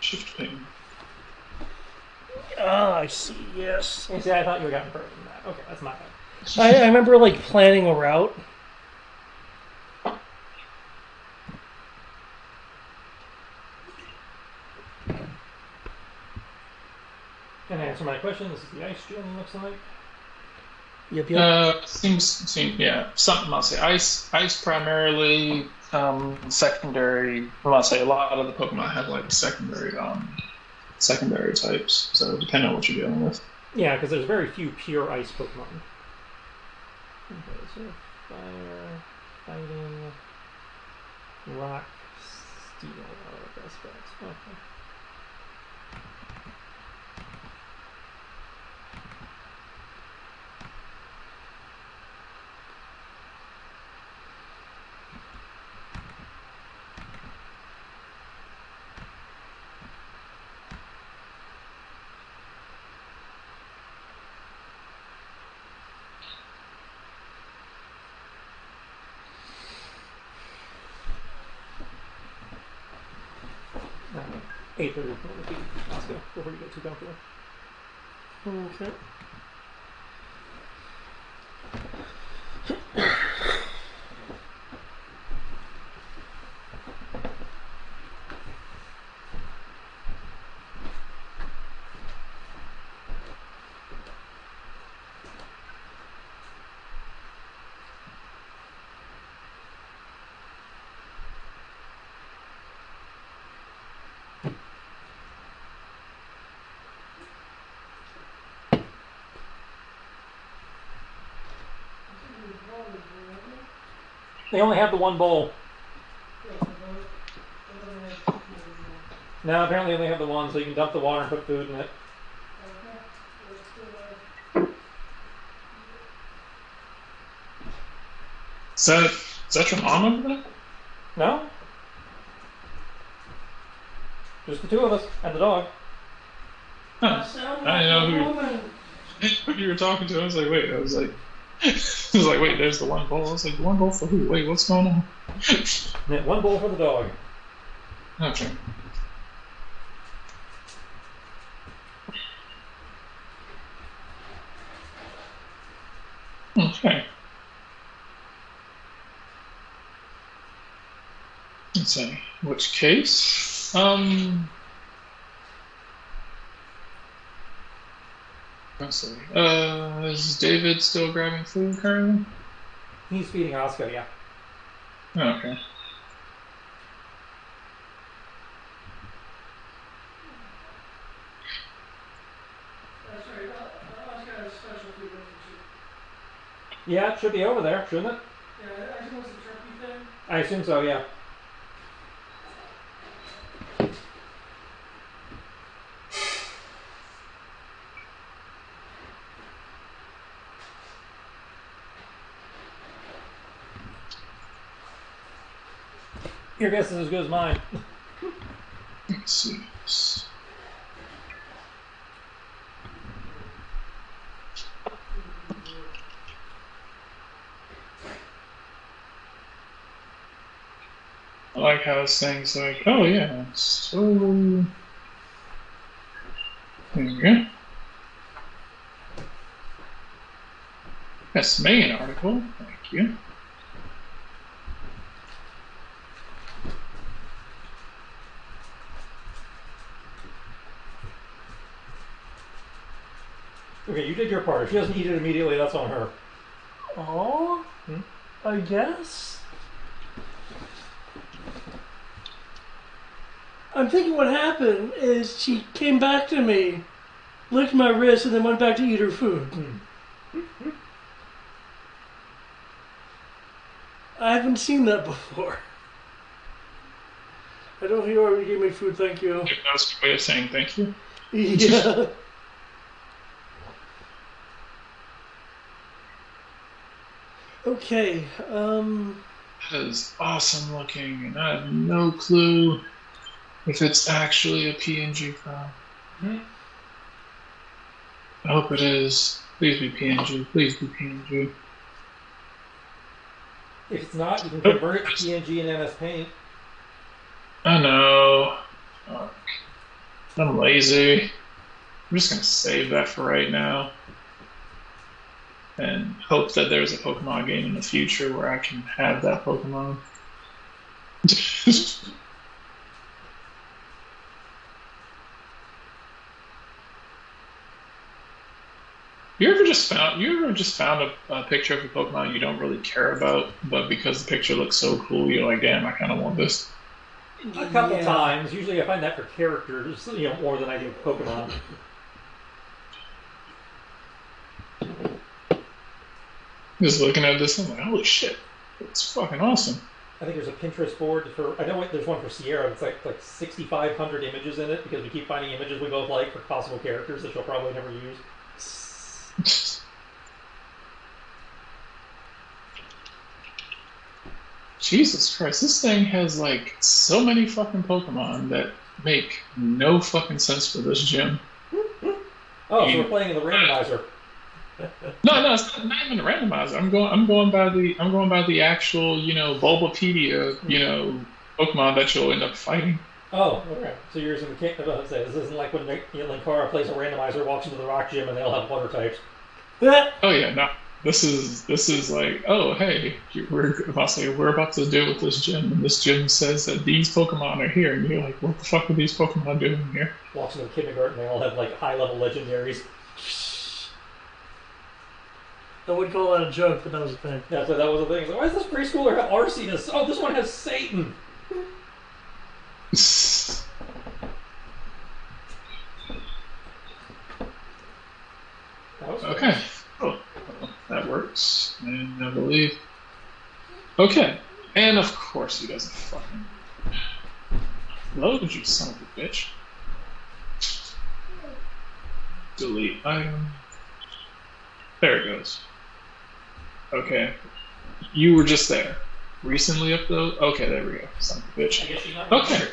Shift ping. Ah, I see. Yes. And see, I thought you would have gotten further than that. Okay, that's my bad. I remember like planning a route. And to answer my question, this is the ice gym, looks like. Yep. Seems yeah. Something I'll say ice primarily. Secondary. Well, I'll say a lot of the Pokemon have like secondary types. So depending on what you're dealing with. Yeah, because there's very few pure ice Pokemon. Okay, so fire, fighting, rock, steel are the best bets. Okay. Uh, 8:30 Let's go before you get too comfortable. Okay. They only have the one bowl. No, apparently they only have the one, so you can dump the water and put food in it. Is that your mom over there? No? Just the two of us and the dog. Huh. I didn't know who you were talking to. I was like, wait. I was like, wait. There's the one bowl. I was like, one bowl for who? Wait, what's going on? Yeah, one bowl for the dog. Okay. Okay. Let's see. Which case? Let's see. Is David still grabbing food currently? He's feeding Oscar, yeah. Oh, okay. That's right. Oscar has special food with you. Yeah, it should be over there, shouldn't it? Yeah, I think it was the turkey thing. I assume so, yeah. Your guess is as good as mine. Let's see. I like how this thing's like, oh yeah, so there you go. That's me an article. Thank you. Okay, you did your part. If she doesn't eat it immediately, that's on her. Oh, I guess. I'm thinking what happened is she came back to me, licked my wrist, and then went back to eat her food. I haven't seen that before. I don't think you already gave me food, thank you. That's a way of saying thank you. Yeah. Okay, That is awesome looking, and I have no clue if it's actually a PNG file. I hope it is. Please be PNG. Please be PNG. If it's not, you can convert it to PNG and MS Paint. I know. Fuck. I'm lazy. I'm just gonna save that for right now and hope that there's a Pokemon game in the future where I can have that Pokemon. You ever just found a picture of a Pokemon you don't really care about, but because the picture looks so cool, you're like, damn, I kind of want this. A couple times. Usually I find that for characters, more than I do Pokemon. Just looking at this, I'm like, holy shit, it's fucking awesome. I think there's a Pinterest board for. I know there's one for Sierra. It's like 6,500 images in it because we keep finding images we both like for possible characters that she'll probably never use. Jesus Christ, this thing has like so many fucking Pokemon that make no fucking sense for this gym. Oh, so we're playing in the randomizer. No, it's not even a randomizer. I'm going by the actual, Bulbapedia, Pokemon that you'll end up fighting. Oh, okay. So you're using the this isn't like when Linkara plays a randomizer, walks into the rock gym, and they all have water types. Oh yeah, no. This is like, oh hey, we're about to deal with this gym, and this gym says that these Pokemon are here, and you're like, what the fuck are these Pokemon doing here? Walks into the kindergarten, they all have like high level legendaries. I would call that a joke, but that was a thing. Yeah, so that was a thing. So why does this preschooler have Arceus? Oh, this one has Satan. Okay. Oh, that works. And I believe. Okay. And of course he doesn't fucking load, you son of a bitch. Delete item. There it goes. Okay. You were just there. Recently upload? Okay, there we go. Son of a bitch. I guess she's not. Okay.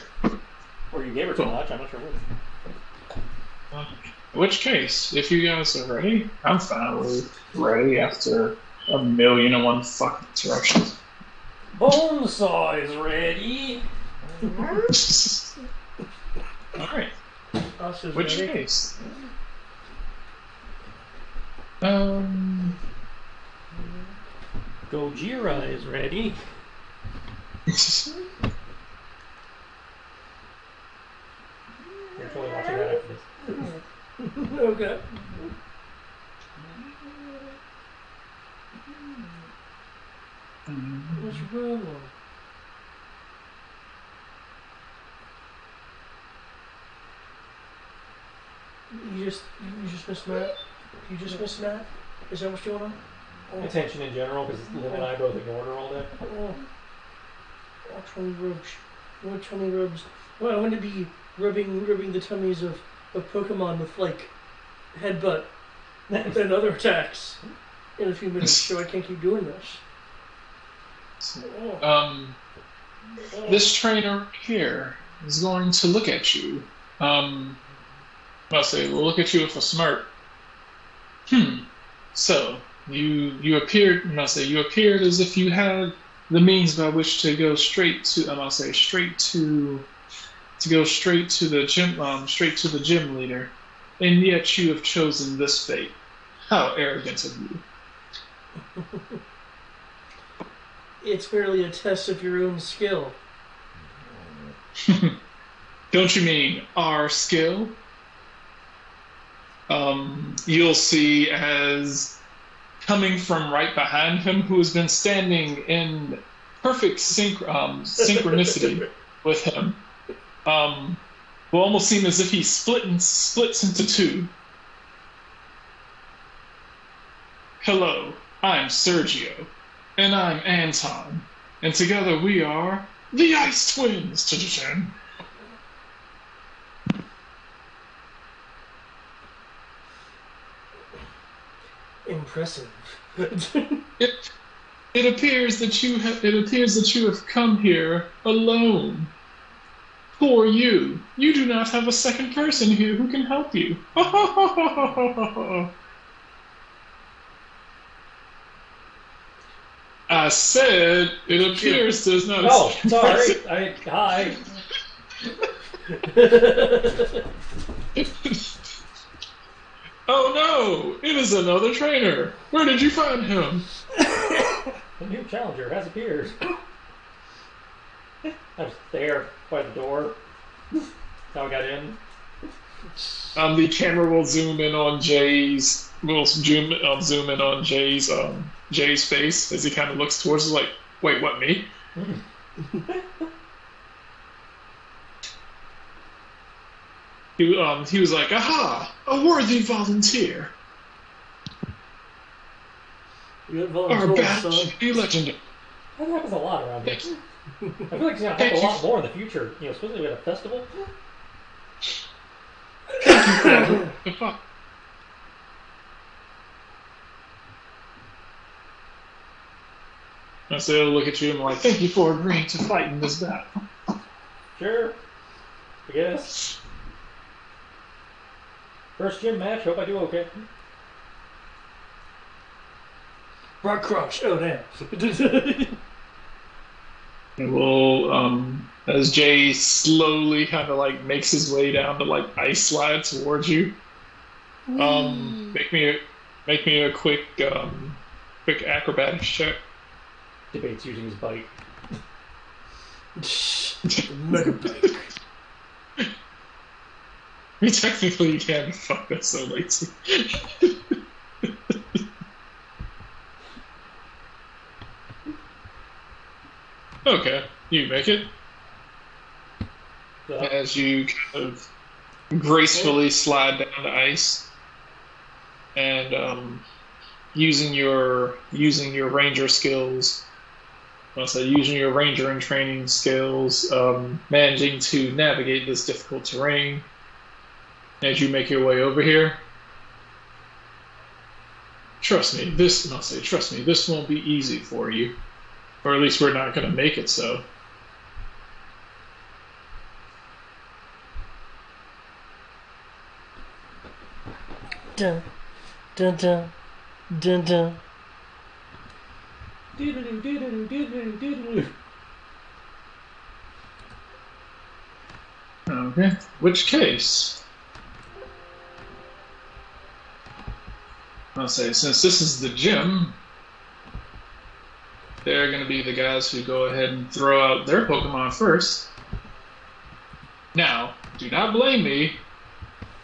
Or you gave her too much, I'm not sure In which case, if you guys are ready, I'm finally ready after 1,000,001 fucking interruptions. Bonesaw is ready. Alright. Us is Which ready. case? Gojira is ready. You're totally watching that after this. Okay. What's wrong? You just missed Matt? You just missed Matt? Is that what's going on? Oh, Attention in general, because Lynn and I both ignored her all day. oh, 20 rubs. What 20 rubs? Well, I want to be rubbing the tummies of Pokemon with like headbutt and other attacks in a few minutes, so I can't keep doing this. Oh. This trainer here is going to look at you. I'll say, we'll look at you with a smirk. So you appeared. You appeared as if you had the means by which to go straight to. To go straight to the gym. Straight to the gym leader, and yet you have chosen this fate. How arrogant of you! It's merely a test of your own skill. Don't you mean our skill? You'll see as coming from right behind him, who has been standing in perfect synchronicity with him, will almost seem as if he splits into two. Hello, I'm Sergio, and I'm Anton, and together we are the Ice Twins. Cha-cha-chan. Impressive. It appears that you have come here alone. Poor you. You do not have a second person here who can help you. I said it appears there's not a Oh, second sorry. person. Hi. Oh no! It is another trainer! Where did you find him? A new challenger has appeared. I was there by the door. How I got in. The camera will zoom in on Jay's. Will zoom in on Jay's face as he kind of looks towards us, like, wait, what, me? He was like, aha, a worthy volunteer. You got Our volunteers, batch son. be legendary. That happens a lot around here. Thank you. I feel like it's gonna happen a lot more in the future. You know, especially with a festival. The fuck? I say, I'll look at you and I'm like, thank you for agreeing to fight in this battle. Sure. I guess. First gym match. Hope I do okay. Rock crush. Oh damn. And we'll, as Jay slowly kind of like makes his way down to like ice slide towards you, make me a quick acrobatics check. Debates using his bike. Mega big. I mean, technically you can, but fuck, that's so lazy. Okay, you make it. So, As you kind of gracefully slide down the ice, and using your ranger skills, using your ranger and training skills, managing to navigate this difficult terrain as you make your way over here. Trust me, this won't be easy for you, or at least we're not going to make it so. Dun, dun, dun, dun, dun. doodle-doo, doodle-doo, doodle-doo, doodle-doo. Okay. Which case, I'll say, since this is the gym, they're going to be the guys who go ahead and throw out their Pokemon first. Now, do not blame me.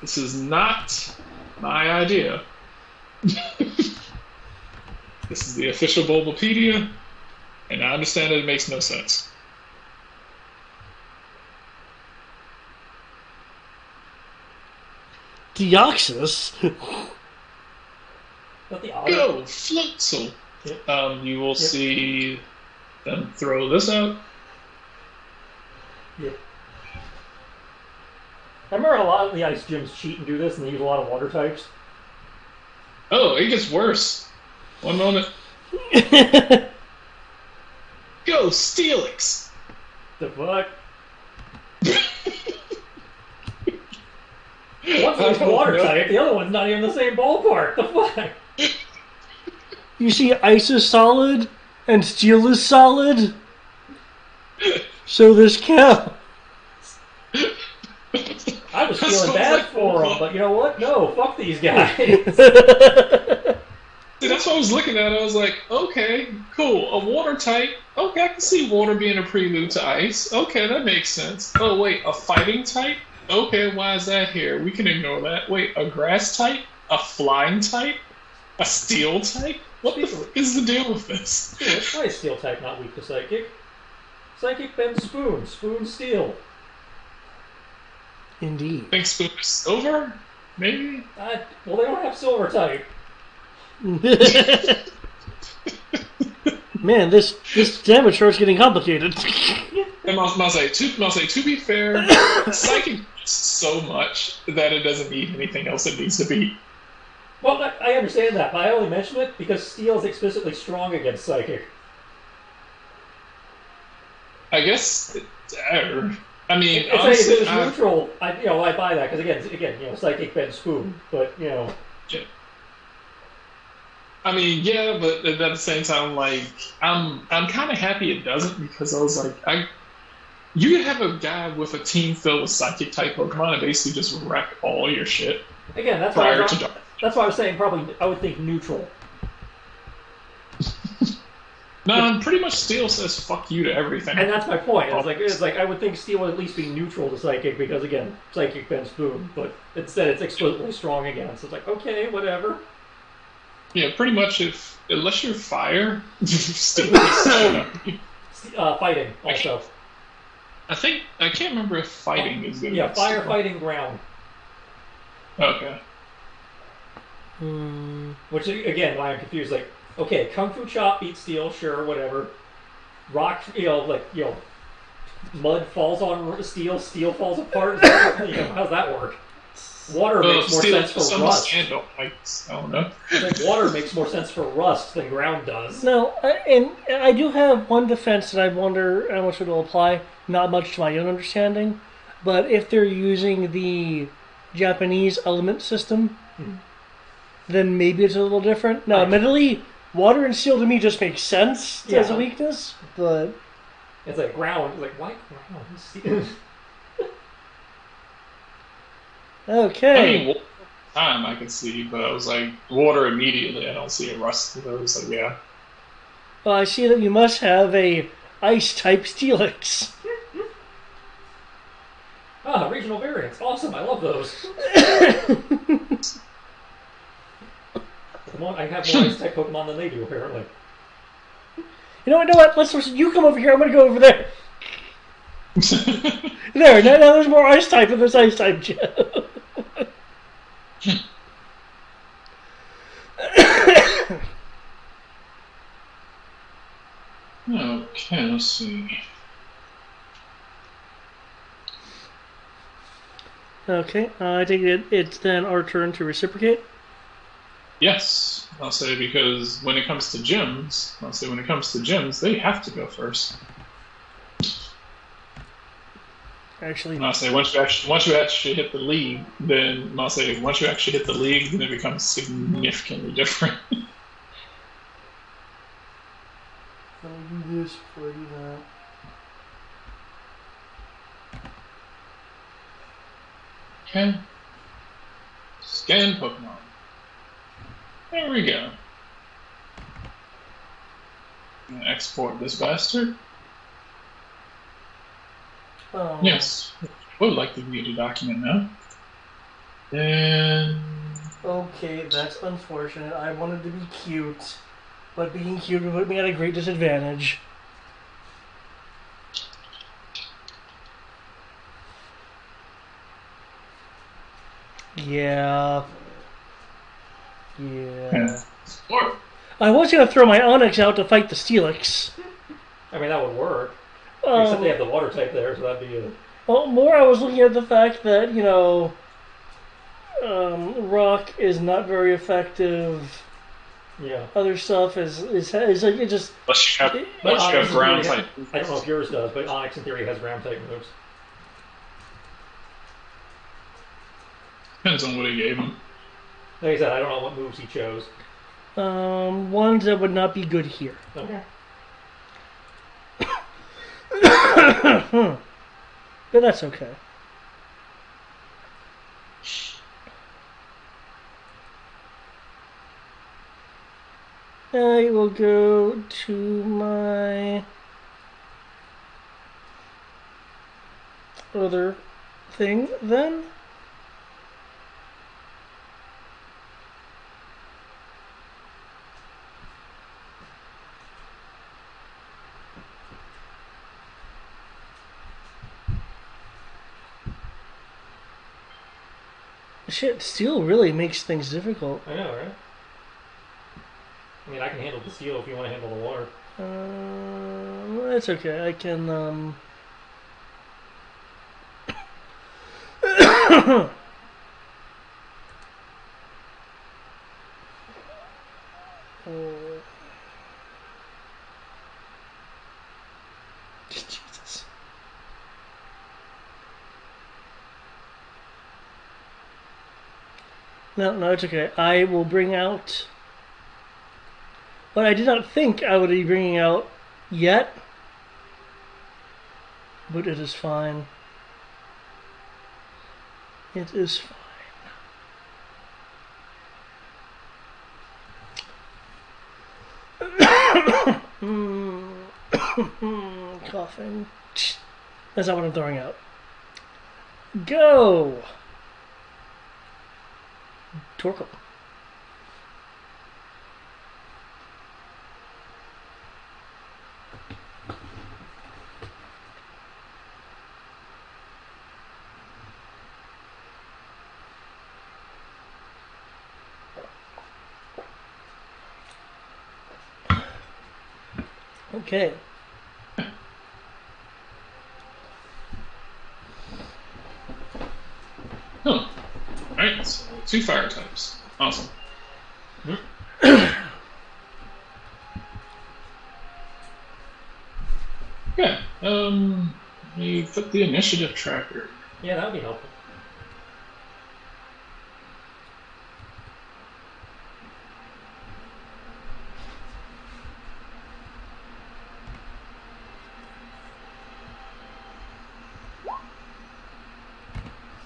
This is not my idea. This is the official Bulbapedia, and I understand that it makes no sense. Deoxys? But the otter. Go, Floatzel! Yep. You will Yep. see them throw this out. Yeah. I remember a lot of the ice gyms cheat and do this, and they use a lot of water types. Oh, it gets worse. One moment. Go, Steelix! The fuck? One's like a water type, the other one's not even the same ballpark. The fuck? You see, ice is solid and steel is solid. So this counts. I was feeling bad for them, but you know what? No, fuck these guys. See, that's what I was looking at. I was like, okay, cool. A water type. Okay, I can see water being a prelude to ice. Okay, that makes sense. Oh, wait, a fighting type? Okay, why is that here? We can ignore that. Wait, a grass type? A flying type? A steel type? What the fuck is the deal with this? Yeah, it's probably steel type, not weak to psychic. Psychic bends spoon, spoon steel. Indeed. Think Spoon is silver? Maybe? Well, they don't have silver type. Man, this damage chart's getting complicated. And I'll say, to be fair, Psychic beats so much that it doesn't need anything else it needs to beat. Well, I understand that, but I only mention it because steel is explicitly strong against psychic. I guess, I mean, If honestly, it was neutral, I buy that because again, psychic bends spoon, but yeah. I mean, yeah, but at the same time, like, I'm kind of happy it doesn't because I was like, You could have a guy with a team filled with psychic type Pokemon and basically just wreck all your shit Again, prior to dark. that's why I was saying probably I would think neutral. No, pretty much Steel says fuck you to everything. And that's my point. It's like I would think Steel would at least be neutral to Psychic because again, Psychic bends Boom, but instead it's explicitly strong again. So it's like okay, whatever. Yeah, pretty much unless you're fire, Steel is Fighting also. I can't remember if fighting is good. Yeah, fire, fighting, ground. Okay. Which again, why I'm confused. Like, okay, Kung Fu Chop beats Steel, sure, whatever. Rock, mud falls on Steel, Steel falls apart. How's that work? Water makes more sense for Rust. I don't know. Like water makes more sense for Rust than ground does. No, and I do have one defense that I wonder how much it'll apply. Not much to my own understanding, but if they're using the Japanese element system, then maybe it's a little different. Now, admittedly, water and steel to me just makes sense as a weakness, but it's like ground. It's like why ground? Okay. I mean, time I can see, but I was like, water immediately. I don't see a Rust. I was like, yeah. Well, I see that you must have a ice-type Steelix. Regional variants. Awesome. I love those. I have more ice-type Pokemon than they do, apparently. You know what? You come over here. I'm going to go over there. There. Now there's more ice-type than there's ice-type. Okay, let's see. Okay, I think it's then our turn to reciprocate. Yes, I'll say because when it comes to gyms, they have to go first. Actually, I'll say once you actually hit the league, then I'll say once you actually hit the league, then it becomes significantly different. I'll do this before I do that. Okay. Scan Pokemon. There we go. I'm gonna export this bastard. Oh. Yes. Would like to view the document now. And Okay, that's unfortunate. I wanted to be cute, but being cute would put me at a great disadvantage. Yeah. or I was going to throw my Onyx out to fight the Steelix. I mean, that would work. Except they have the water type there, so that'd be a... Well, more I was looking at the fact that, rock is not very effective. Yeah. Other stuff is like it just... unless you have ground type. I don't know if yours does, but Onyx in theory has ground type moves. Depends on what he gave him. Like I said, I don't know what moves he chose. Ones that would not be good here. Okay. But that's okay. I will go to my other thing then. Shit, steel really makes things difficult. I know, right? I mean, I can handle the steel if you want to handle the water. That's okay. I can, Jesus. No, it's okay. I will bring out what I did not think I would be bringing out yet. But it is fine. It is fine. Coughing. That's not what I'm throwing out. Go! Torkoal. Okay. Oh, alright, so 2 fire types. Awesome. Yeah, let me put the initiative tracker. Yeah, that would be helpful.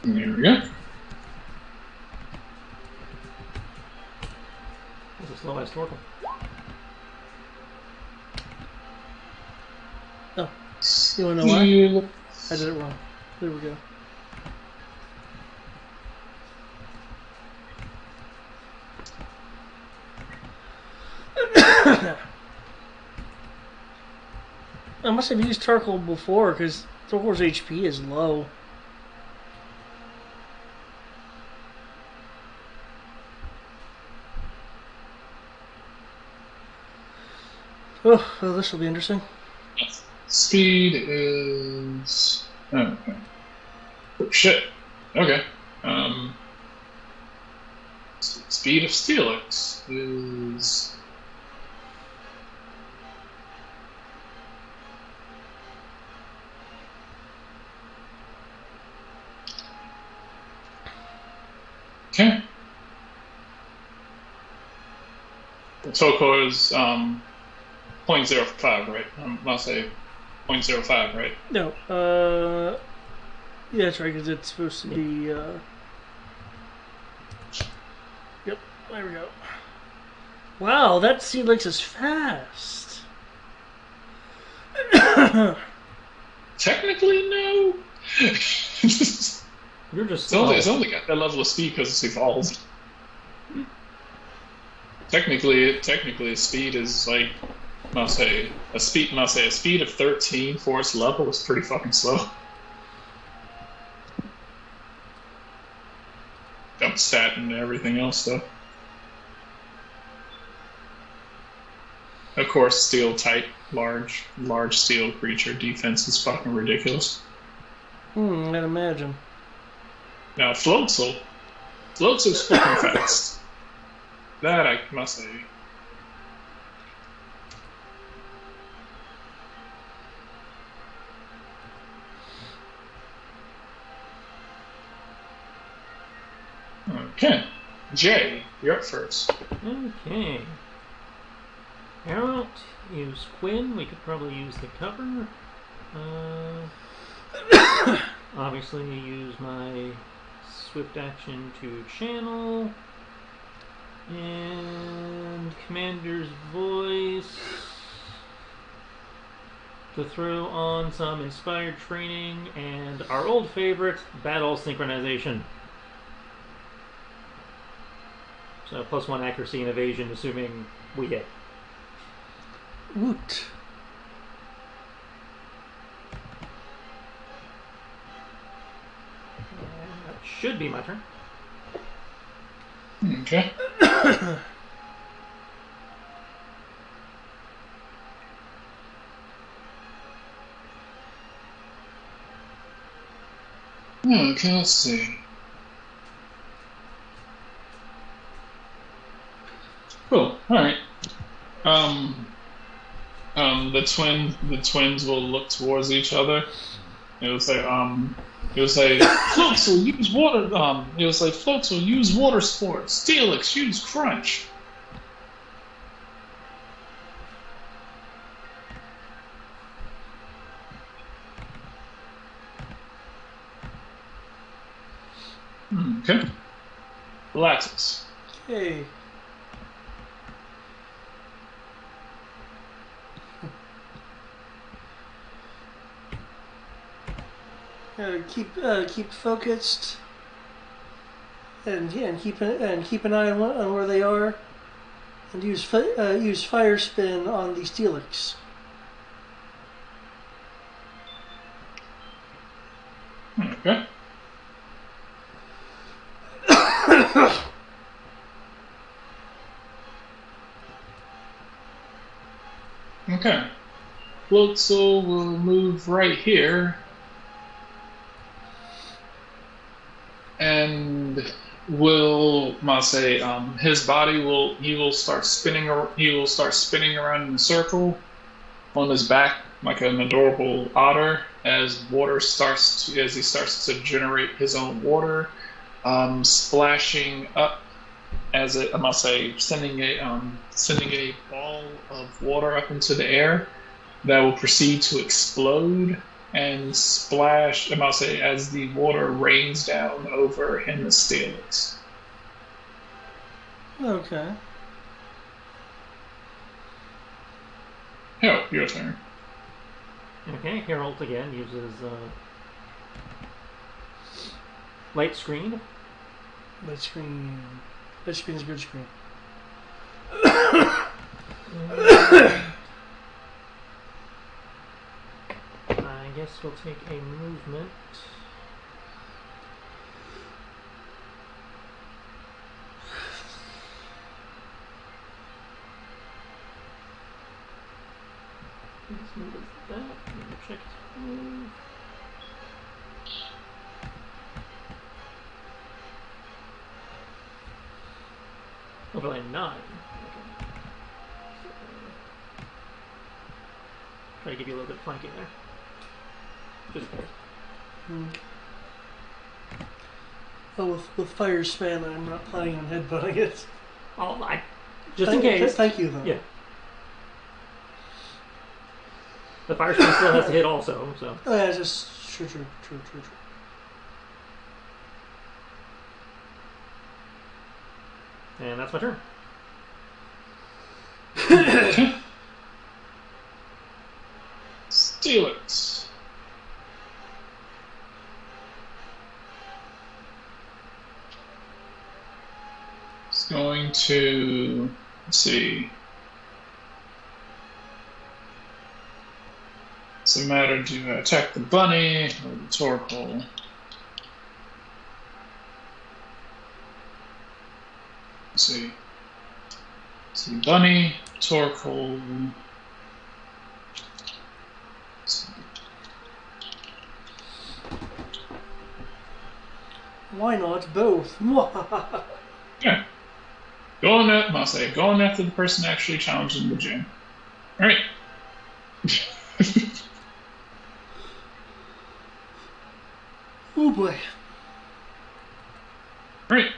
There we go. This is slow as Torkoal. Oh. You wanna know why? I did it wrong. There we go. I must have used Torkoal before, because Torkoal's HP is low. Oh, well, this will be interesting. Speed is... Oh, okay. Oh, shit. Okay. Speed of Steelix is... Okay. The Toko is 0.05, right? I'll say 0.05, right? No, yeah, that's right, because it's supposed to be, Yep, there we go. Wow, that Steelix is fast. Technically, no. You're just It's only got that level of speed because it's evolved. Technically, speed is like, I'll say a speed of 13 for its level is pretty fucking slow. Jump stat and everything else, though. Of course, steel type, large steel creature defense is fucking ridiculous. I'd imagine. Now, Floatzel is fucking fast. That I must say. Okay. Jay, you're up first. Okay. I won't use Quinn. We could probably use the cover. Obviously, use my swift action to channel. And Commander's Voice to throw on some inspired training and our old favorite, battle synchronization. So +1 accuracy and evasion, assuming we hit. Woot. And that should be my turn. Okay. Okay, let's see. Cool. All right. The twins will look towards each other. It was like Floats will use water. It was like Floats will use water sports. Steelix use crunch. Okay. Lattice. Okay. Keep focused, and yeah, and keep an eye on where they are, and use fire spin on the Steelix. Okay. Okay. Floatzel will move right here, and I'll say, his body will start spinning. He will start spinning around in a circle on his back like an adorable otter as as he starts to generate his own water, splashing up I must say, sending a ball of water up into the air that will proceed to explode and splash, I must say, as the water rains down over in the Steelix. Okay. Hell, your turn. Okay, Harold again uses light screen. Light screen. Light screen is good screen. I guess we'll take a movement. Let's move that. Check his move. Overlay 9. Okay. Try to give you a little bit of flanking there. Just there. Oh, with fire spam, I'm not planning on headbutting it. Oh, just in case. Thank you, though. Yeah. The fire spin still has to hit also, so. Oh, yeah, just true. And that's my turn. Steelix. It's going to, let's see. Does it matter to attack the bunny or the Torkoal? Let's see. Bunny, Torkoal. Why not both? Yeah. Going after the person actually challenging the gym. Alright. Oh boy. Right.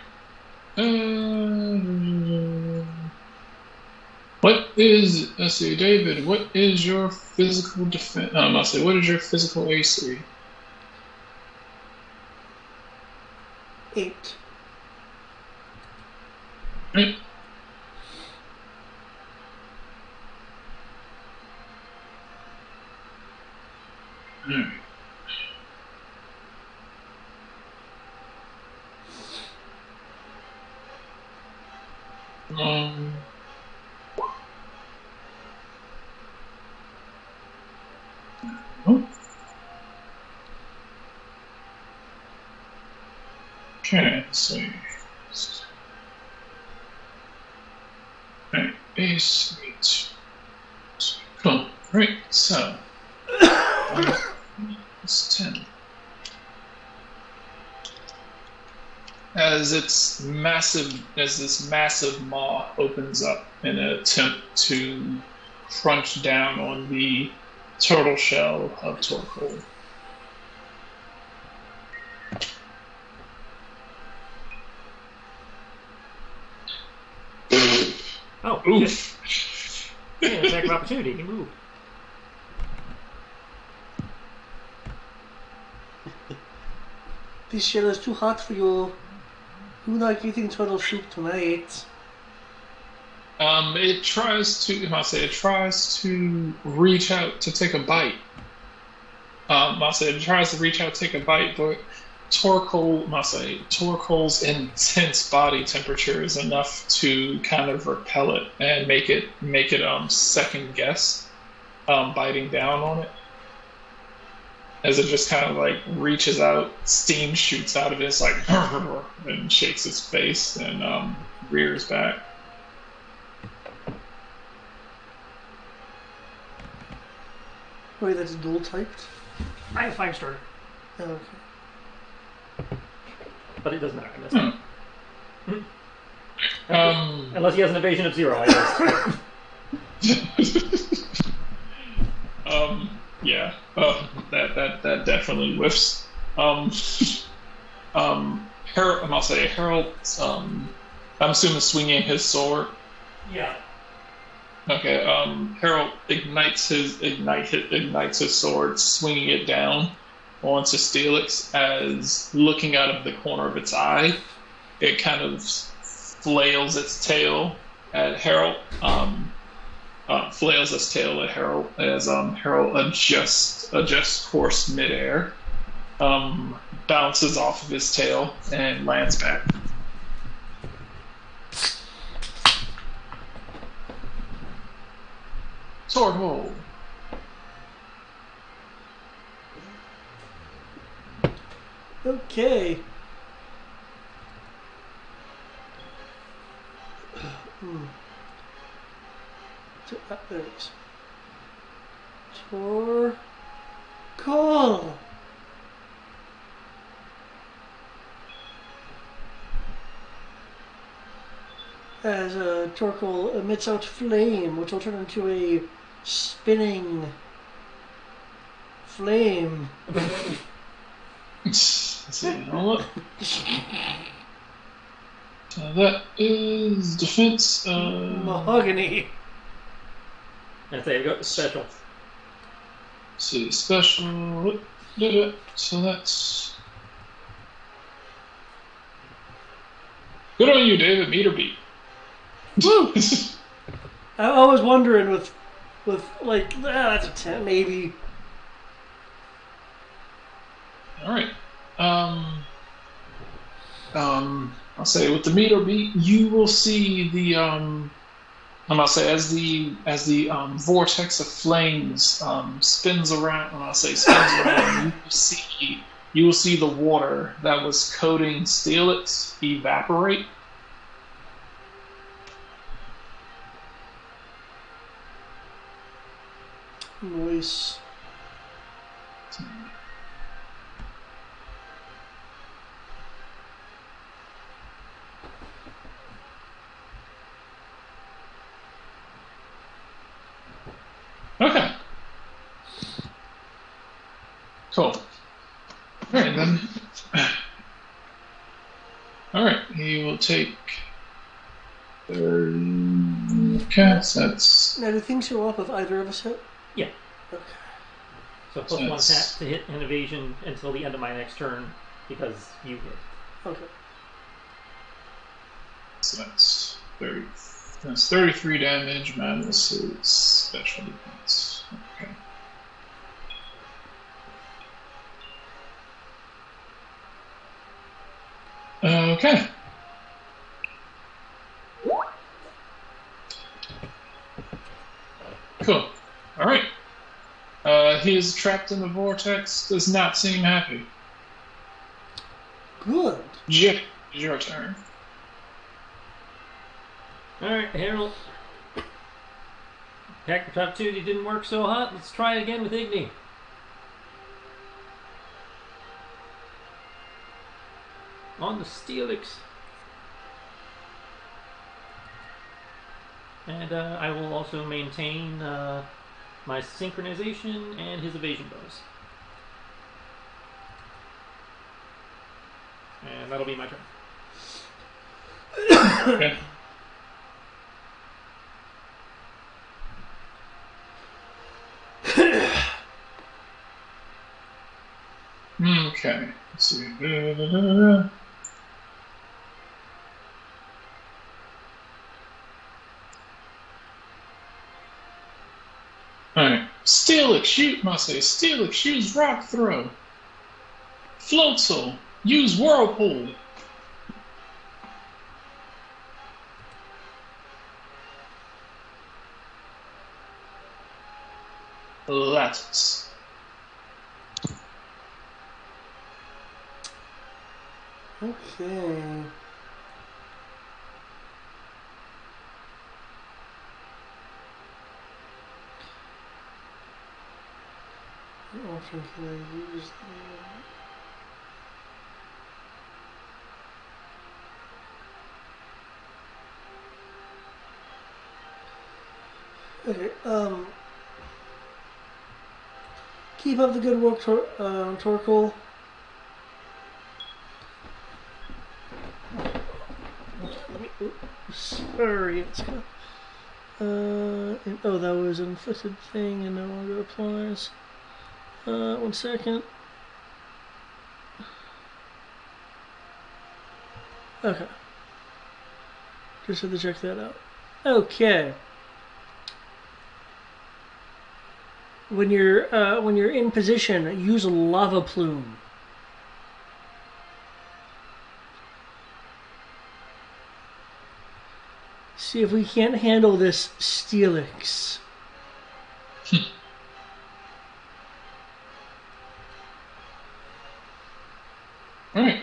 Let's see, David, what is your physical defense? What is your physical AC? 8. Right. Alright. Okay, so right, base 8. Cool. Right, so it's 10. As this massive maw opens up in an attempt to crunch down on the turtle shell of Torkoal. Oh, oof. Yeah, attack of opportunity. He moved. This shell is too hot for you. You're not getting turtle soup tonight. It tries to, it tries to reach out to take a bite. It tries to reach out, take a bite, but Torkoal's intense body temperature is enough to kind of repel it and make it second guess biting down on it. As it just kind of like reaches out, steam shoots out of it, it's like and shakes its face and rears back. Wait, that's dual typed? I have 5-star, Oh, okay. but it doesn't matter. I missed it. Um, Unless he has an evasion of 0, I guess. yeah. That definitely whiffs. Harold, Harold. I'm assuming swinging his sword. Yeah. Okay. Harold ignites his sword, swinging it down onto Steelix. As looking out of the corner of its eye, it kind of flails its tail at Harold. Flails its tail at Harold as Harold adjusts course midair, bounces off of his tail and lands back. Sword hold. Okay. There it is. Torkoal. As Torkoal emits out flame, which will turn into a spinning flame. Let's see, what? So that is defense. Mahogany. And there you go, special. Let's see, special. So that's good on you, David. Meet or beat. Woo! I was wondering with like that's a 10 maybe. All right. I'll say with the meet or beat, you will see the I'll say as the vortex of flames spins around. You will see the water that was coating Steelix evaporate. Nice. Okay. Cool. All right then. All right, he will take. Okay, so that's. Now, do things show up if either of us hit? Yeah. Okay. So plus 1 attack to hit an evasion until the end of my next turn because you hit. Okay. So that's 30. That's 33 damage minus his special defense. Okay. Okay. Cool. All right. He is trapped in the vortex. Does not seem happy. Good. Jip, it's your turn. Alright, Harold. Attack for top 2 didn't work so hot. Let's try it again with Igni. On the Steelix. And I will also maintain my synchronization and his evasion bonus. And that'll be my turn. Okay. Okay. Let's see. Alright. Steelix, Steelix, use Rock Throw. Floatzel, use Whirlpool. Lattice. Okay. What option can I use there? Okay, keep up the good work, Torkoal. Let me. Oops, sorry, it's got. Oh, that was an inflicted thing and no longer applies. 1 second. Okay. Just had to check that out. Okay. When you're in position, use a lava plume. See if we can't handle this Steelix. Alright.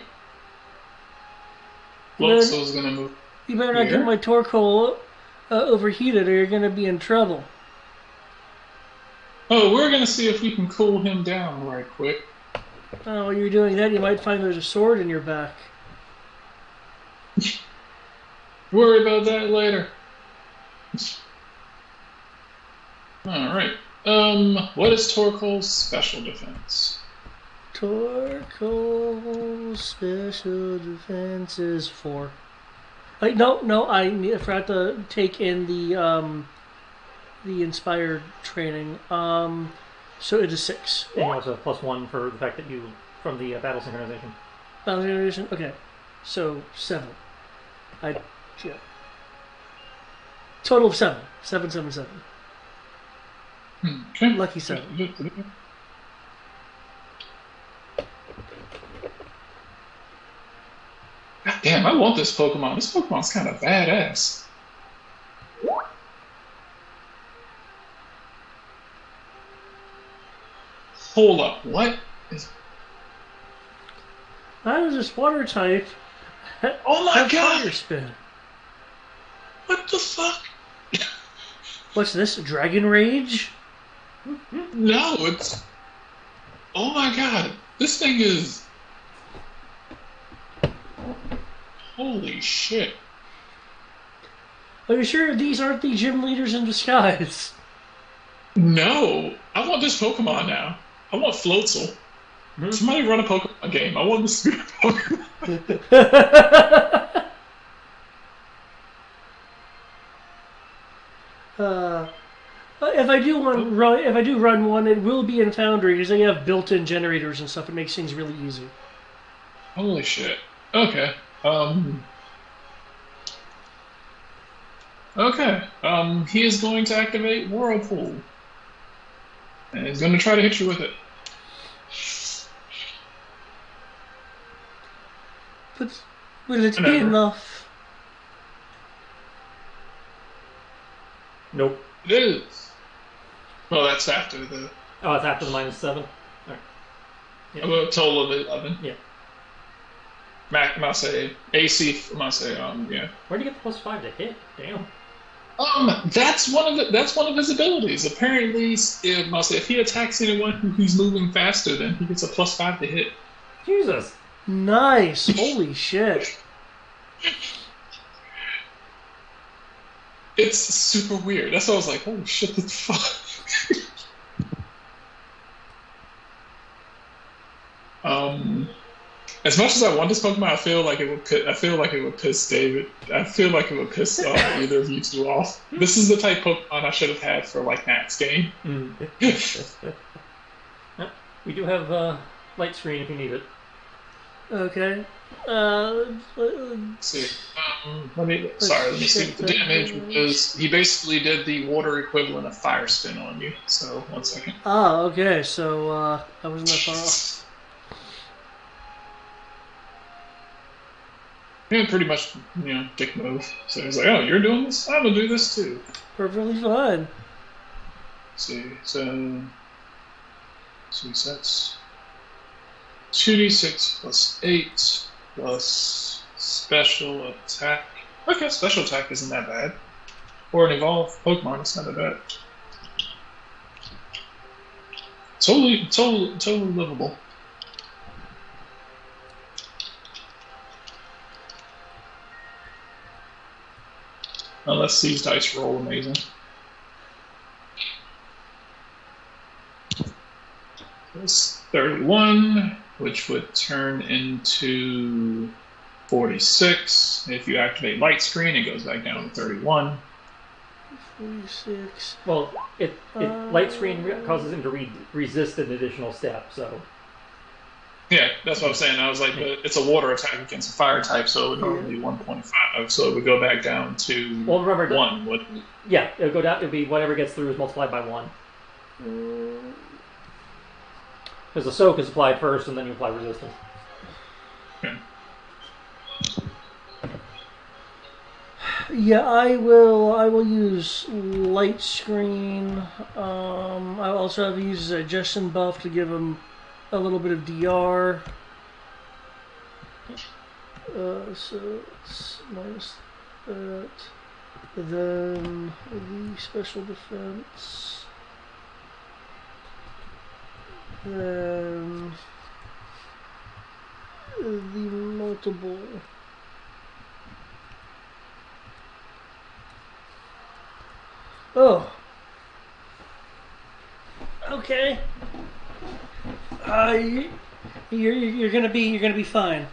Floatzel's gonna move. You better not get my Torkoal overheated or you're gonna be in trouble. Oh, we're gonna see if we can cool him down right quick. Oh, while you're doing that, you might find there's a sword in your back. Worry about that later. Alright. What is Torkoal's special defense? Torkoal's special defense is 4. No, I forgot to take in the inspired training. So it is 6. And you also have +1 for the fact that you from the battle synchronization. Battle synchronization. Okay, so 7. Yeah. Total of 7. 7, 7, 7. Okay. Lucky 7. God damn, I want this Pokemon. This Pokemon's kind of badass. Hold up, what? That is this water type. Oh my god! Fire spin. What the fuck? What's this? Dragon Rage? No, it's... Oh my god. This thing is... Holy shit. Are you sure these aren't the gym leaders in disguise? No. I want this Pokemon now. I want Floatzel. Somebody run a Pokemon game. I want this Pokemon. If I do run one, it will be in Foundry because they have built-in generators and stuff. It makes things really easy. Holy shit. Okay. Okay. He is going to activate Whirlpool. And he's going to try to hit you with it. But will it be enough? Nope. It is. Well, that's after the... Oh, it's after the -7? Alright. Yeah. A total of 11. Yeah. Must say AC. Must say yeah. Where'd you get the +5 to hit? Damn. That's one of his abilities. Apparently, if he attacks anyone who's moving faster, then he gets a +5 to hit. Jesus. Nice. Holy shit. It's super weird. That's why I was like, "Holy shit, what the fuck?" As much as I want this Pokemon, I feel like it would piss David. I feel like it would piss either of you two off. This is the type of Pokemon I should have had for like Matt's game. We do have light screen if you need it. Okay. Let's see. Let me see what the damage was. He basically did the water equivalent of fire spin on you. So 1 second. Ah, okay. So I wasn't that far off. Yeah, pretty much, dick move. So he's like, "Oh, you're doing this? I'm gonna do this too." Perfectly fine. Let's see, so 2 sets. 2d6 plus 8 plus special attack. Okay, special attack isn't that bad. For an evolved Pokemon, it's not that bad. Totally livable. Unless these dice roll amazing. It's 31, which would turn into 46. If you activate light screen, it goes back down to 31. 46. Well, light screen causes him to resist an additional step, so... Yeah, that's what I'm saying. I was like, but it's a water attack against a fire type, so it would normally be 1.5, so it would go back down to 1. Yeah, it would go down. It would be whatever gets through is multiplied by 1. Because the soak is applied first, and then you apply resistance. Okay. Yeah, I will use light screen. I also have to use a Justin buff to give him a little bit of DR. So it's minus that. Then the special defense. Then the multiple. Oh. Okay. You're gonna be fine.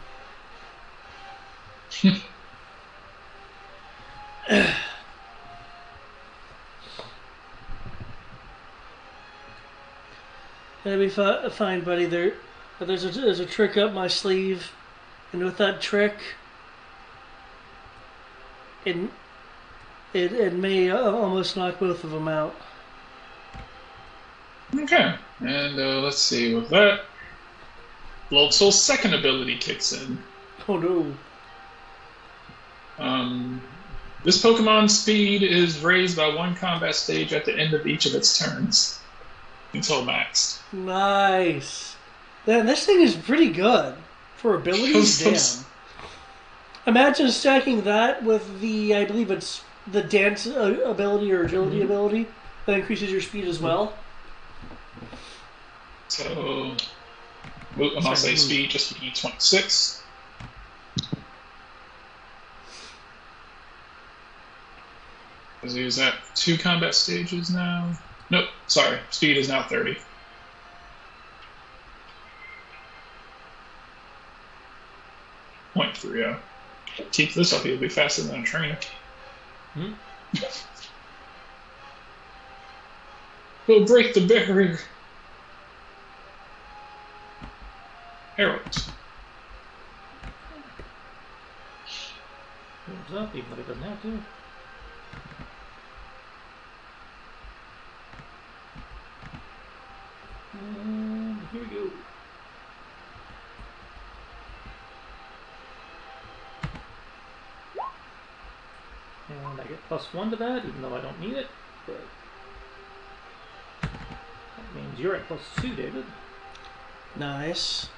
Gonna be fine, buddy. There's a trick up my sleeve, and with that trick, it may almost knock both of them out. Okay, and let's see, with that, Blood Soul's second ability kicks in. Oh no. This Pokemon's speed is raised by 1 combat stage at the end of each of its turns until maxed. Nice. Then this thing is pretty good for abilities. Damn. Imagine stacking that with the, I believe it's the dance ability or agility ability that increases your speed as well. So, I'm gonna say speed just to be 26. Because he's at 2 combat stages now. Nope, sorry, speed is now 30. .30. Keep this up, he'll be faster than a trainer. He'll break the barrier. Herald. Moves up, even though he doesn't have to. And here we go. And I get +1 to that, even though I don't need it. But that means you're at +2, David. Nice.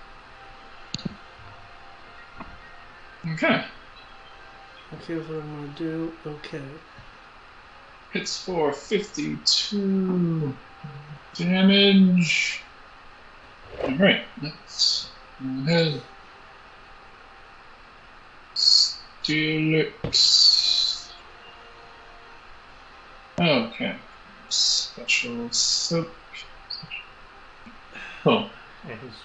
Okay. Okay, what I'm gonna do. Okay. Hits for 52 damage. Alright, let's go ahead. Steelix. Okay. Special soak. Oh. And he's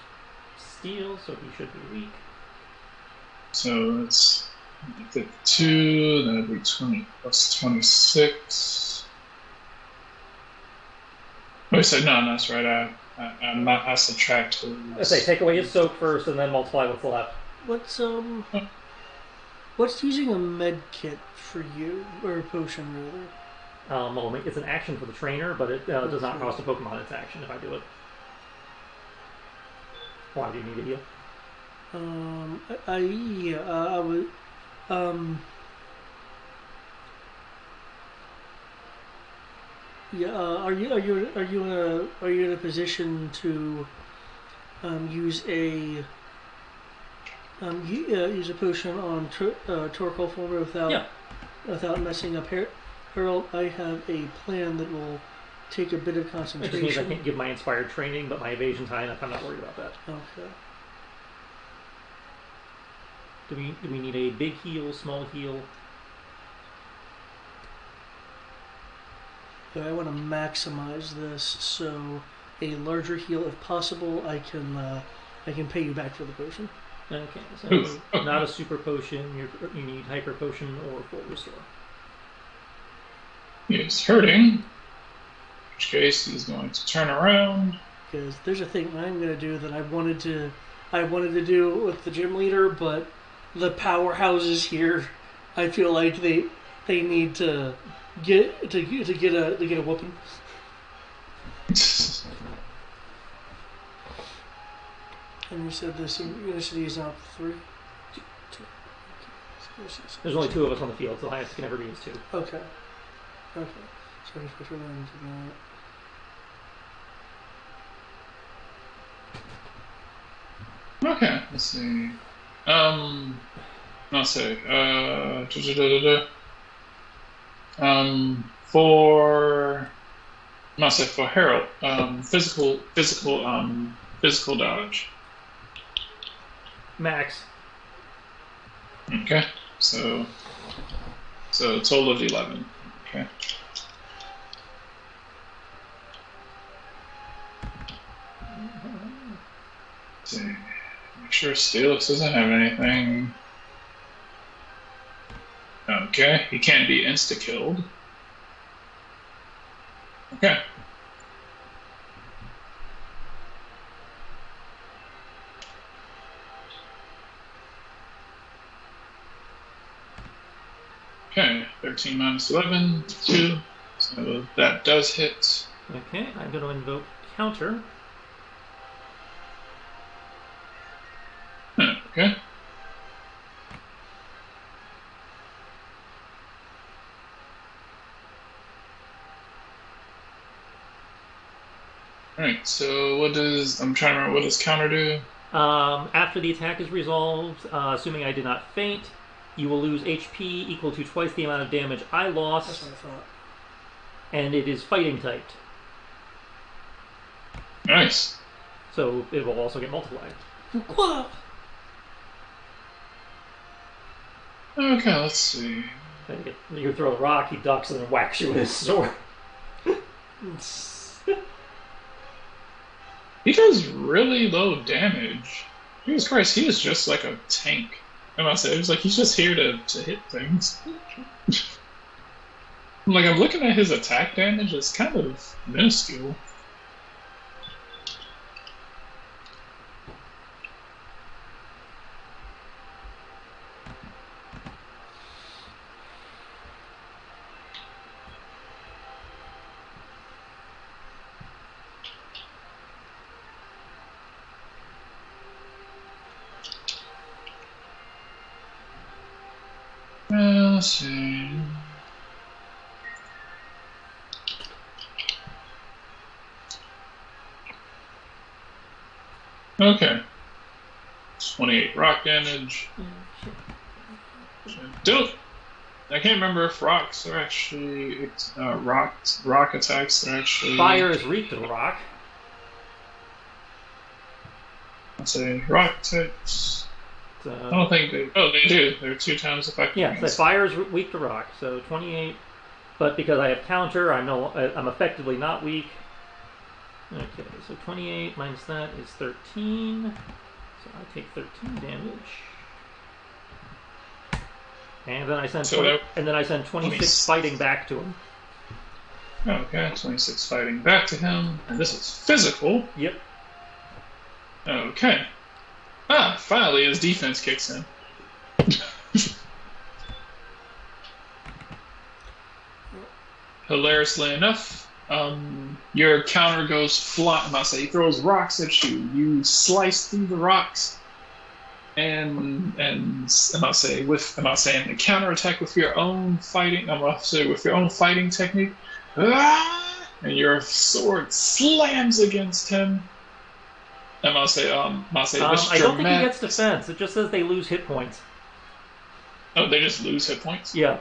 steel, so he should be weak. So that's 52, that'd be 20 plus 26. Oh, so no, that's right. I subtract I those. say take away his soak first, and then multiply what's left. What's using a med kit for you, or a potion rather? Well, it's an action for the trainer, but it does not Okay. cost a Pokemon its action if I do it. Why do you need a heal? I would, yeah. Are you in a position to use a use a potion on Torkoal former Yeah. without messing up Harold? I have a plan that will take a bit of It just means I concentration. can't give my inspired training, but my evasion's high enough. I'm not worried about that. Okay. Do we need a big heal, small heal? But I want to maximize this, so a larger heal if possible. I can pay you back for the potion. Okay, so Oof. not a super potion. You need hyper potion or full restore. He's hurting. In which case, he's going to turn around. Because there's a thing I'm going to do that I wanted to do with the gym leader, but the powerhouses here, I feel like they need to get a whooping. And you said this University is out 3. There's only 2 of us on the field, so the highest it can ever be is 2. Okay. Okay. So I just put that into that. Okay, let's see. I'll say, for, I'll say for Harold, physical dodge. Max. Okay, so a total of 11. Okay. Let's see. Make sure Steelix doesn't have anything. Okay, he can't be insta-killed. Okay. Okay, 13 minus 11, 2. So that does hit. Okay, I'm going to invoke counter. Okay. Alright, so I'm trying to remember, what does counter do? After the attack is resolved, assuming I did not faint, you will lose HP equal to twice the amount of damage I That's lost, what I thought. and it is fighting typed. Nice. So it will also get multiplied. Wow. Okay, let's see. You throw the rock, he ducks, and then whacks you with his sword. He does really low damage. Jesus Christ, he is just like a tank. I must say, it's like he's just here to hit things. I'm looking at his attack damage, it's kind of minuscule. Let's see. Okay. 28 rock damage. I can't remember if rocks are actually rock attacks are actually Fire is weak to rock. Let's say rock attacks. I don't think they. Oh, they do. They're 2 times effective. Yeah, so fire is weak to rock. So 28, but because I have counter, I'm effectively not weak. Okay, so 28 minus that is 13. So I take 13 damage. And then I send 26 fighting back to him. Okay, 26 fighting back to him, and this is physical. Yep. Okay. Finally his defense kicks in. Hilariously enough, your counter goes flying. I say he throws rocks at you. You slice through the rocks, and I say the counterattack with your own fighting. I'm gonna say with your own fighting technique, and your sword slams against him. And I'll say this I don't think he gets defense. It just says they lose hit points. Oh, they just lose hit points? Yeah.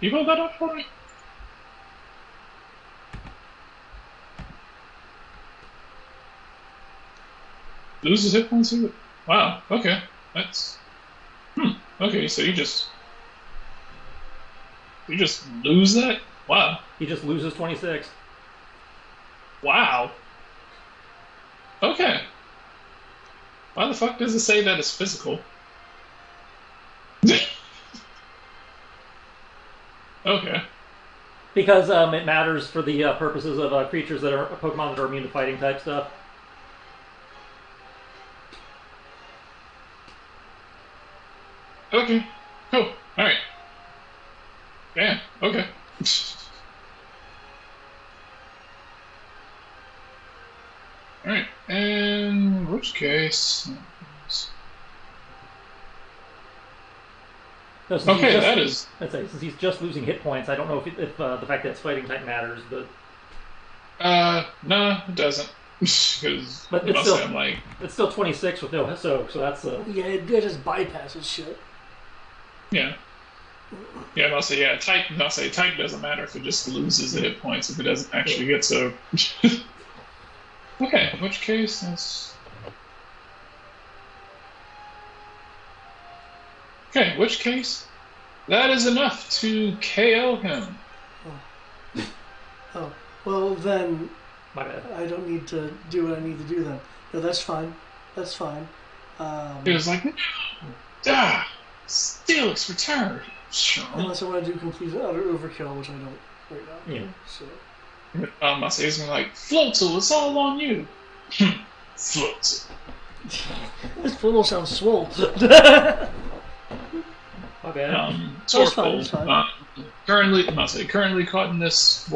You hold that up for me? Loses hit points? Wow, okay. That's... Okay, so you just lose that? Wow. He just loses 26. Wow. Okay. Why the fuck does it say that it's physical? Okay. Because it matters for the purposes of creatures that are Pokemon that are immune to fighting type stuff. Okay. Cool. Alright. Damn. Okay. Alright. In which case... No, okay, that is... I'd say, since he's just losing hit points, I don't know if the fact that it's fighting type matters, but... No, it doesn't. Because but it's still 26 with no soak, so that's... Yeah, it just bypasses shit. Yeah. Yeah, I'll say, type doesn't matter if it just loses the hit points, if it doesn't actually get so... Okay, in which case, that's... Okay, in which case, that is enough to KO him. Oh, well then, My bad. I don't need to do what I need to do then. No, that's fine. That's fine. He was like, Steelix, return. Sure. Unless I want to do complete utter overkill, which I don't right now. Yeah. So. I say he's like, Floatzel, it's all on you. Floatzel. This Floatzel sounds swole. My bad. Torkoal, currently caught in this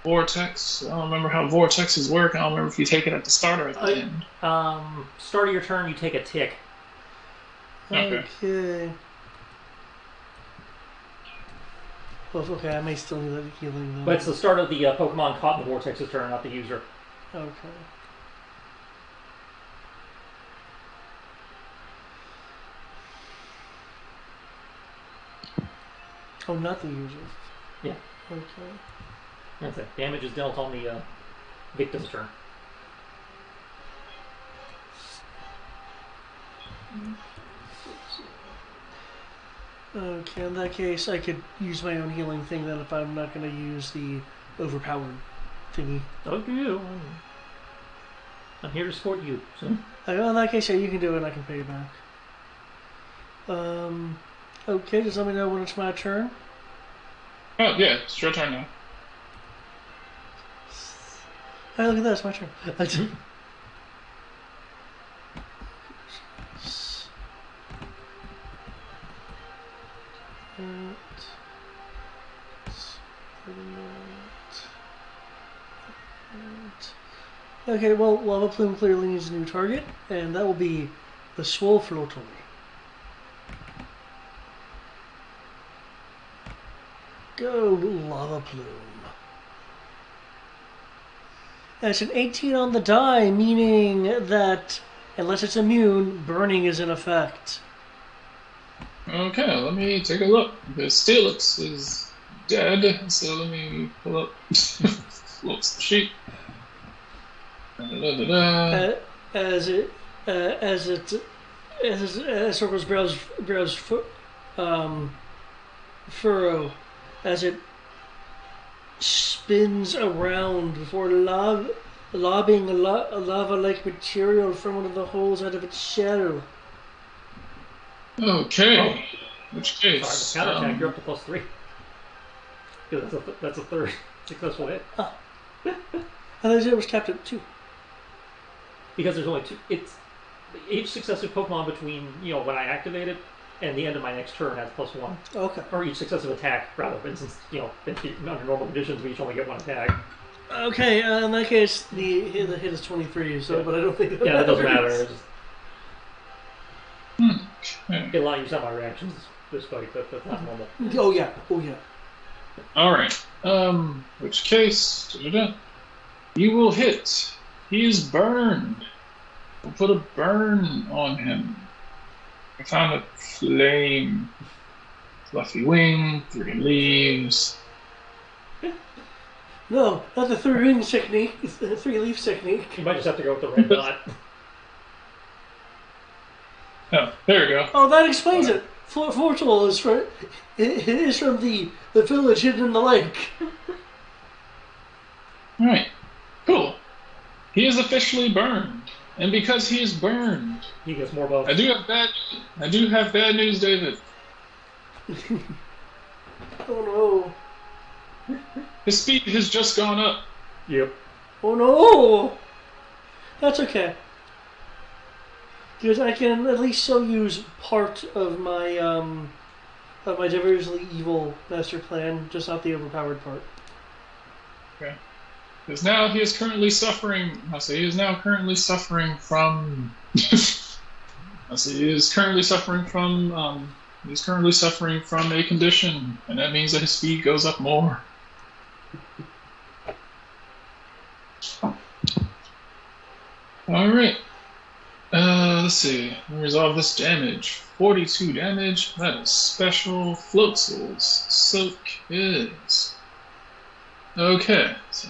vortex. I don't remember how vortexes work. I don't remember if you take it at the start or at the end. Start of your turn, you take a tick. Okay. Well, okay, I may still need that healing though. But it's the start of the Pokemon caught in the vortex's turn, not the user. Okay. Oh, not the user. Yeah. Okay. That's it. Damage is dealt on the victim's turn. Okay, in that case, I could use my own healing thing then if I'm not going to use the overpowered thingy. Okay, you. I'm here to support you. So. In that case, yeah, you can do it and I can pay you back. Okay, just let me know when it's my turn. Oh, yeah, it's your turn now. Hey, look at that, it's my turn. Okay, well, Lava Plume clearly needs a new target, and that will be the Swole Floatel. Go, Lava Plume. That's an 18 on the die, meaning that, unless it's immune, burning is in effect. Okay, let me take a look. The Steelix is dead, so let me pull up the sheet. As Circle's brows furrow, as it spins around before lobbing a lava-like material from one of the holes out of its shell. Okay. which case... Sorry, the counterattack, you're up to +3. Because that's a third successful hit. Oh. I thought it was capped at 2. Because there's only 2. It's each successive Pokemon between, when I activate it and the end of my next turn has +1. Okay. Or each successive attack, rather. But since, under normal conditions, we each only get 1 attack. Okay, in that case, the hit is 23, so, but I don't think that doesn't matter. It's just, Okay. it allows you some my reactions this fight, but that's not normal. Oh, yeah. Alright. Which case... You will hit. He is burned. We'll put a burn on him. I found a flame. Fluffy wing, 3 leaves. No, not the 3 rings technique. It's the 3 leaf technique. You might just have to go with the red dot. Oh, there we go. Oh, that explains it. Fortal is from the village hidden in the lake. Alright. Cool. He is officially burned. And because he is burned, he gets more buffs. I do have bad news, David. Oh no. His speed has just gone up. Yep. Oh no. That's okay. Because I can at least still use part of my diversely evil master plan, just not the overpowered part. Okay. Because now he is currently suffering. He is now currently suffering from. He is currently suffering from. He's currently suffering from a condition, and that means that his speed goes up more. All right. Let's see. Resolve this damage. 42 damage. That is special. Floatzel's soak is. Okay. So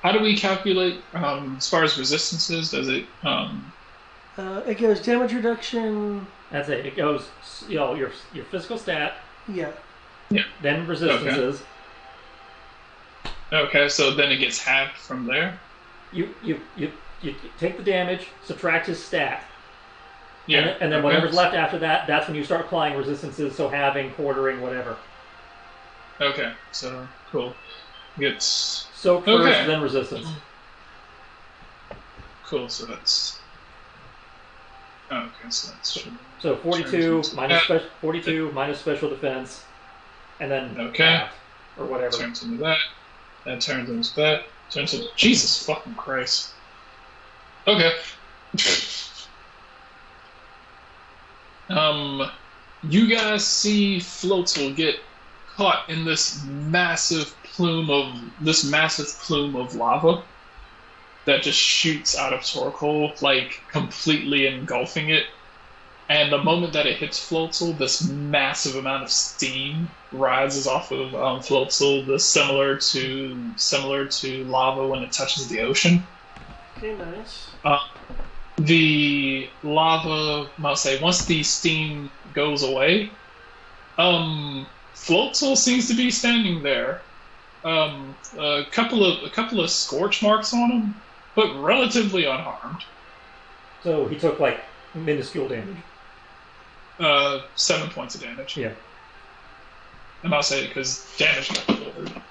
how do we calculate as far as resistances? Does it? It goes damage reduction. That's it. It goes, your physical stat. Yeah. Yeah. Then resistances. Okay, so then it gets halved from there. You take the damage, subtract his stat. Yeah. And then whatever's left after that, that's when you start applying resistances, so halving, quartering, whatever. Okay, so cool. Gets soak first, then resistance. Cool, so that's okay, so that's so 42 minus special defense, and then half, or whatever. Turns into that. That turns into that. Turns into Jesus fucking Christ. Okay. You guys see Floatzel get caught in this massive plume of lava that just shoots out of Torkoal, like completely engulfing it. And the moment that it hits Floatzel, this massive amount of steam rises off of Floatzel, similar to lava when it touches the ocean. Okay, nice. The lava, I'll say, once the steam goes away, Floatzel seems to be standing there. A couple of scorch marks on him, but relatively unharmed. So he took like minuscule damage. 7 points of damage. Yeah. And I'll say because damage got delivered.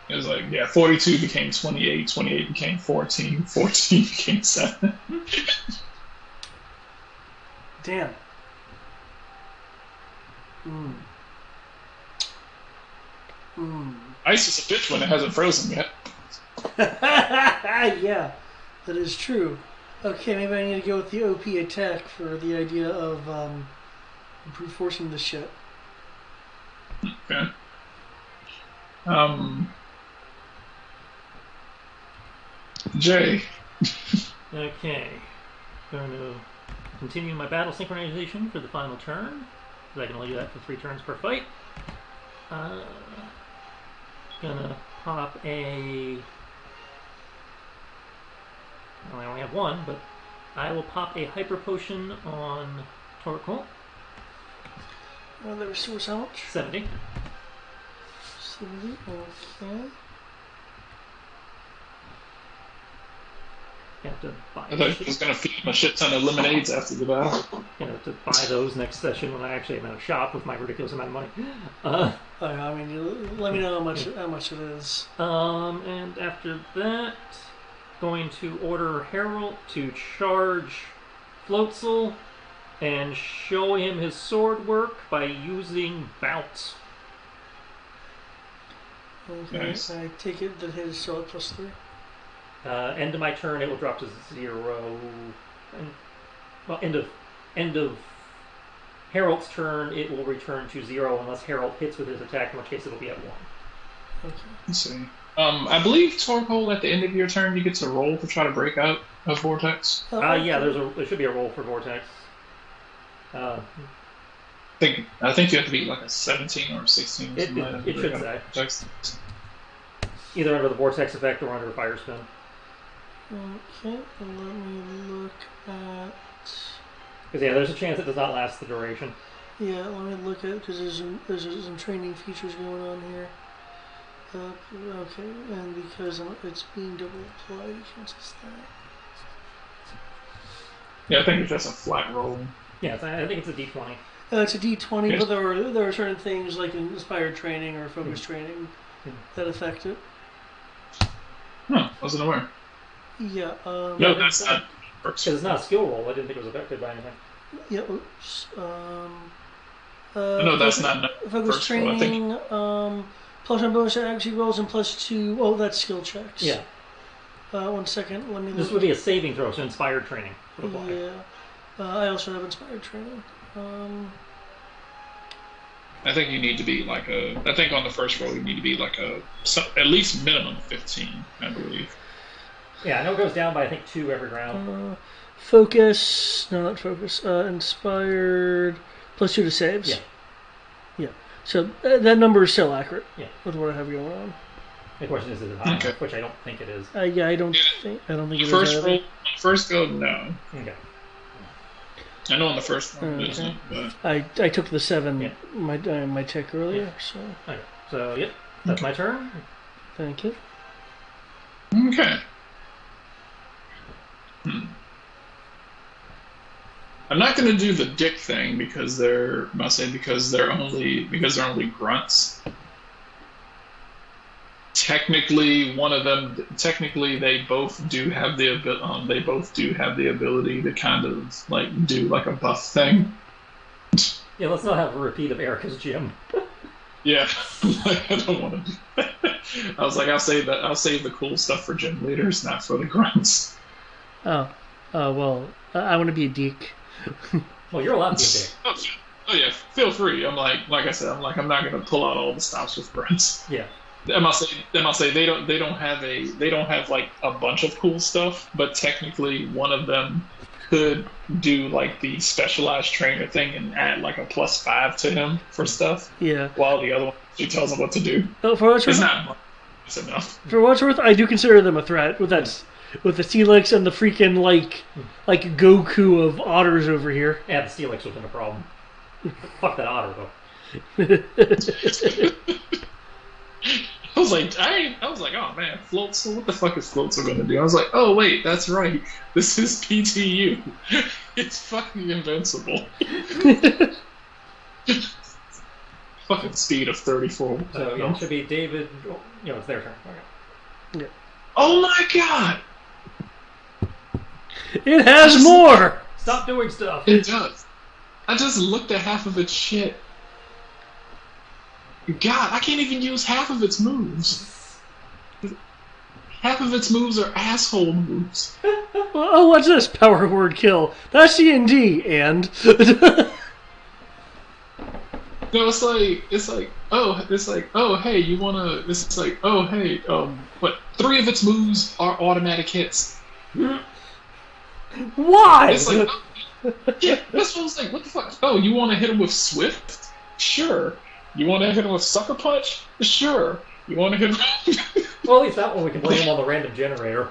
It was like, 42 became 28, 28 became 14, 14 became 7. Damn. Ice is a bitch when it hasn't frozen yet. Yeah, that is true. Okay, maybe I need to go with the OP attack for the idea of brute forcing this shit. Okay. Jay. Okay. Going to continue my battle synchronization for the final turn, because I can only do that for 3 turns per fight. Gonna pop a... Well, I only have 1, but I will pop a Hyper Potion on Torkoal. Well, the resource how much? 70. 70, okay. have to buy. I thought he was going to feed him a shit ton of lemonades after the battle. To buy those next session when I actually am in a shop with my ridiculous amount of money. I mean, let me know how much it is. And after that, going to order Harold to charge Floatzel and show him his sword work by using Bout. Okay, Nice. I take it that his still at +3. End of my turn, it will drop to 0. End of Harold's turn, it will return to 0 unless Harold hits with his attack, in which case it'll be at 1. Okay. Let's see. I believe Torkoal, at the end of your turn, you get to roll to try to break out of Vortex. Yeah, there should be a roll for Vortex. I think you have to be like a 17 or 16 or It something like that. should say. Vortex. Either under the Vortex effect or under a Fire Spin. Okay, let me look at... Because there's a chance it does not last the duration. Yeah, let me look at, because there's some training features going on here. Okay, and because it's being double applied, you can't test that. Yeah, I think it's just a flat roll. Yeah, I think it's a D20. It's a D20, Yes. but there are certain things like inspired training or focus training that affect it. Huh, wasn't aware. Yeah. No, that's not. Because it's not a skill roll, I didn't think it was affected by anything. Yeah. Oops. No, that's not. Focus first roll, I think. training. +1 bonus to accuracy rolls and +2. Oh, that's skill checks. Yeah. 1 second. Let me. This would be a saving throw, so inspired training would apply. Yeah. I also have inspired training. I think you need to be like I think on the first roll you need to be like at least minimum 15, I believe. Yeah, I know it goes down by I think 2 every round. Focus. No, not focus. Inspired. +2 to saves. Yeah. Yeah. So that number is still accurate. Yeah. With what I have going on. The question is it high Okay. enough, which I don't think it is. Yeah, I don't think it is. First either. roll, first go, no. Okay. I know on the first one it Okay. isn't, but I took the 7 Yeah. my tick earlier, so Okay. So, yep, that's my turn. thank you. okay. I'm not going to do the dick thing because they're only grunts. Technically, they both do have the ability to kind of like do like a buff thing. Yeah, let's not have a repeat of Erica's gym. Yeah, like, I don't want to do that. I was like, I'll save the cool stuff for gym leaders, not for the grunts. Well, I want to be a geek. Well, you're allowed to be a dick. Oh yeah, feel free. I'm like I said, I'm not gonna pull out all the stops with grunts. Yeah. I must say they don't have like a bunch of cool stuff, but technically one of them could do like the specialized trainer thing and add like a +5 to him for stuff. Yeah. While the other one she tells him what to do. Oh, for what's It's worth, not much. It's enough. for what's worth, I do consider them a threat with the Steelix and the freaking like Goku of otters over here. Yeah, the Steelix wasn't a problem. Fuck that otter, though. I was like, oh man, Floatzel, what the fuck is Floatzel gonna do? I was like, oh wait, that's right. This is PTU. It's fucking invincible. Fucking speed of 34. So, yeah, it should be David. It's their turn. Okay. Yeah. Oh my god! It has more. Stop doing stuff. It does. I just looked at half of its shit. God, I can't even use half of its moves. Half of its moves are asshole moves. Oh, what's this? Power word kill. That's D&D, and No, it's like, oh, hey, you wanna? It's like, oh, hey, what? 3 of its moves are automatic hits. why? It's like, yeah, that's what I was like. What the fuck? Oh, you want to hit him with Swift? Sure. You want to hit him with Sucker Punch? Sure. You want to hit him? Well, at least that one we can blame him on the random generator.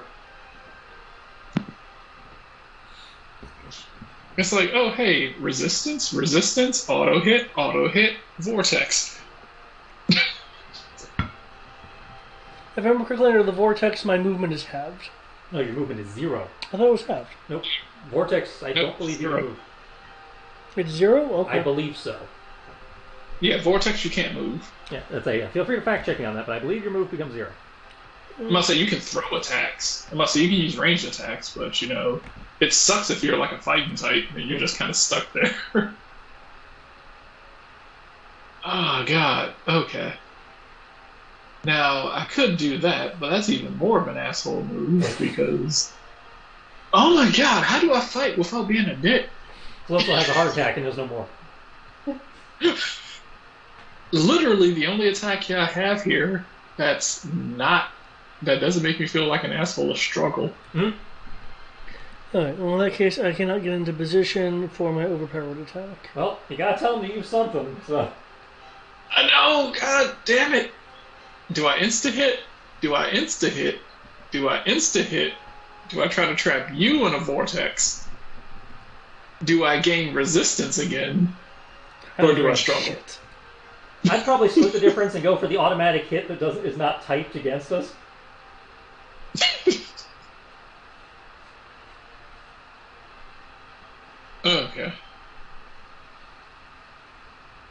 It's like, oh, hey, resistance, auto hit, vortex. If I remember correctly, under the vortex, my movement is halved. No, your movement is 0. I thought it was halved. Nope. Vortex, I don't believe you can 0. move. It's 0? Okay. I believe so. Yeah, Vortex, you can't move. Yeah, that's a, feel free to fact check me on that, but I believe your move becomes 0. I must say you can throw attacks. I must say you can use ranged attacks, but it sucks if you're like a fighting type and you're just kind of stuck there. Oh god. Okay. Now I could do that, but that's even more of an asshole move because. Oh my god! How do I fight without being a dick? Calypso has a heart attack and there's no more. Literally, the only attack I have here that doesn't make me feel like an asshole is struggle. Hmm? Alright, well in that case, I cannot get into position for my overpowered attack. Well, you gotta tell him to use something, so. I know! God damn it! Do I insta hit? Do I insta hit? Do I insta hit? Do I try to trap you in a vortex? Do I gain resistance again? Or do I struggle? Shit. I'd probably split the difference and go for the automatic hit that is not typed against us. Okay.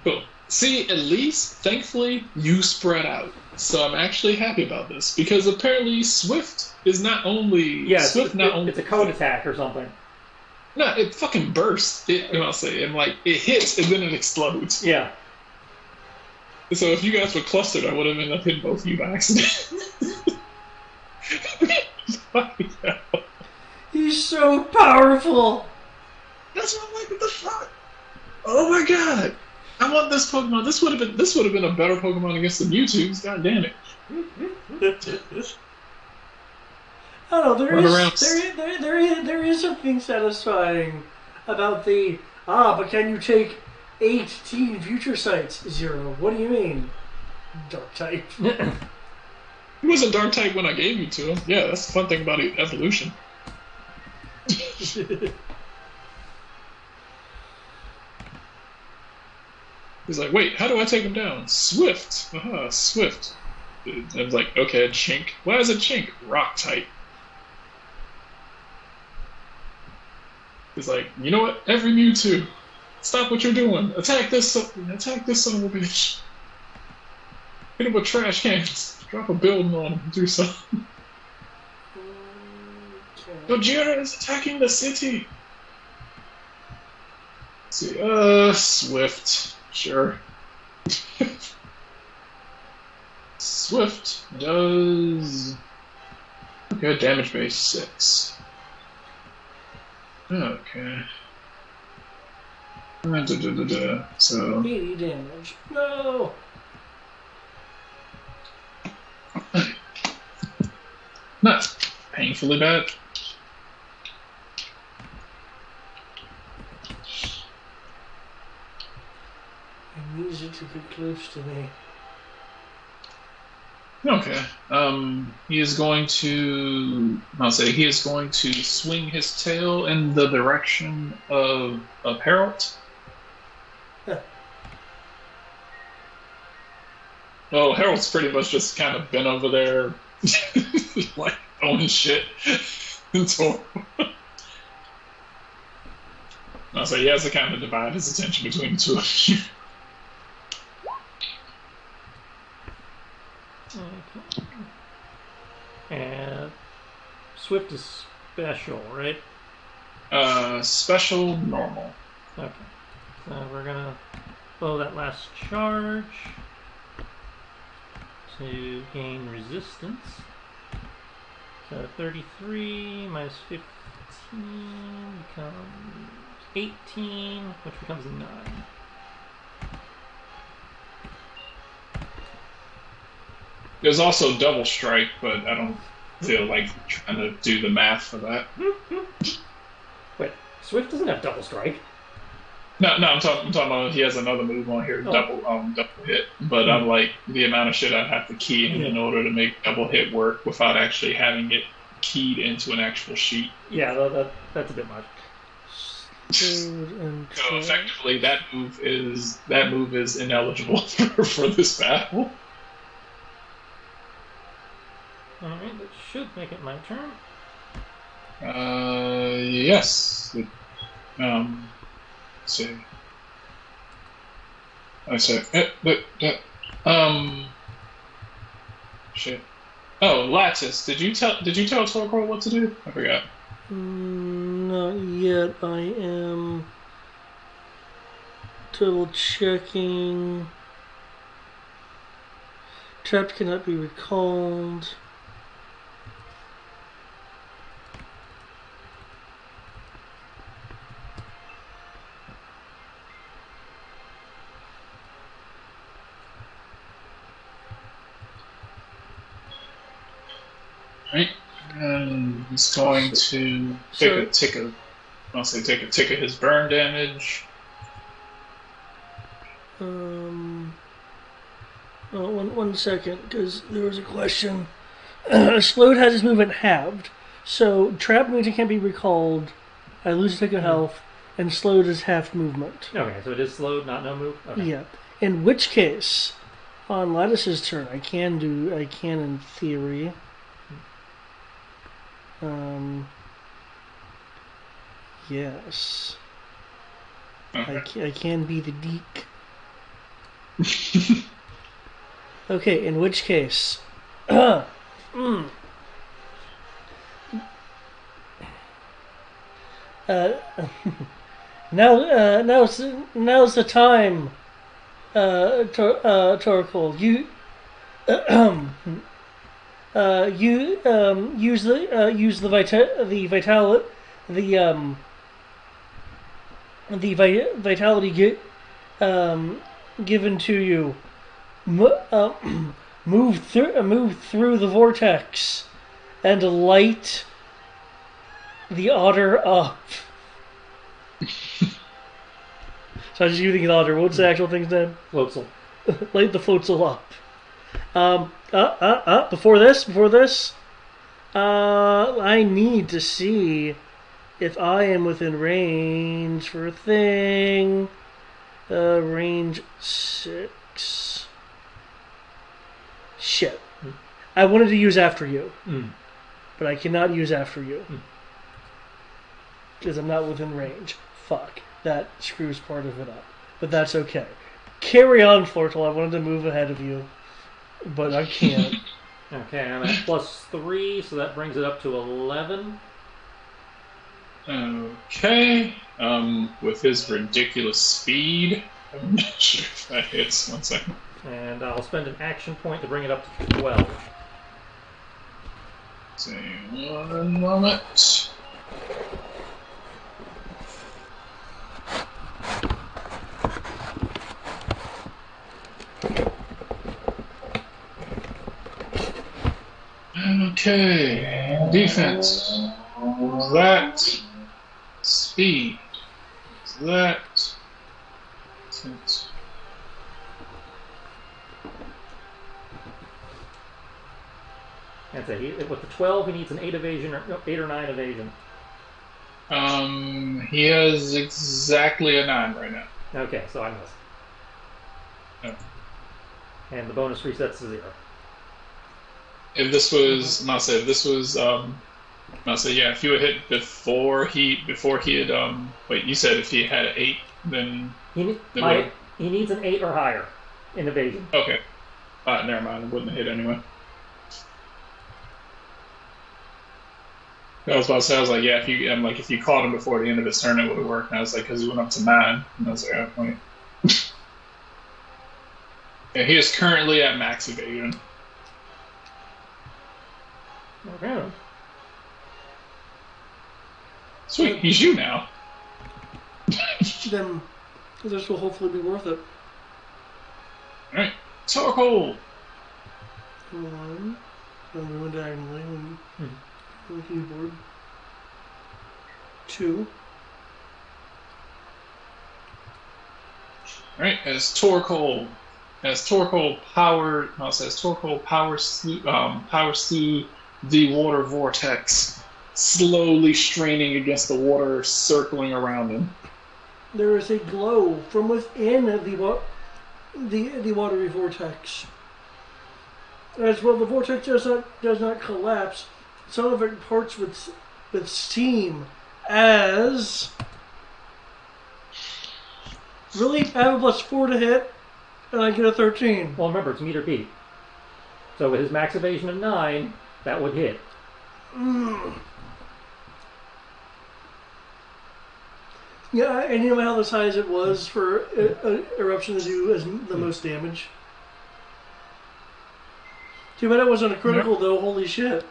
Cool. See, at least, thankfully, you spread out. So I'm actually happy about this because apparently Swift is not only It's a code attack or something. No, it fucking bursts. I'll say, and like it hits and then it explodes. Yeah. So if you guys were clustered, I would have ended up hitting both of you by accident. Fucking hell. He's so powerful! That's what I'm like. What the fuck? Oh my god! I want this Pokemon. This would have been a better Pokemon against the Mewtwo's. God damn it! I don't know. There is something satisfying about but can you take 18 future sights? 0. What do you mean? Dark type. He wasn't Dark type when I gave you to him. Yeah, that's the fun thing about evolution. He's like, wait, how do I take him down? Swift. Swift. I was like, okay, Chink. Why is it Chink? Rock type. He's like, you know what? Every Mewtwo, stop what you're doing. Attack this son of a bitch. Hit him with trash cans. Drop a building on him. Do something. Gojira is attacking the city. Let's see, Swift. Sure. Swift does. Okay, damage base 6. Okay. So. 80 damage. No! Not painfully bad. I need you to get close to me. Okay. He is going to swing his tail in the direction of Harold. Huh. Well, Harold's pretty much just kind of been over there, like throwing shit. So he has to kind of divide his attention between the two of you. Okay. And Swift is special, right? Special, normal. Okay. So we're gonna blow that last charge to gain resistance. So 33 minus 15 becomes 18, which becomes 9. There's also double strike, but I don't feel like trying to do the math for that. Wait, Swift doesn't have double strike. No, I'm talking about he has another move on here, double hit. But I'm like the amount of shit I'd have to key in order to make double hit work without actually having it keyed into an actual sheet. Yeah, that's a bit much. So effectively, that move is ineligible for this battle. Alright, that should make it my turn. Yes. Let's see. I said, shit. Oh, Lattice. Did you tell Torkoal what to do? I forgot. Not yet. I am double checking. Trapped cannot be recalled. Right. And he's going to take a tick of his burn damage. One second, because there was a question. Slowed has his movement halved, so trapped means it can't be recalled. I lose a tick of health, and slowed is half movement. Okay, so it is slowed, not no move? Okay. Yeah. In which case, on Lattice's turn, I can in theory. Yes. Okay. I can be the Deke. Okay, in which case, now now's the time, Torkoal. You use the vitality given to you. Move through the vortex and light the otter up. So I was just using an otter. What's the actual thing's name? Floatzel. Light the floatzel up. Before this, I need to see if I am within range for a thing. Range 6. Shit. I wanted to use after you, but I cannot use after you because I'm not within range. Fuck. That screws part of it up, but that's okay. Carry on, Flortle. I wanted to move ahead of you, but I can't. Okay, I'm at +3, so that brings it up to 11. Okay. With his ridiculous speed, I'm not sure if that hits. 1 second. And I'll spend an action point to bring it up to 12. See, 1 moment. Okay, defense. That speed. That. That's it. With the 12, he needs an 8 evasion or 8 or 9 evasion. He has exactly a 9 right now. Okay, so I missed. No. And the bonus resets to 0. If this was, if you had hit before he had, wait, you said if he had an 8, then he needs an 8 or higher in evasion. Okay. Never mind. It wouldn't have hit anyway. I was about to say, I was like, yeah, if you caught him before the end of his turn, it would have worked. And I was like, because he went up to 9. And I was like, oh, wait. Yeah, he is currently at max evasion. Okay. Sweet, he's you now. Then this will hopefully be worth it. Alright, Torkoal. 1. I'm going diagonally on the keyboard. 2. Alright, as Torkoal powers through the water vortex, slowly straining against the water circling around him. There is a glow from within the watery vortex. As well, the vortex does not collapse. Some of it parts with with steam as... Really? I have a +4 to hit, and I get a 13. Well, remember, it's meter B. So with his max evasion of 9, that would hit. Yeah, and you know how the size it was for Eruption to do as the most damage? Too bad it wasn't a critical, though. Holy shit.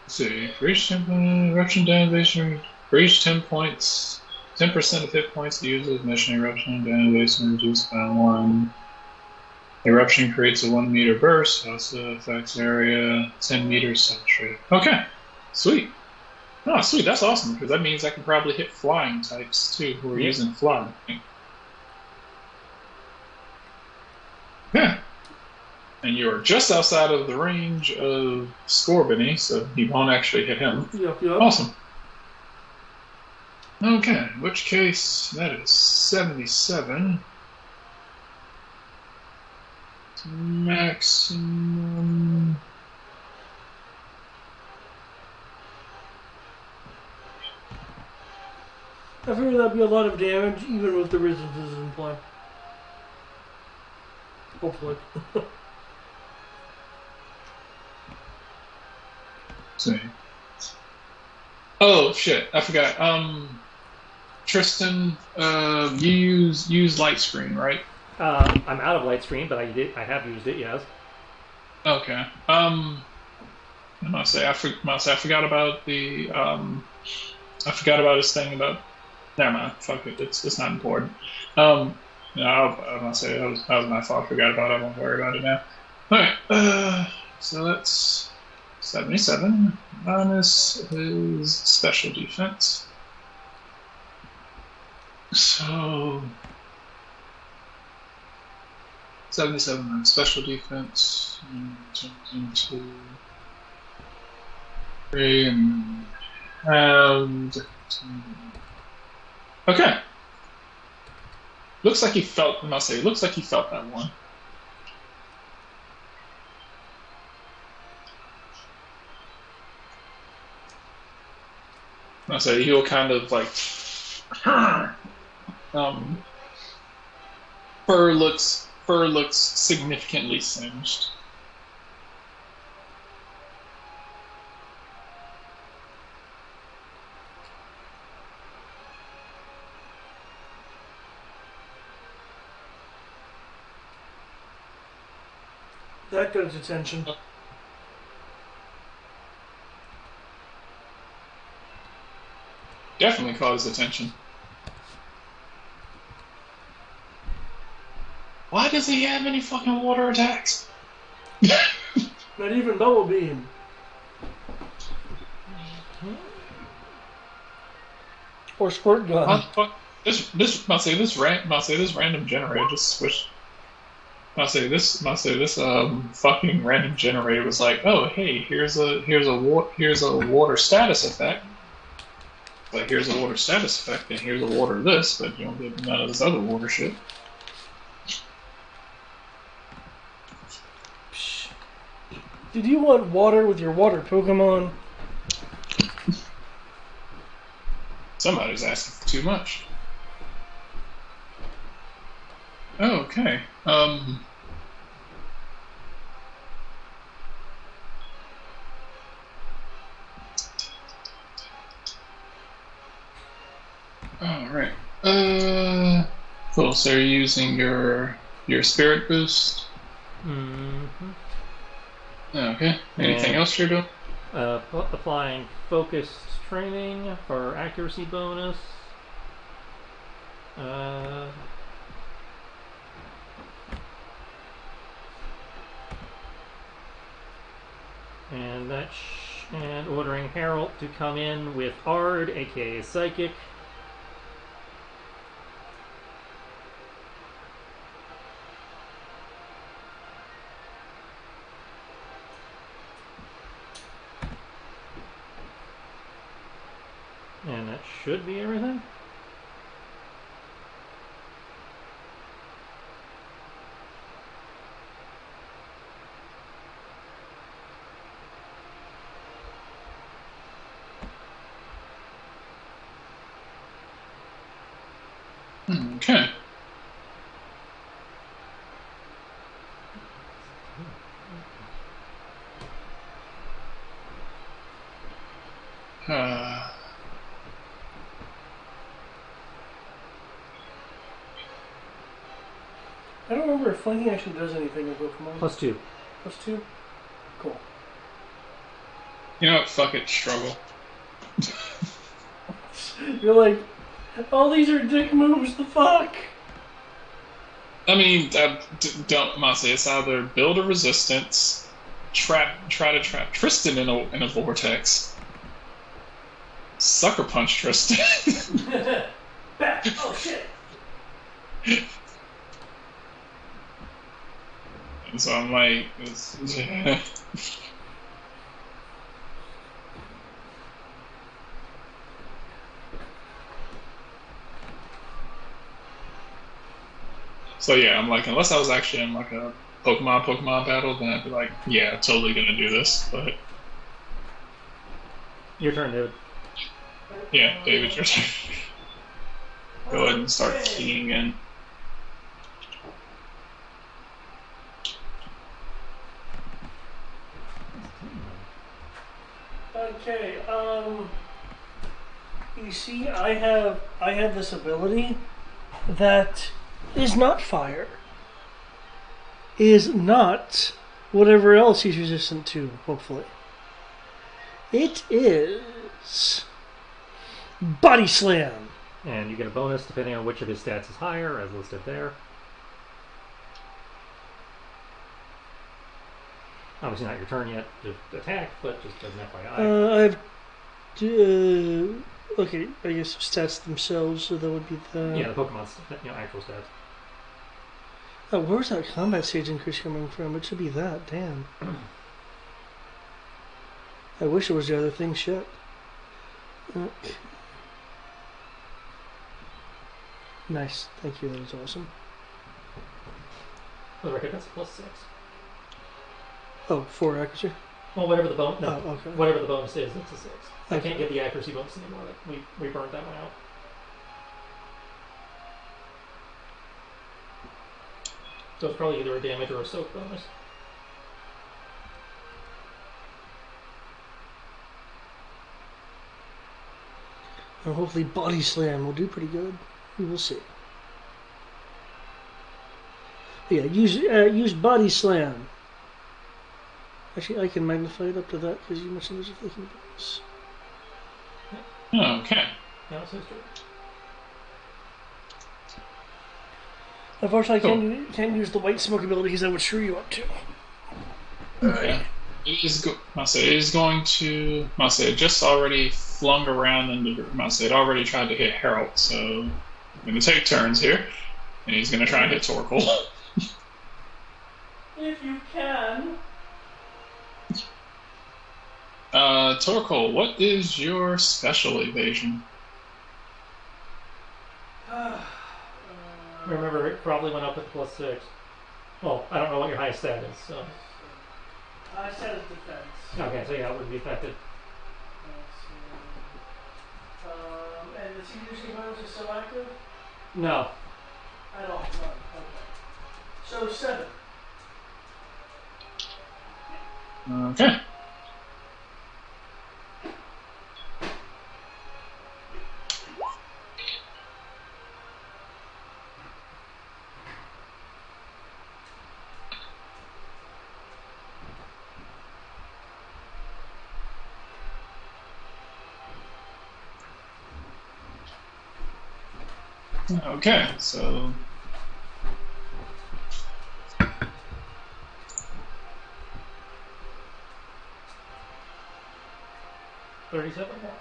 Let's see. For each eruption damage, for each 10 points, 10% of hit points the user's mission eruption damage reduced by 1. Eruption creates a 1 meter burst, also affects area 10 meters century. Okay, sweet. Oh, sweet, that's awesome, because that means I can probably hit flying types too, who are using fly. Yeah. And you're just outside of the range of Scorbiny, so you won't actually hit him. Yep. Awesome. Okay, in which case, that is 77. Maximum. I figure that'd be a lot of damage, even with the resistances in play. Hopefully. See. Oh shit! I forgot. Tristan, you use light screen, right? I'm out of light screen, but I have used it. Yes. Okay. I must say I forgot about the I forgot about his thing about. Never mind. Fuck it. It's not important. No, I must say that was my fault. I forgot about it. I won't worry about it now. All right. So that's 77 minus his special defense. So 77 minus special defense turns into 3 and okay. Looks like he felt. I must say, looks like he felt that one. I say he'll kind of like fur looks significantly singed. That got his attention. Definitely caught his attention. Why does he have any fucking water attacks? Not even Bubble Beam. Or Squirt Gun. This random generator just switched. This fucking random generator was like, oh hey, here's a water status effect. Like here's a water status effect, and here's a water this, but you don't get none of this other water shit. Did you want water with your water Pokemon? Somebody's asking for too much. Okay. All right. Cool. So you're using your spirit boost. Mm-hmm. Okay. Anything else you're doing? Applying focused training for accuracy bonus. And ordering Harold to come in with Ard, aka Psychic. And that should be everything. Okay. Uh, I don't remember if flanking actually does anything in Pokemon. +2. +2? Cool. you know what? Fuck it. Struggle. You're like, all these are dick moves, the fuck? I mean, don't Mase. It's either build a resistance, try to trap Tristan in a vortex, sucker punch Tristan. Back! Oh shit! And so I'm like, so yeah, I'm like, unless I was actually in like a Pokemon battle, then I'd be like, yeah, totally gonna do this. But Your turn, David. yeah, David, your turn. Go ahead and start keying in. Okay, you see, I have this ability that is not fire. Is not whatever else he's resistant to, hopefully. It is Body Slam. And you get a bonus depending on which of his stats is higher, as listed there. Obviously not your turn yet to attack, but just as an FYI. Okay, I guess stats themselves, so that would be the... Yeah, the Pokemon's actual stats. Oh, where's that combat stage increase coming from? It should be that, damn. I wish it was the other thing, shit. Okay. Nice, thank you, that is awesome. For the record, that's +6. Oh, 4 accuracy? Well, whatever the bonus, okay. whatever the bonus is, it's a 6. I Okay. can't get the accuracy bonus anymore. Like, we burned that one out. So it's probably either a damage or a soak bonus. And hopefully Body Slam will do pretty good. We will see. But yeah, use Body Slam. Actually, I can magnify it up to that because you mentioned there's a flicking bonus. Okay. Now it's his turn. Unfortunately, I can't use the white smoke ability because that would screw you up too. Okay. Mase is going to. Mase just already flung around and Mase had already tried to hit Harold, so I'm going to take turns here, and he's going to try and hit Torkoal. If you can. Torkoal, what is your special evasion? Remember, it probably went up at +6. Well, I don't know what your highest stat is, so. I said it's defense. Okay, so yeah, it would be affected. And the seducing bonus is still active? No. At all, none. Okay. So 7. Okay. Okay, so 37 more.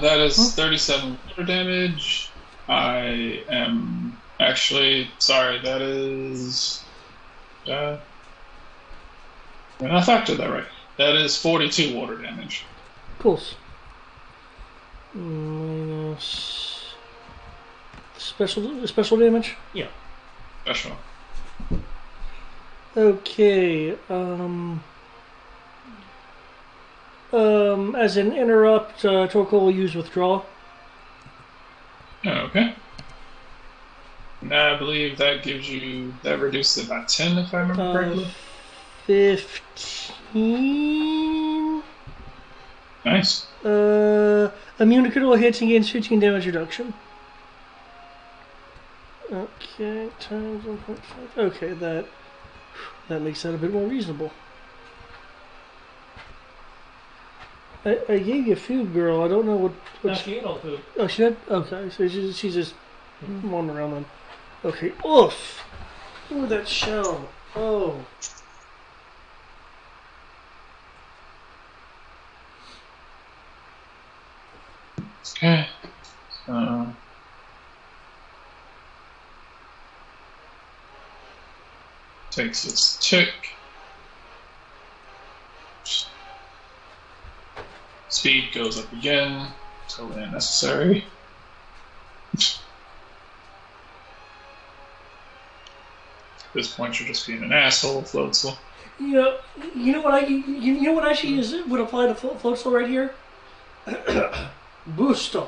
that is 37 water damage. I am actually sorry. That is. Did I factor that right? That is 42 water damage. Cool. Minus special damage. Yeah. Special. Okay. As an interrupt, Torkoal will use withdraw. Okay. I believe that reduces it by 10, if I remember correctly. 15. Nice. Immune to critical hits and gains 15 damage reduction. Okay, times 1.5. Okay, that makes that a bit more reasonable. I gave you food, girl. I don't know what No, she ate all the food. Oh, she did? Okay, so she's just wandering around then. Okay, oof! Ooh, that shell. Oh. Okay. Takes its tick. Speed goes up again. Totally unnecessary. At this point, you're just being an asshole, Floatzel. You know what you know what actually would apply to Floatzel right here? Booster.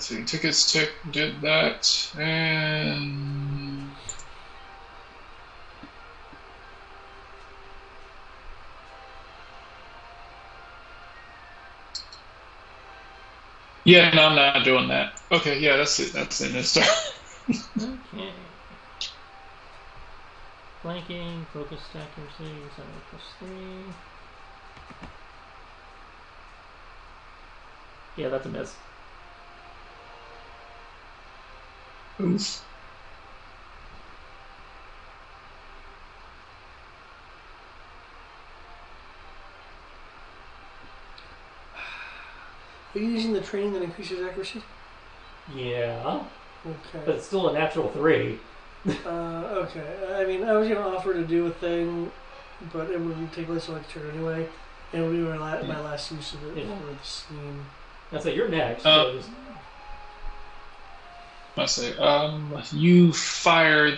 So he took his tick, did that, and yeah, no, I'm not doing that. Okay, yeah, that's it. That's in this turn. Okay. Flanking, focus accuracy, 7+3. Yeah, that's a miss. Oof. Are you using the training that increases accuracy? Yeah. Okay. But it's still a natural 3. Okay. I mean, I was going to offer to do a thing, but it would take less like a turn anyway. And it would be my last use of it for the scene. I'd say you're next. You fire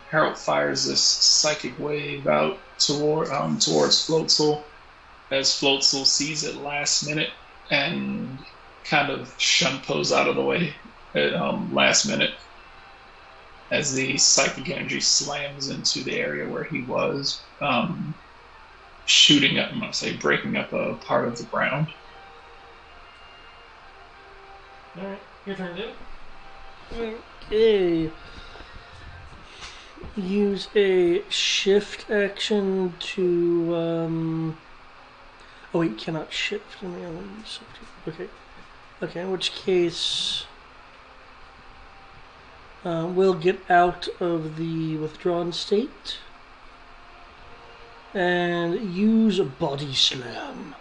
Harold fires this psychic wave out towards Floatzel, as Floatzel sees it last minute and kind of shunpos out of the way at last minute as the psychic energy slams into the area where he was, shooting up, breaking up a part of the ground. Alright, your turn, dude. Okay. Use a shift action to oh wait, cannot shift. Okay. Okay, in which case we'll get out of the withdrawn state and use a body slam.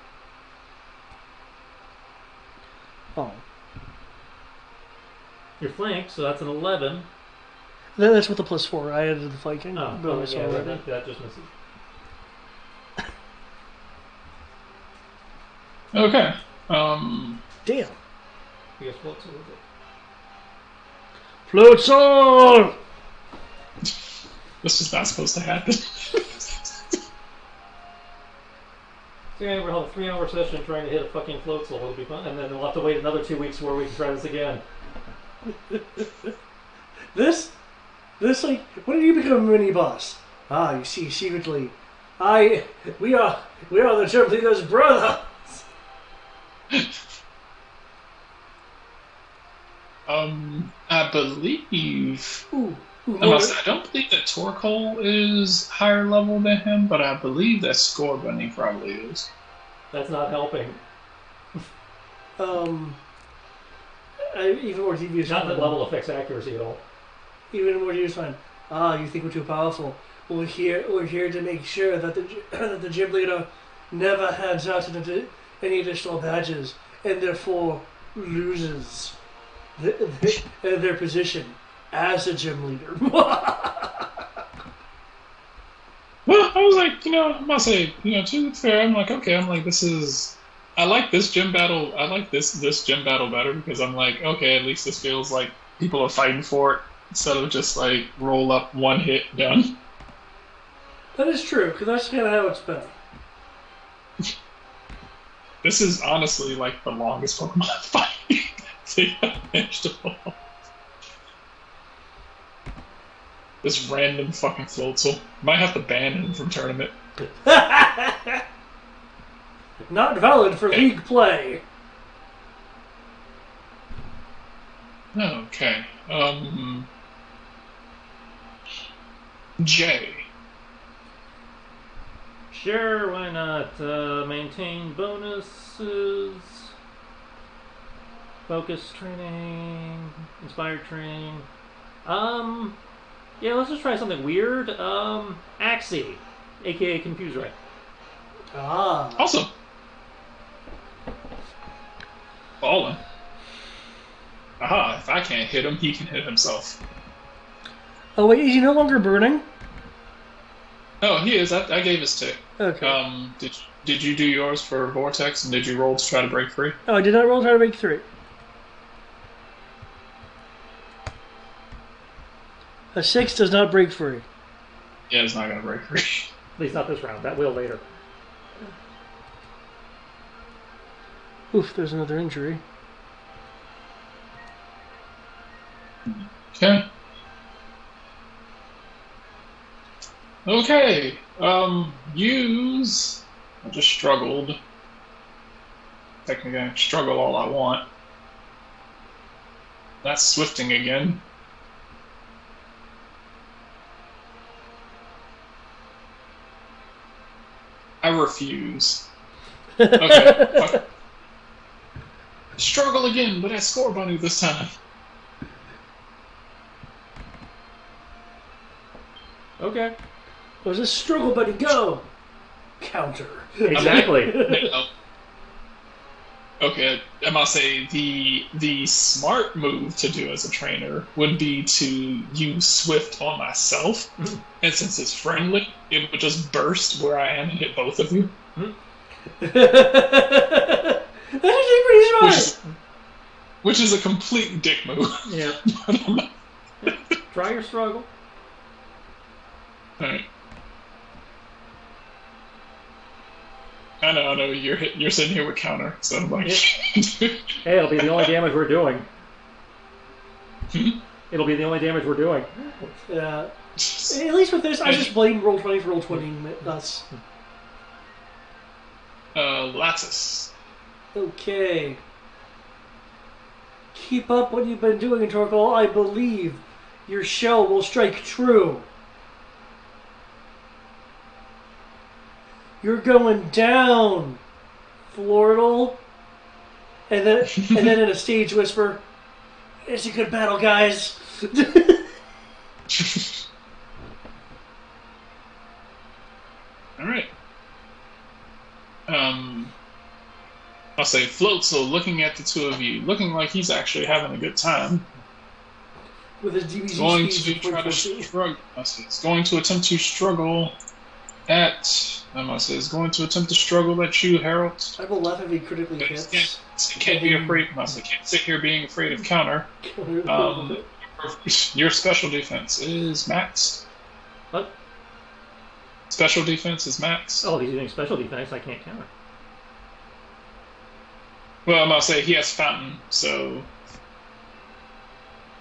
Oh. You're flanked, so that's an 11. That's with the +4. I added the flanking bonus yeah, already. that just misses. Okay. Damn. I guess Floatzel with it. Floatzel! This is not supposed to happen. So yeah, we'll have a 3-hour session trying to hit a fucking Floatzel. It'll be fun, and then we'll have to wait another 2 weeks where we can try this again. This like, when did you become a mini boss? Ah, you see, secretly, we are the Germ Leader's brother. I believe. I don't believe that Torkoal is higher level than him, but I believe that Scorbunny probably is. That's not helping. Even more devious. Not that level affects accuracy at all. Even more devious fine. Ah, you think we're too powerful? We're here to make sure that the gym leader never hands out any additional badges, and therefore loses their position as a gym leader. Well, I was like, I must say, to be fair, I'm like, okay, I like this gym battle. I like this gym battle better because I'm like, okay, at least this feels like people are fighting for it instead of just like roll up, one hit, done. That is true, because that's kind of how it's been. This is honestly like the longest Pokemon fight they have managed to pull off. This random fucking Floatzel. Might have to ban him from tournament. Not valid for league play. Okay. J. Sure, why not? Maintain bonuses. Focus training. Inspired training. Yeah, let's just try something weird. Axie, aka Confuse Ray. Ah. Awesome. Ballin'. Aha, if I can't hit him, he can hit himself. Oh wait, is he no longer burning? Oh, he is. I gave his tick. Okay. Did you do yours for Vortex, and did you roll to try to break free? Oh, I did not roll to try to break 3. A 6 does not break free. Yeah, it's not going to break free. At least not this round. That will later. Oof, there's another injury. Okay. Okay. Use. I just struggled. Technically, I can struggle all I want. That's swifting again. I refuse. Okay. Fuck. Struggle again, but I score bunny this time. Okay. Was a struggle, buddy? Go. Counter. Exactly. Okay, I must say the smart move to do as a trainer would be to use Swift on myself, and since it's friendly, it would just burst where I am and hit both of you. That's actually pretty smart. Which is a complete dick move. Yeah. Try your struggle. Alright. I know. You're sitting here with counter, so I'm like. Hey, it'll be the only damage we're doing. It'll be the only damage we're doing. Yeah. At least with this, I just blame Roll20 for Roll20 us. Lattice. Okay. Keep up what you've been doing, Torkoal. I believe your shell will strike true. You're going down, Flortle. And then in a stage whisper, it's a good battle, guys. Alright. I'll say Floatzel looking at the two of you, looking like he's actually having a good time. With his DBZ Going speed to of try to 2014. struggle. It's going to attempt to struggle at. It's going to attempt to struggle at you, Harold. I will laugh if he critically But hits. it can't be afraid. Can't sit here being afraid of counter. Your special defense is maxed. What? Special defense is maxed. Oh, he's using special defense. I can't counter. Well, I'm gonna say he has fountain, so.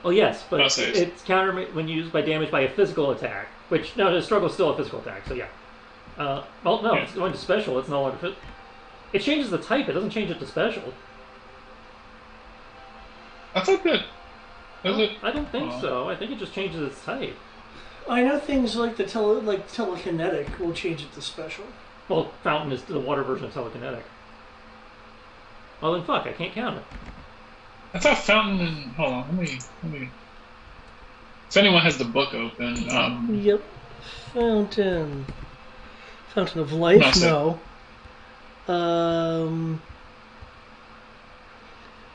Oh yes, but I'll say it. it's counter when used by damage by a physical attack. Which no, the struggle is still a physical attack. So yeah. Well, no, Yeah. it's going to special. It's no longer. It changes the type. It doesn't change it to special. I thought that. Is it? I don't think so. I think it just changes its type. I know things like the telekinetic will change it to special. Well, fountain is the water version of telekinetic. Well then, fuck. I can't count it. I thought fountain and hold on, let me. If anyone has the book open, Yep. Fountain. Fountain of Life, no.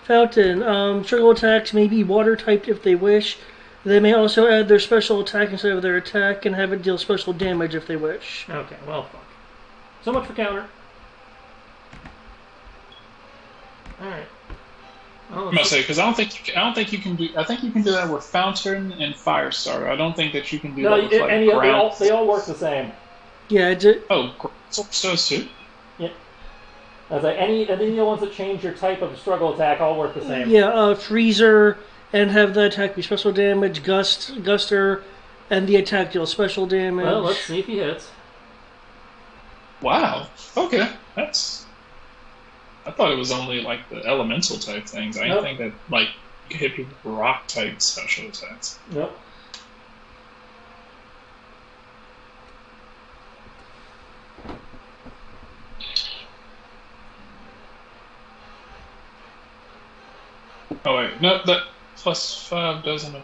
Fountain. Struggle attacks may be water typed if they wish. They may also add their special attack instead of their attack and have it deal special damage if they wish. Okay, well, fuck. So much for counter. Alright. I'm gonna say because I don't think you can do. I think you can do that with fountain and Firestarter. I don't think that you can do that with they all work the same. Yeah, Oh, Source does too. Yeah. I was like, any the ones that change your type of struggle attack all work the same. Yeah, freezer, and have the attack be special damage, guster, and the attack deal special damage. Well, let's see if he hits. Wow. Okay. That's. I thought it was only like the elemental type things. I didn't think that like you could hit people with rock type special attacks. Nope. Oh wait, no, that +5 doesn't.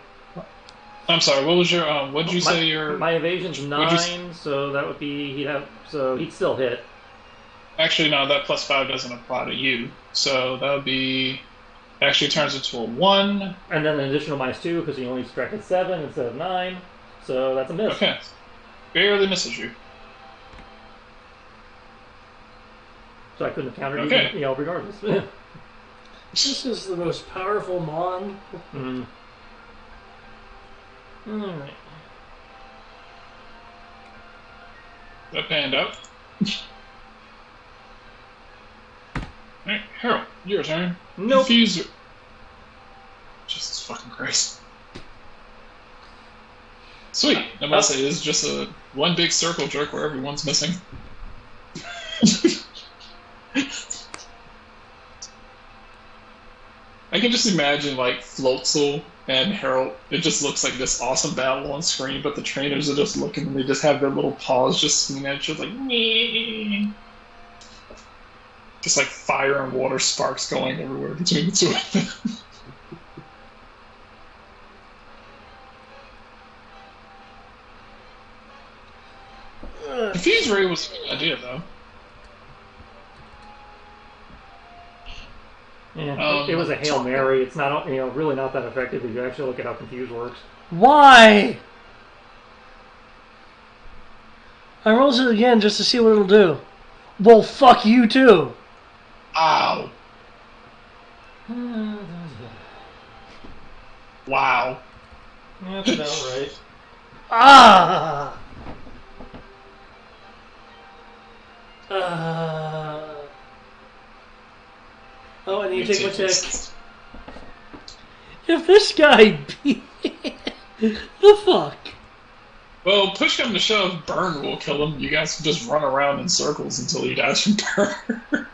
I'm sorry. What was your? What did you say your? My evasion's 9, so that would be he'd still hit. Actually, no, that +5 doesn't apply to you. So that would be. Actually turns into a 1. And then an additional -2 because he only struck at 7 instead of 9. So that's a miss. Okay. Barely misses you. So I couldn't have countered Okay. you, regardless. This is the most powerful Mon. Mm. Alright. That panned out. Alright, Harold, your turn. Nope. Confuser. Jesus fucking Christ. Sweet. I'm about to say, this is just a one big circle jerk where everyone's missing. I can just imagine, like, Floatzel and Harold. It just looks like this awesome battle on screen, but the trainers are just looking and they just have their little paws just swinging at you, like, nee. Just like fire and water sparks going everywhere between the two of them. Diffuse Ray was a good idea, though. Yeah, it was a Hail Mary. It's not, really not that effective if you actually look at how Confuse works. Why? I rolls it again just to see what it'll do. Well, fuck you too. Ow. Wow. That's about right. Ah. Oh, I need to take my check. If this guy beat the fuck. Well, push come to shove, burn will kill him. You guys can just run around in circles until he dies from burn.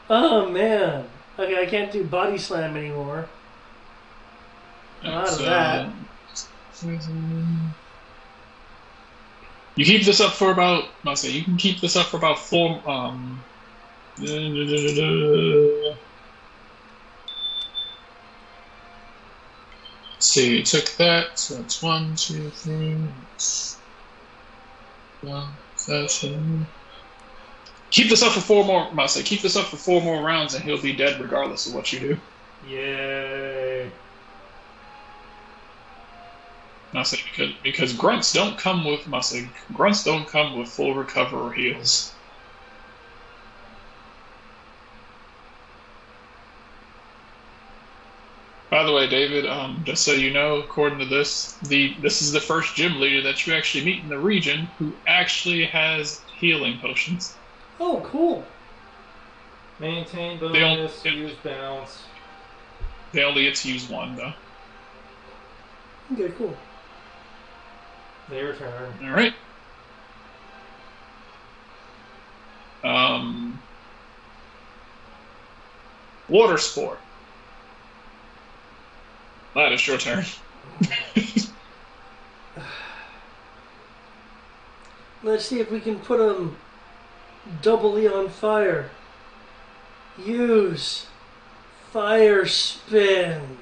Oh man. Okay, I can't do body slam anymore. I'm out of that. You keep this up for about. I'll say you can keep this up for about 4. Let's see, you took that, so that's 1, 2, 3. Keep this up for 4 more. I say keep this up for 4 more rounds, and he'll be dead regardless of what you do. Yay! I say because grunts don't come with. I say grunts don't come with full recover or heals. By the way, David, just so you know, according to this, this is the first gym leader that you actually meet in the region who actually has healing potions. Oh, cool. Maintain bonus, use bounce. They only get to use 1, though. Okay, cool. Their turn. All right. Water sport. That is your turn. Let's see if we can put him doubly on fire. Use fire spin.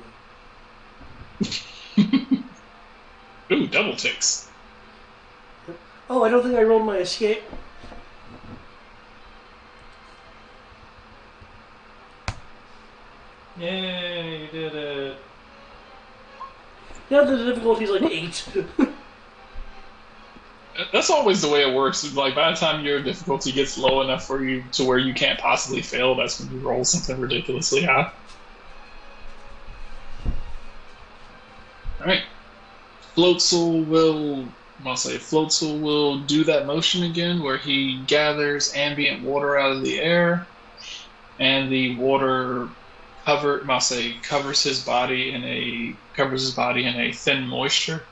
Ooh, double ticks. Oh, I don't think I rolled my escape. Yay, you did it. Yeah, the difficulty's like 8. That's always the way it works. Like, by the time your difficulty gets low enough for you to where you can't possibly fail, that's when you roll something ridiculously high. Alright. Floatzel will I'll say Floatzel will do that motion again where he gathers ambient water out of the air, and the water I'll say covers his body in a thin moisture.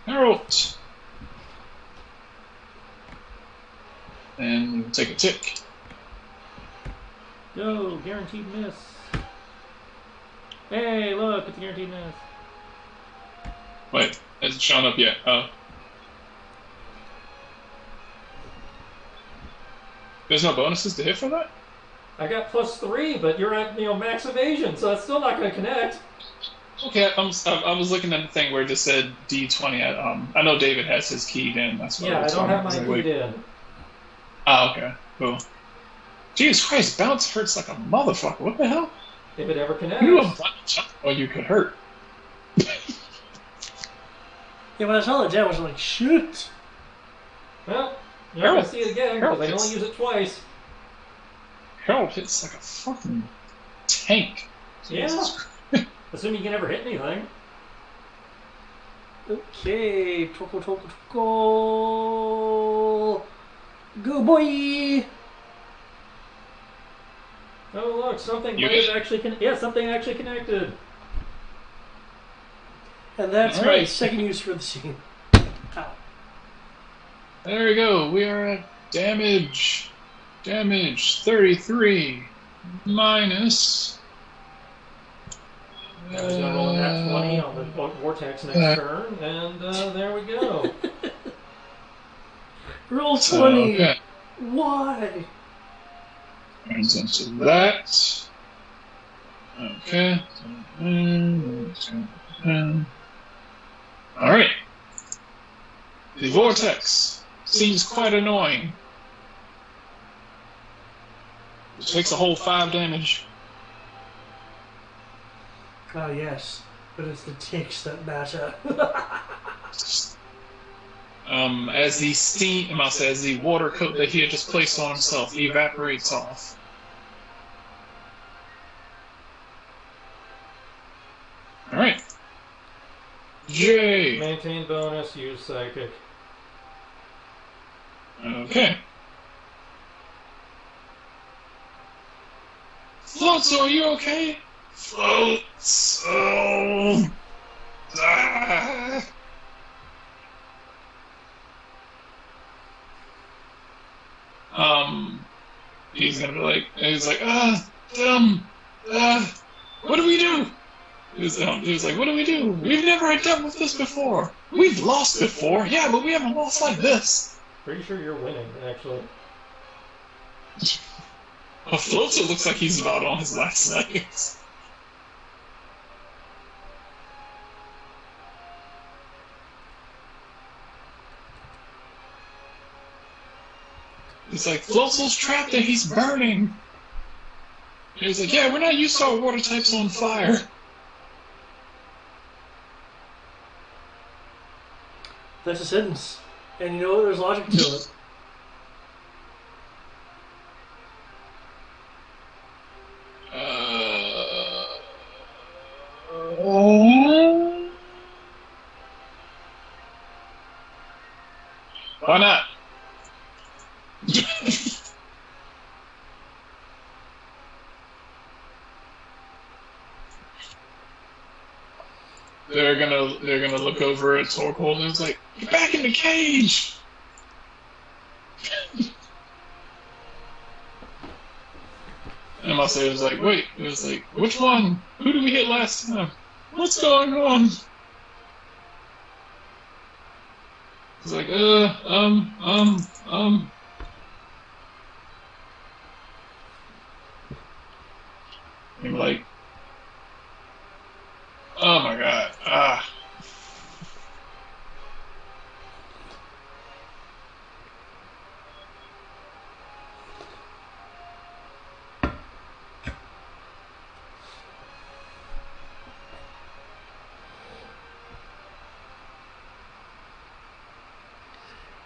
Harold. And take a tick. Go, guaranteed miss. Hey, look, it's a guaranteed miss. Wait, hasn't shown up yet. Oh. There's no bonuses to hit for that? I got +3, but you're at max evasion, so that's still not going to connect. Okay, I was looking at the thing where it just said D20. I know David has his keyed in. That's what I don't have mine keyed in. Oh, okay, cool. Jesus Christ, bounce hurts like a motherfucker. What the hell? If it ever connects. You have well, you could hurt. Yeah, when I saw the damage, I was like, shoot. Well, you're not going to see it again because I can only use it twice. Harold hits like a fucking tank. Jesus. Yeah. Assuming you can never hit anything. Okay, Twinkle. Go, boy! Oh, look, something something actually connected. And that's my second use for the scene. Ow. There we go. We are at damage. Damage 33 minus. I was going to roll that 20 on the vortex next turn, and there we go. Roll 20. Okay. Why? Turns into that. Okay. Alright. The vortex seems quite annoying. It takes a whole 5 damage. Oh, yes. But it's the ticks that matter. As the steam, as the water coat that he had just placed on himself evaporates off. Alright. Jay. Maintain bonus, use psychic. Okay. Floatzel, are you okay? Floatzel. Ah. He's gonna be like, what do we do? He was like, what do we do? We've never dealt with this before. We've lost before, yeah, but we haven't lost like this. Pretty sure you're winning, actually. Floatzel looks like he's about on his last legs. He's like, Floatzel's trapped and he's burning. And he's like, yeah, we're not used to our water types on fire. That's a sentence. And you know what? There's logic to it. Why not? They're gonna look over at Torkoal and it's like, get back in the cage. And Marcel was like, wait, it was like, which one? Who did we hit last time? What's going on? It's like, I'm like, oh my god,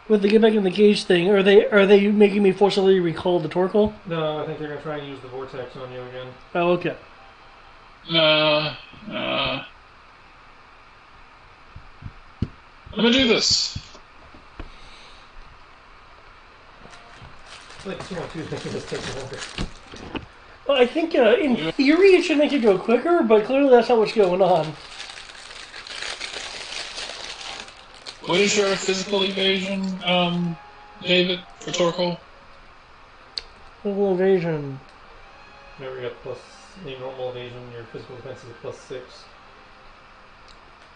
With the get back in the cage thing, are they making me forcibly recall the Torkoal? No, I think they're going to try and use the vortex on you again. Oh, okay. Uh, I'm gonna do this. Like 2 on 2 making this take longer. Well, I think in theory it should make it go quicker, but clearly that's not what's going on. What is your physical evasion, David, for Torkoal? Physical evasion. Remember, you got plus a normal evasion, your physical defense is a +6.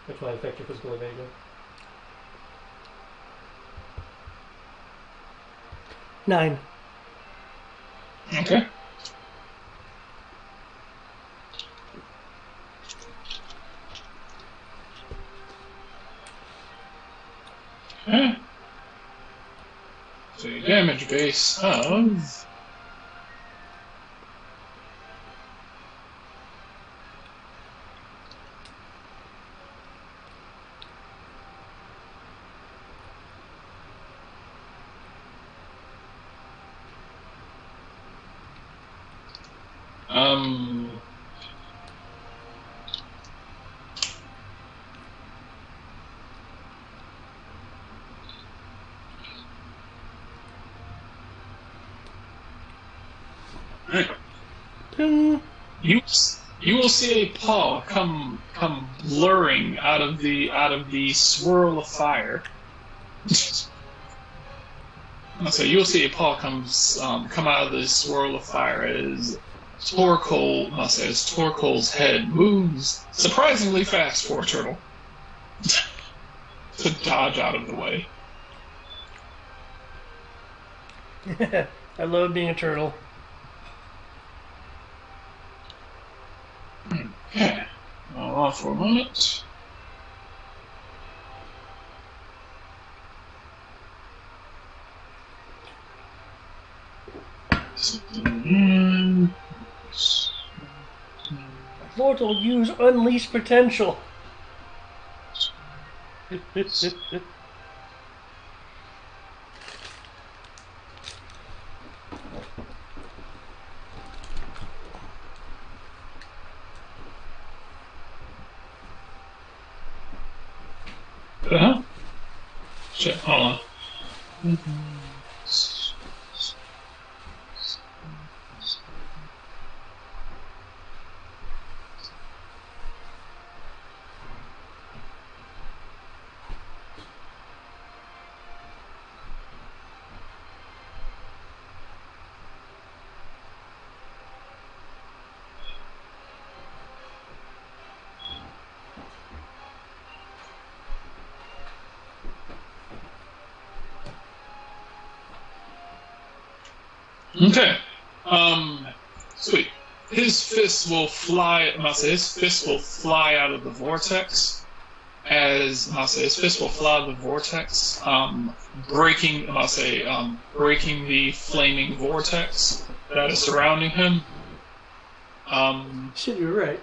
Which might affect your physical evasion. 9. Okay. Okay. So your damage base of... Ping. You will see a paw come blurring out of the swirl of fire. So you'll see a paw come out of the swirl of fire as Torkoal's head moves surprisingly fast for a turtle to dodge out of the way. I love being a turtle. Okay, hold on for a moment. Lord will use unleash potential. Shit, hold on. Okay. Sweet. His fists will fly. His fists will fly out of the vortex. His fists will fly out of the vortex, breaking. Breaking the flaming vortex that is surrounding him. Shit, you're right.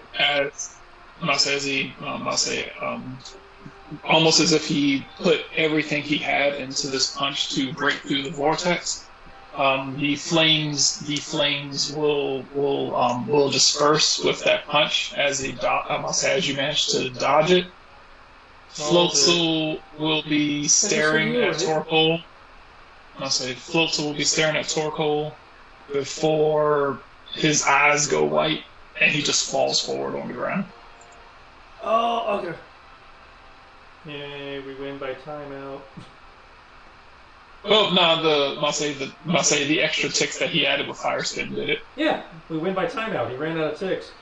Almost as if he put everything he had into this punch to break through the vortex. The flames will disperse with that punch as as you manage to dodge it. Floatzel will be staring at Torkoal. Floatzel will be staring at Torkoal before his eyes go white and he just falls forward on the ground. Oh, okay. Yay, we win by timeout. Well, no, the extra ticks that he added with Fire Spin did it. Yeah, we win by timeout. He ran out of ticks.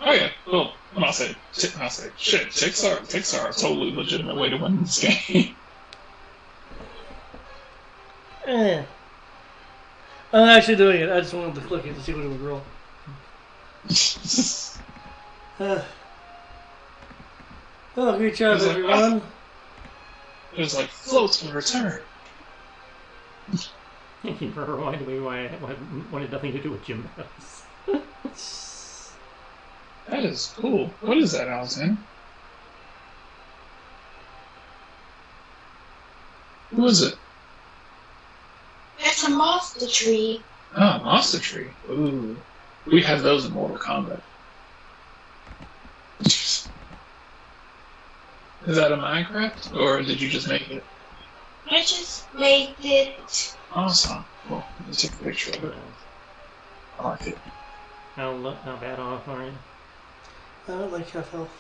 Oh yeah. Well, shit. Ticks are a totally legitimate way to win this game. I'm actually doing it. I just wanted to click it to see what it would roll. Oh, great job, everyone. It was like floats will return. You reminded me why it wanted nothing to do with gym battles. That is cool. What is that, Alexander? Who is it? That's a monster tree. Ah, monster tree. Ooh. We have those in Mortal Kombat. Is that a Minecraft, or did you just make it? I just made it. Awesome. Cool. Let me take a picture of it. I like it. How bad off are you? I don't like half health.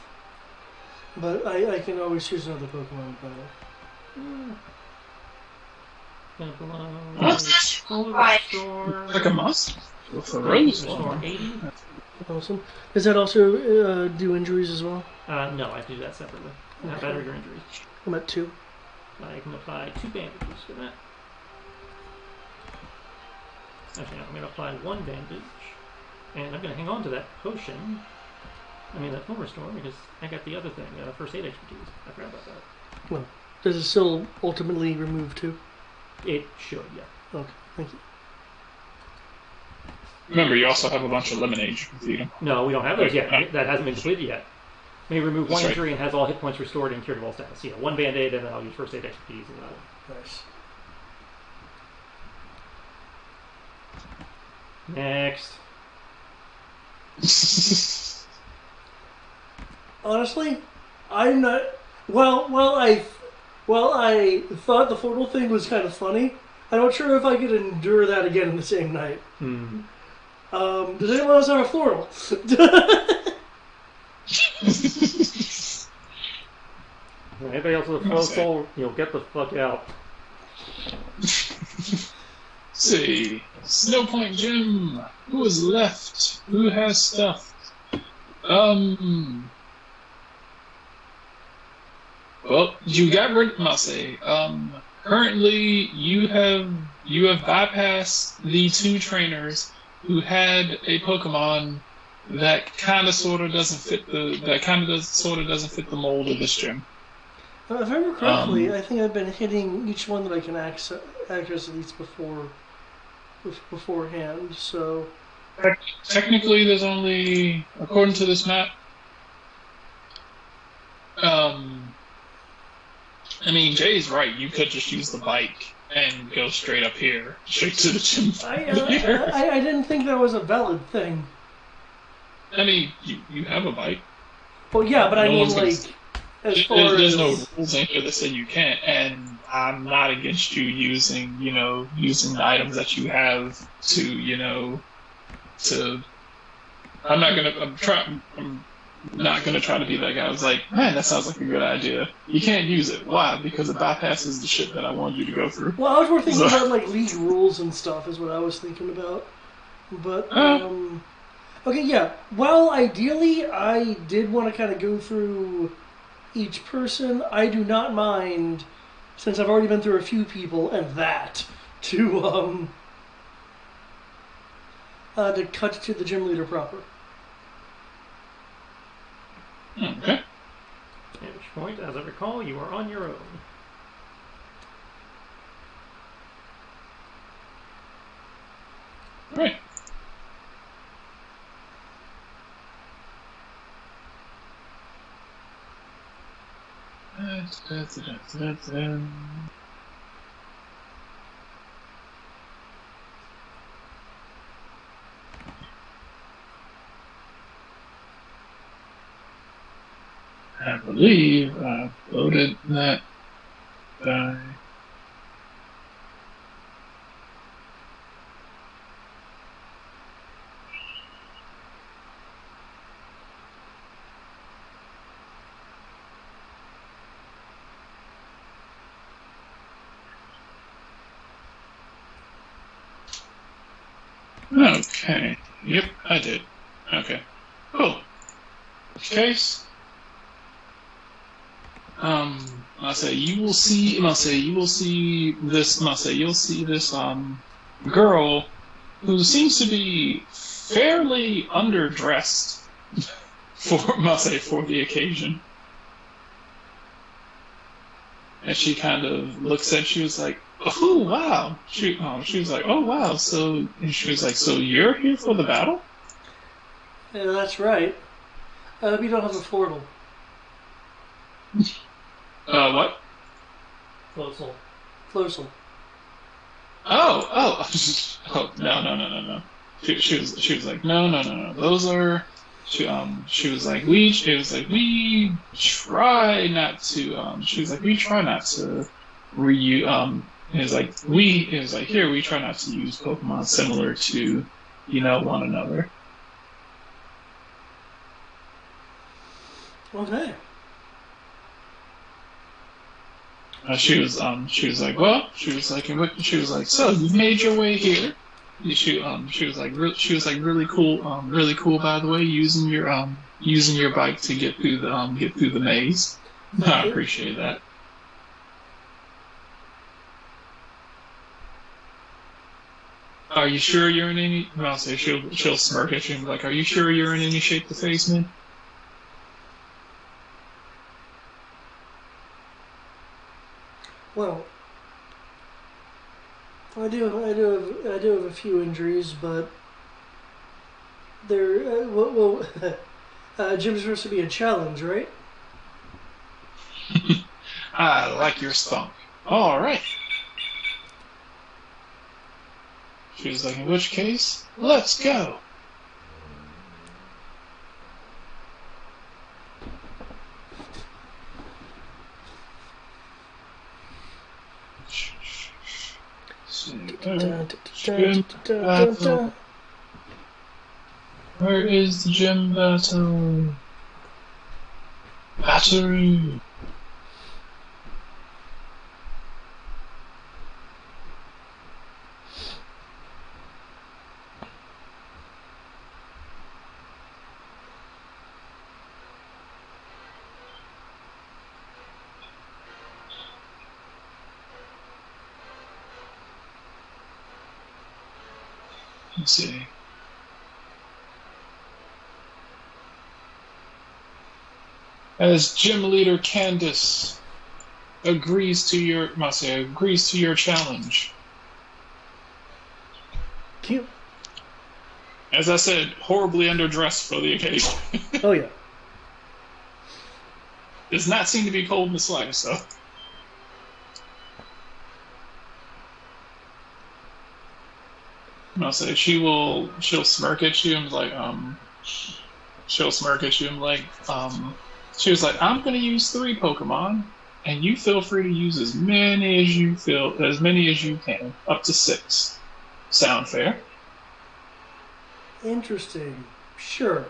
But I can always choose another Pokemon battle. Full Right. restore. Like a must. With a rose. Restore 80. Awesome. Does that also do injuries as well? No, I have to do that separately. Not better your injuries. I'm at 2. I can apply 2 bandages for that. Actually, no, I'm going to apply 1 bandage. And I'm going to hang on to that potion. I mean, that full restore, because I got the other thing, first aid expertise. I forgot about that. Well, does it still ultimately remove 2? It should, yeah. Okay, thank you. Remember, you also have a bunch of lemonade you can feed them. No, we don't have those yet. That hasn't been completed yet. May remove 1 That's right. injury and has all hit points restored and cured of all status. Yeah, 1 band-aid, and then I'll use first aid expertise and that'll. Nice. Next. Honestly, I'm not. Well, I thought the portal thing was kind of funny. I'm not sure if I could endure that again in the same night. Does anyone else have a floral? Anybody else with a flow soul, you'll get the fuck out. See, Snow Point Gym. Who is left? Who has stuff? Well, you got rid of Mase. Currently, you have bypassed the 2 trainers who had a Pokemon that kind of sort of doesn't fit the mold of this gym. If I remember correctly, I think I've been hitting each one that I can access at least beforehand. So Technically, there's only, according to this map, I mean, Jay's right. You could just use the bike and go straight up here, straight to the gym. I didn't think that was a valid thing. I mean, you have a bike. Well, yeah, but I mean, one's gonna- like, as far There's as no rules in here that say you can't, and I'm not against you using the items that you have to. I'm not gonna try to be that guy. I was like, man, that sounds like a good idea. You can't use it. Why? Because it bypasses the shit that I wanted you to go through. Well, I was more thinking about like league rules and stuff is what I was thinking about. But okay, yeah. Well, ideally, I did want to kind of go through each person. I do not mind, since I've already been through a few people and that, to cut to the gym leader proper. Okay. At which point, as I recall, you are on your own. Right. I believe I uploaded that guy. Okay. Yep, I did. Okay. Cool. Case. I say you will see this girl who seems to be fairly underdressed for the occasion. And she kind of looks at you, was like, oh wow. She was like, oh wow, and she was like, so you're here for the battle? Yeah, that's right. We don't have a portal. What? Floatzel. Floatzel. Oh, no. She was like, no. she was like, we try not to, she was like, we try not to reuse, it was like, here, we try not to use Pokemon similar to, one another. Okay. She was like, well, she was like, so you made your way here. She was like, really cool, by the way, using your bike to get through the maze. I Thank you. appreciate that. Are you sure you're in any? No, I'll say she'll smirk at you and be like, are you sure you're in any shape to face me? Well, I do have a few injuries, but they're gym's supposed to be a challenge, right? I like your spunk. All right. She was like, in which case, let's go. Gym battle. Where is the gym battle? Battery. Let's see. As gym leader Candace agrees to your challenge. Cute. As I said, horribly underdressed for the occasion. Oh yeah. Does not seem to be cold in the slightest, though. I'll say she'll smirk at you and be like, she'll smirk at you and be like, she was like, I'm gonna use 3 Pokemon, and you feel free to use as many as you can, up to 6. Sound fair? Interesting. Sure.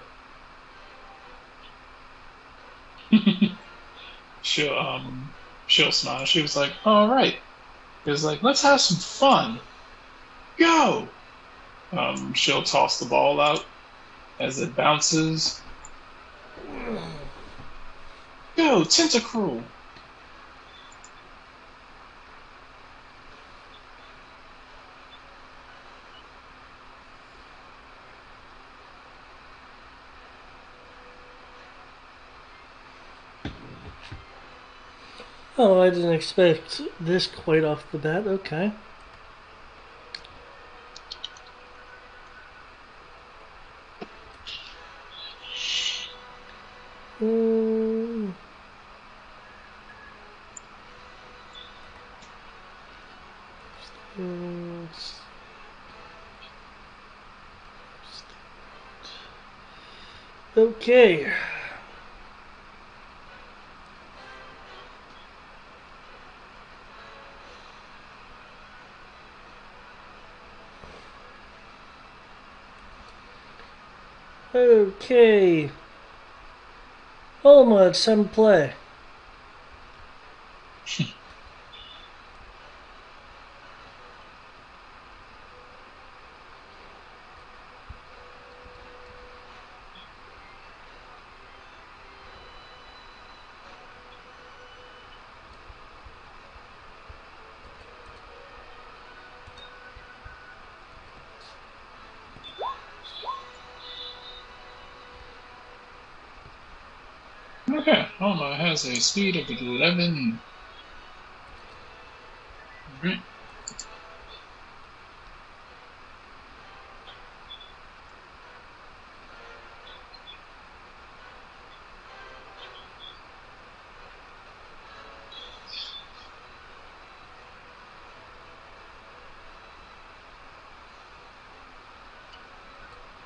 She'll smile. She was like, all right. It was like, let's have some fun. Go. She'll toss the ball out as it bounces. Go, Tentacruel. Oh, I didn't expect this quite off the bat. Okay. Mm. Okay. Okay. Alma, it's time to play. Okay, Alma has a speed of 11. Alright.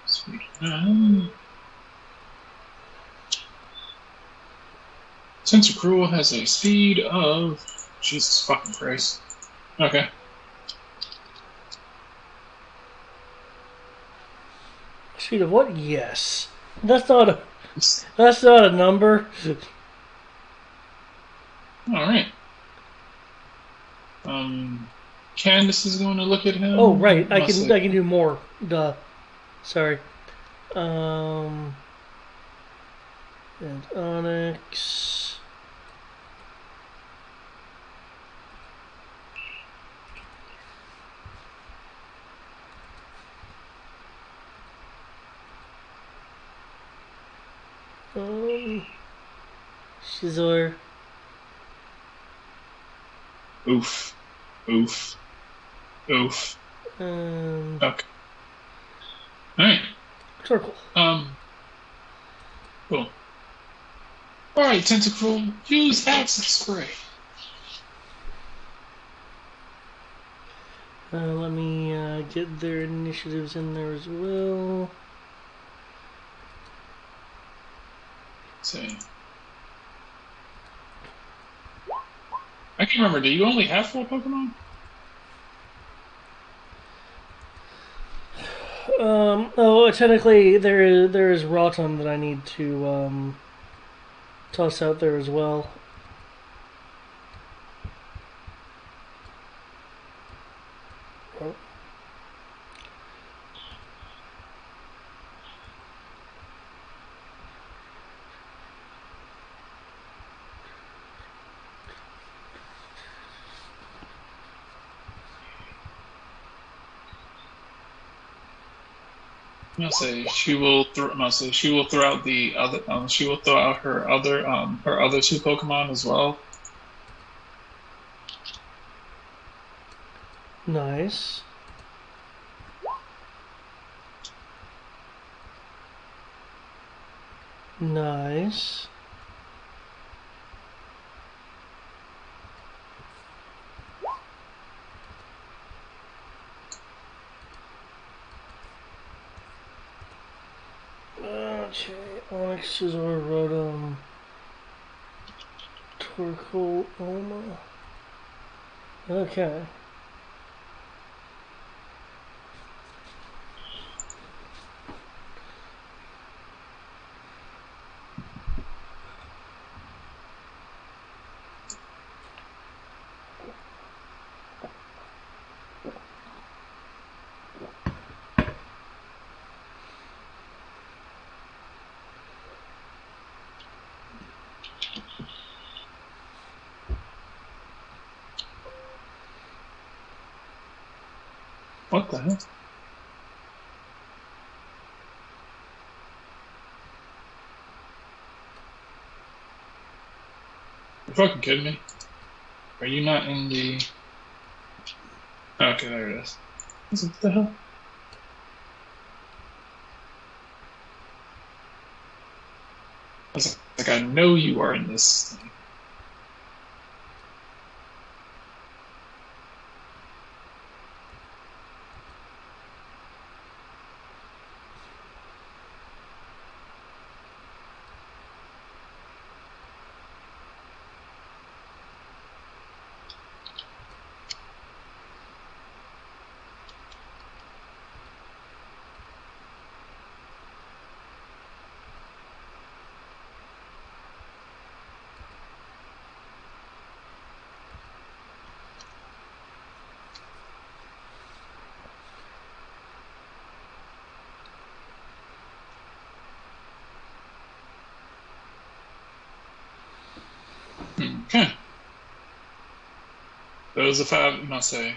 Speed of 9. Tentacruel has a speed of... Jesus fucking Christ. Okay. Speed of what? Yes. That's not a number. Alright. Candace is going to look at him. Oh right, I Must can say- I can do more. Duh. Sorry. And Onyx. Shizor. Oof. Oof. Oof. And Okay. Alright. Torkoal. Cool. Alright, Tentacruel, use Acid Spray. Let me get their initiatives in there as well. See. I can't remember, do you only have 4 Pokemon? Technically there is Rotom that I need to toss out there as well. Oh. I'll say she will throw. I'll say she will throw out the other. She will throw out her other 2 Pokemon as well. Nice. Nice. Okay, Onyx, Scizor, Rotom, Torkoal, Oma. Okay. What the hell? You're fucking kidding me? Are you not in the? Okay, there it is. What the hell? I was like, I know you are in this thing. Okay. Those are 5. Must say.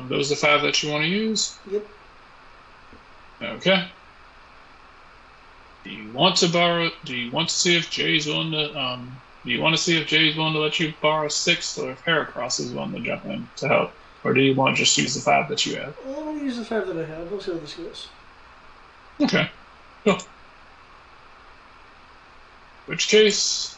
Those are 5 that you want to use. Yep. Okay. Do you want to borrow? Do you want to see if Jay's willing to? Do you want to see if Jay's willing to let you borrow 6, or if Heracross is willing to jump in to help, or do you want to just use the 5 that you have? I'm going to use the 5 that I have. We'll see how this goes. Okay. Cool. Which case,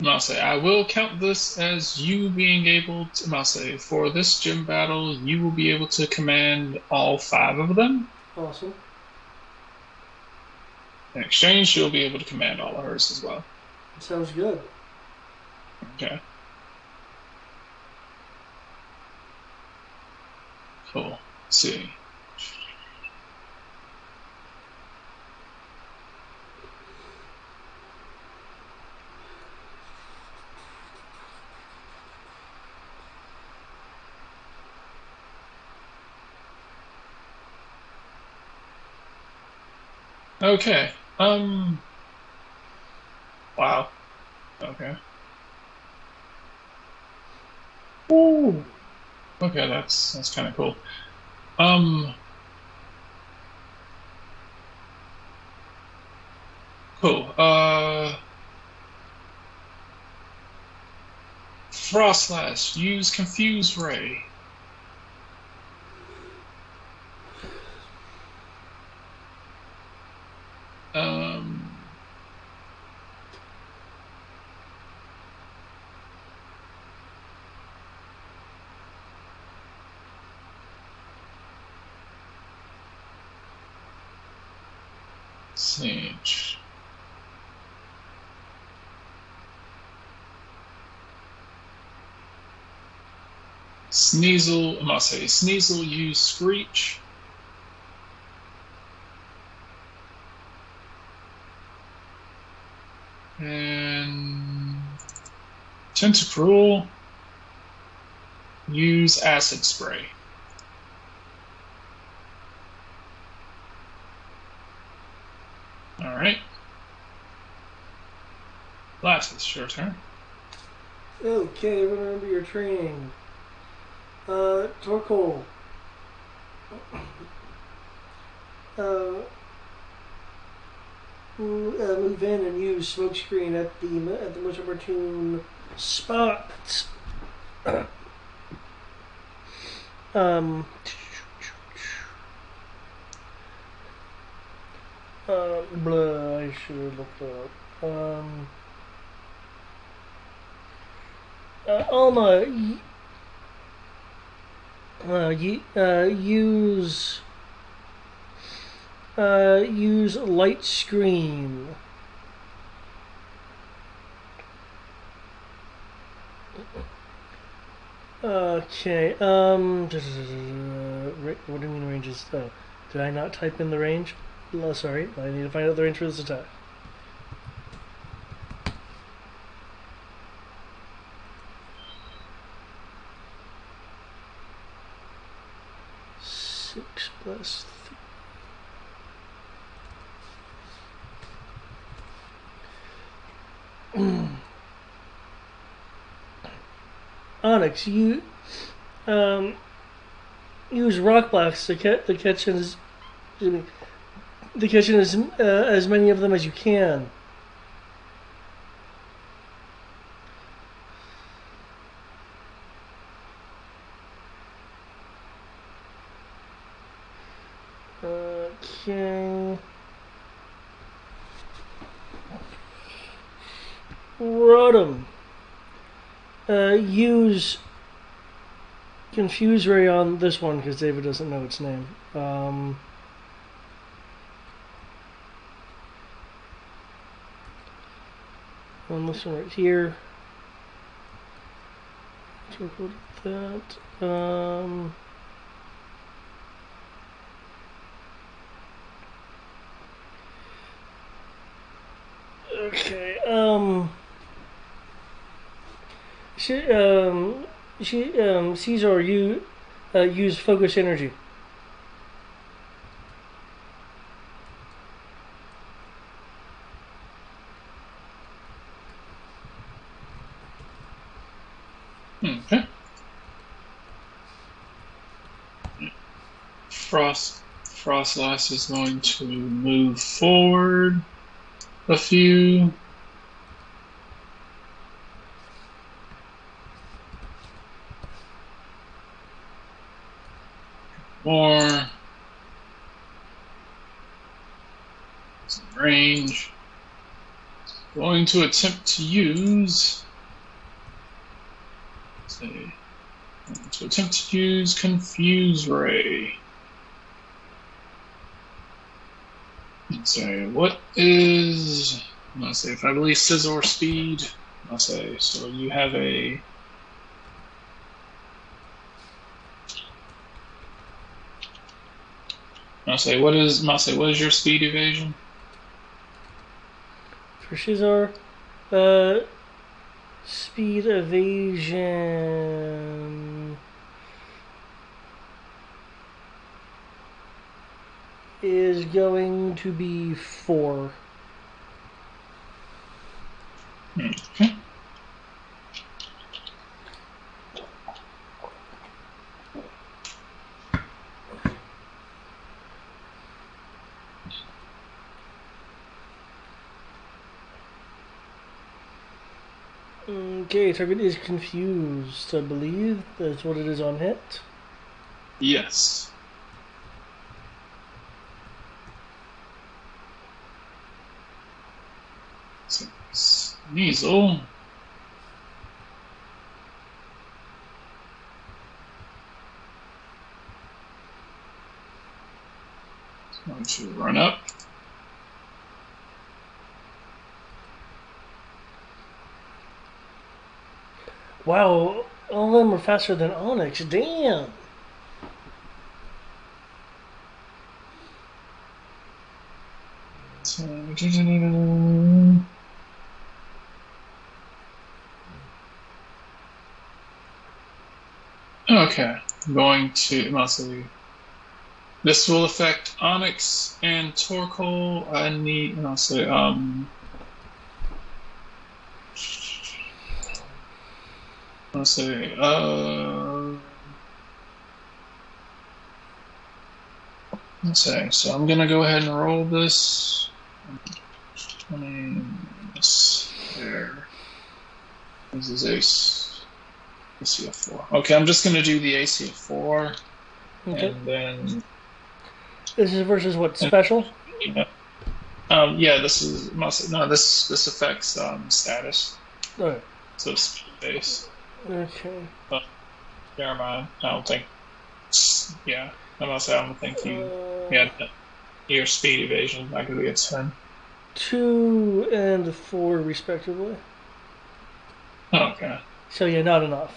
I'll say I will count this as you being able to. I'll say for this gym battle, you will be able to command all 5 of them. Awesome. In exchange, she'll be able to command all of hers as well. Sounds good. Okay. Cool. Let's see. Okay. Wow. Okay. Ooh. Okay, that's kind of cool. Um. Cool. Frostlash. Use Confuse Ray. Um. Sage. Sneasel. I must say, Sneasel. Use Screech. And Tentacruel. Use Acid Spray. All right. Last, it's your turn. Okay, remember your training. Torkoal. Move in and use smokescreen at the most opportune spot. um, blah, I should look that up. Alma, use light screen. Okay. What do you mean ranges? Oh, did I not type in the range? No, sorry. I need to find out the range for this attack. Six plus Onyx, you use rock blocks to catch as as many of them as you can. Okay. Rotom. Use Confuse Ray on this one because David doesn't know its name. On this one right here. Look at that. Okay. Caesar, you use focus energy. Okay. Frostlass is going to move forward a few. More. Some range. Going to attempt to use. Let's see. To attempt to use Confuse Ray. Let's say, what is, let's say, if I believe Scizor speed, let's say, so you have a, what is your speed evasion? For Shizar, speed evasion is going to be 4. Okay. Okay, target is confused. I believe that's what it is on hit. Yes. So, Sneasel. Going to run up. Wow, all of them are faster than Onyx. Damn. So, okay, I'm going to, mostly, this will affect Onyx and Torkoal. I need, I'll say, let's say, let's say, so I'm gonna go ahead and roll this. 20 minus there. This is AC of 4. Okay, I'm just gonna do the AC of 4. Okay. And then, This is versus what, special? yeah, this is this affects status, Alright. so space. Okay. Never mind. I don't think. Yeah, I don't think you. Yeah, your speed evasion is not going to be a 10. 2 and 4 respectively. Okay. So yeah, not enough.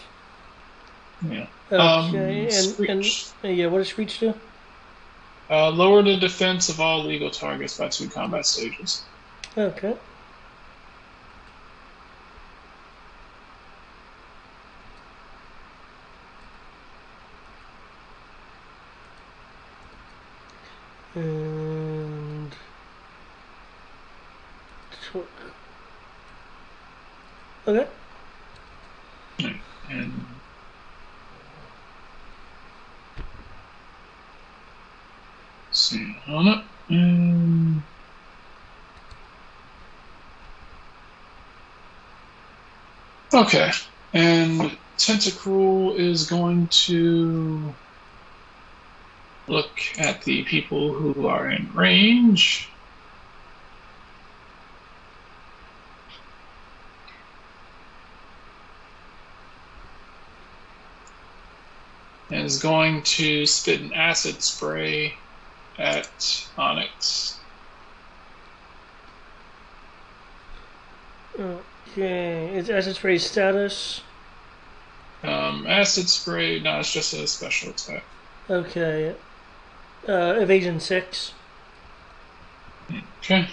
Yeah. Okay, and Screech. yeah, what does Screech do? Lower the defense of all legal targets by 2 combat stages. Okay. And torque. Okay. And see on it. Okay. And Tentacruel is going to look at the people who are in range. And is going to spit an acid spray at Onyx. Okay. Is acid spray status? Acid spray, no, it's just a special attack. Okay. Evasion 6. Okay.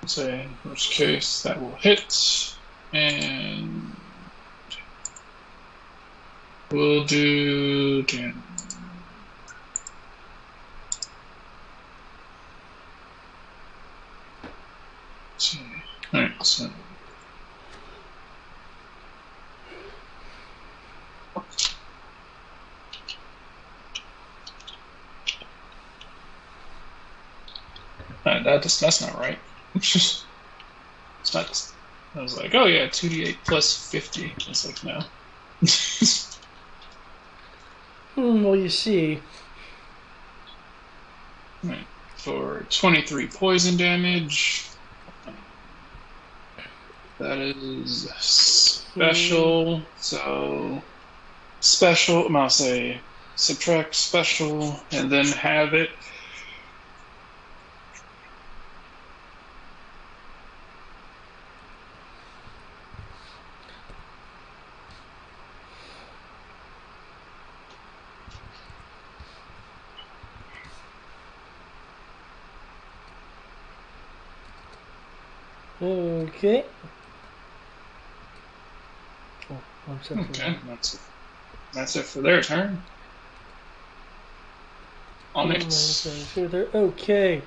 Say, in which case that will hit, and we'll do again. See. All right, so. That's not right. It's not. I was like, oh yeah, 2d8 plus 50. I was like, no. Well, you see. Right. For 23 poison damage. That is special. So special. I'm gonna say subtract special and then have it. Okay. Oh, one second. Okay, that's it for their turn. Onyx. Okay.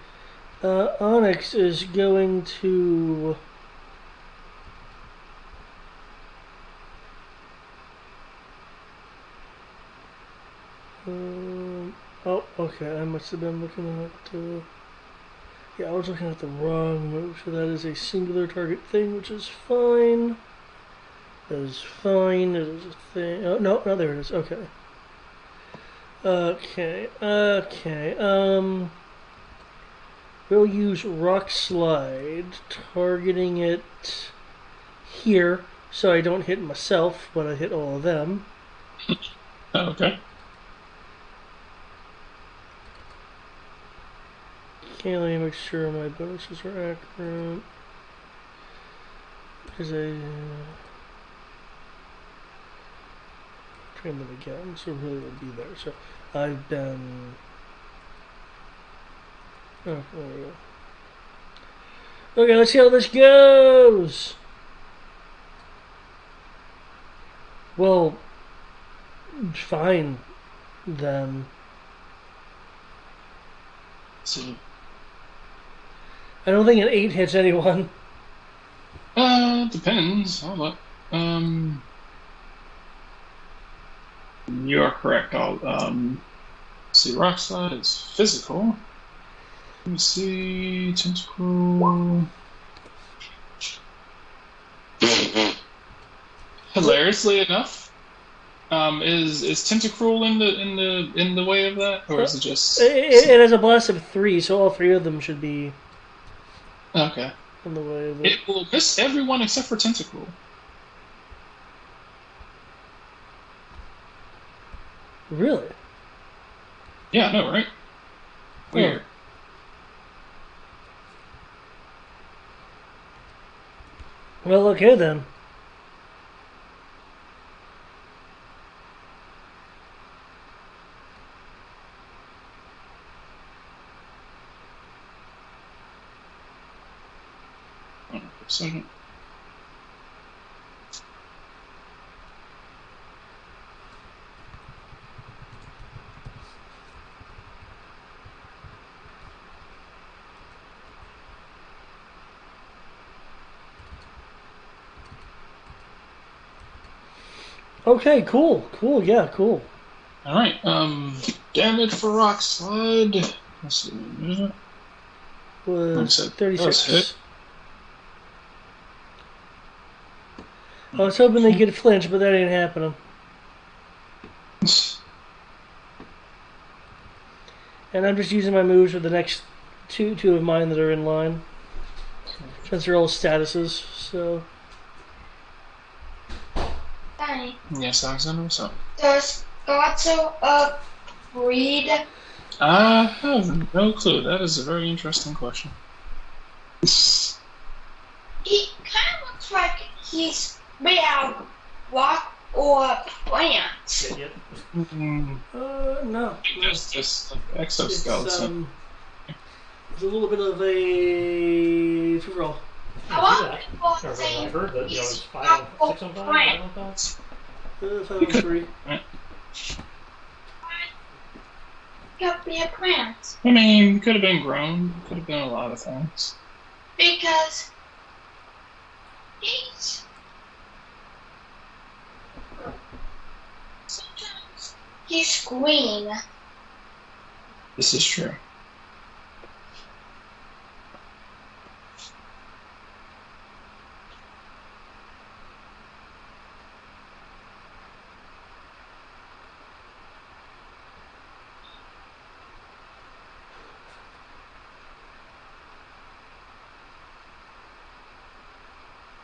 Onyx is going to. Oh, okay. I must have been looking at. Yeah, I was looking at the wrong move. So that is a singular target thing, which is fine. That is fine. It is a thing. Oh no, there it is. Okay. Okay. We'll use Rock Slide, targeting it here, so I don't hit myself, but I hit all of them. Okay. Okay, let me make sure my bonuses are accurate. Because I train them again, so really it'll be there. So I've been. Oh, there we go. Okay, let's see how this goes. Well, fine then. So, I don't think an 8 hits anyone. depends. Hold up. You are correct. I'll see. Rock Slide is physical. Let me see. Tentacle. Hilariously enough, is Tentacruel in the way of that, or is it just? It has a blast of 3, so all 3 of them should be Okay. in the way of it. It will miss everyone except for Tentacruel. Really? Yeah, I know, right? Weird. Well, okay then. Hold on for a second. Okay, cool. Yeah, cool. All right. Damage for Rock Slide. Let's see. Was Like 36. hit. I was hoping they could flinch, but that ain't happening. And I'm just using my moves for the next two of mine that are in line. Since they're all statuses, so. Hi. Yes, Alexander. What's up? Does Gato breed? I have no clue. That is a very interesting question. He kind of looks like he's made out of rock or plant. Idiot. No. Just like exoskeleton. It's a little bit of a free roll. I want Or people I saying heard that he's it's 5 rock or 6 on 5. plant. 5 on 5. 5 and 3. Could be a plant I mean, it could have been grown. Could have been a lot of things. because he's sometimes he's green. This is true.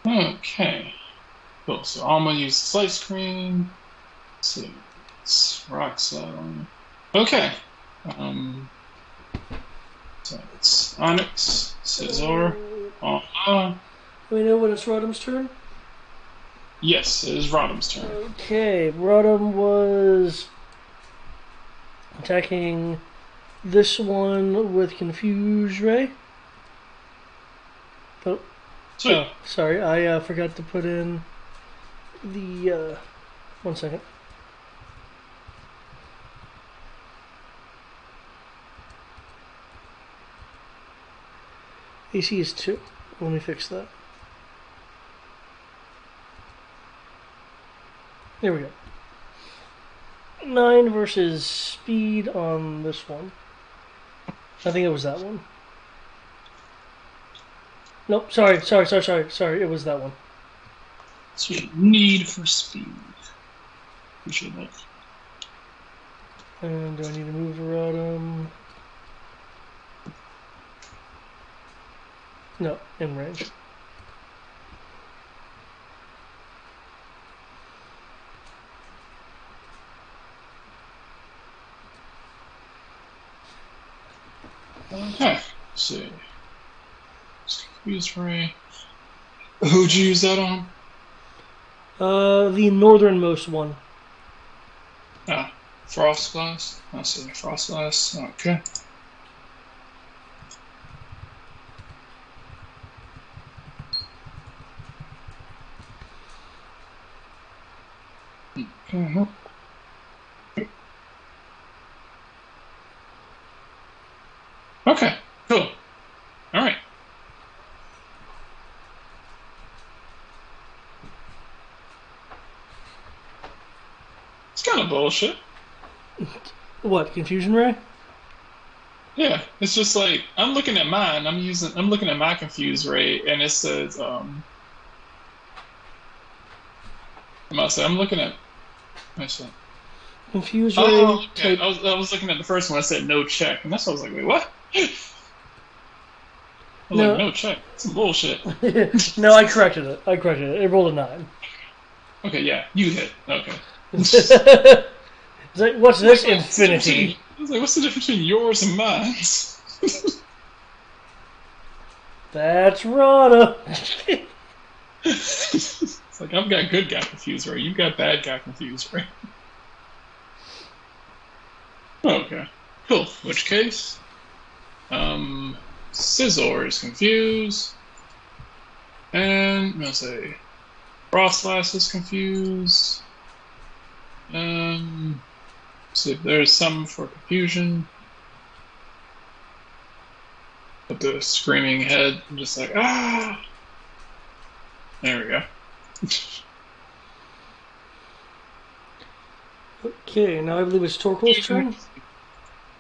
Okay. Cool. So I'm gonna use the slice screen. Let's see. It's rock slide. Okay. So it's Onyx, Scizor. Do we know when it's Rodham's turn? Yes, it is Rodham's turn. Okay, Rodham was attacking this one with Confuse Ray. Oh, Sweet. oh sorry, I forgot to put in the. 1 second. AC is 2. Let me fix that. There we go. 9 versus speed on this one. I think it was that one. Nope, sorry. It was that one. Sweet. Need for speed. Appreciate that. And do I need to move Rodham? No, in range. Okay. Let's see. Confuse Ray. Who'd you use that on? The northernmost one. Ah, Frost Glass. Let's see. Frost Glass. Okay. Okay. Okay. Cool. All right. It's kind of bullshit. What, Confusion Ray? Yeah, it's just like I'm looking at mine. I'm looking at my Confuse Ray, and it says I'm looking at myself. Confuse Ray. Oh, okay. Type. I was looking at the first one. I said no check, and that's why I was like, wait, what? I was No. like, no check. Some bullshit. No, I corrected it. It rolled a 9. Okay, yeah, you hit. Okay. It's like, what's this? Infinity. I was like, what's the difference between yours and mine? That's Rana. It's like I've got good guy confused, right? You've got bad guy confused, right? Okay, cool. Which case, Scizor is confused, and I'm gonna say Frostlass is confused. See if there's some for confusion. With the screaming head, I'm just like, ah! There we go. Okay, now I believe it's Torkoal's turn.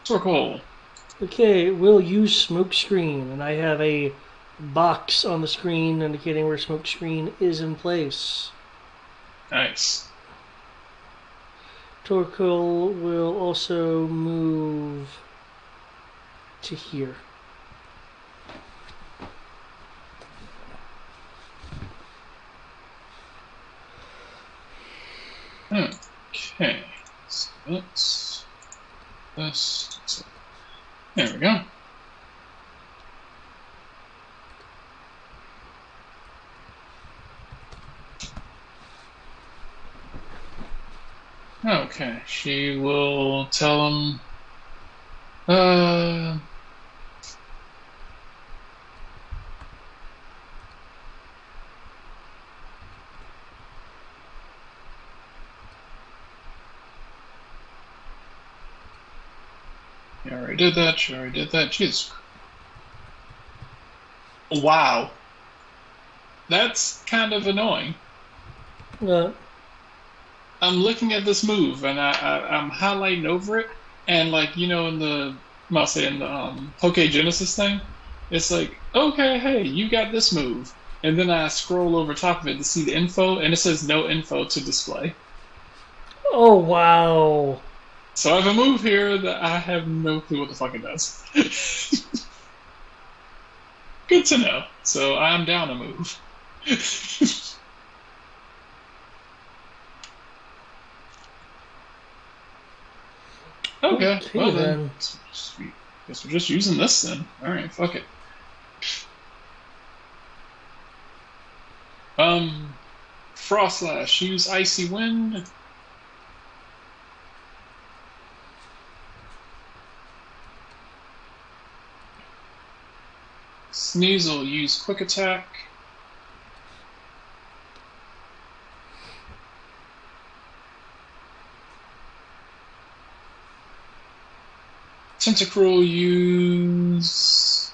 Torkoal. Okay, we'll use smoke screen, and I have a box on the screen indicating where smoke screen is in place. Nice. Torkoal will also move to here. Okay. So that's this. So there we go. Okay, she will tell him. She already did that. She already did that. Jesus. Wow. That's kind of annoying. I'm looking at this move and I'm highlighting over it, and like in the Poke Genesis thing, it's like, okay, hey, you got this move, and then I scroll over top of it to see the info, and it says no info to display. Oh wow! So I have a move here that I have no clue what the fuck it does. Good to know. So I'm down a move. Okay, Okay, well then. then. Guess we're just using this then. Alright, fuck it. Frostlash, use Icy Wind. Sneasel, use Quick Attack. Tentacruel, use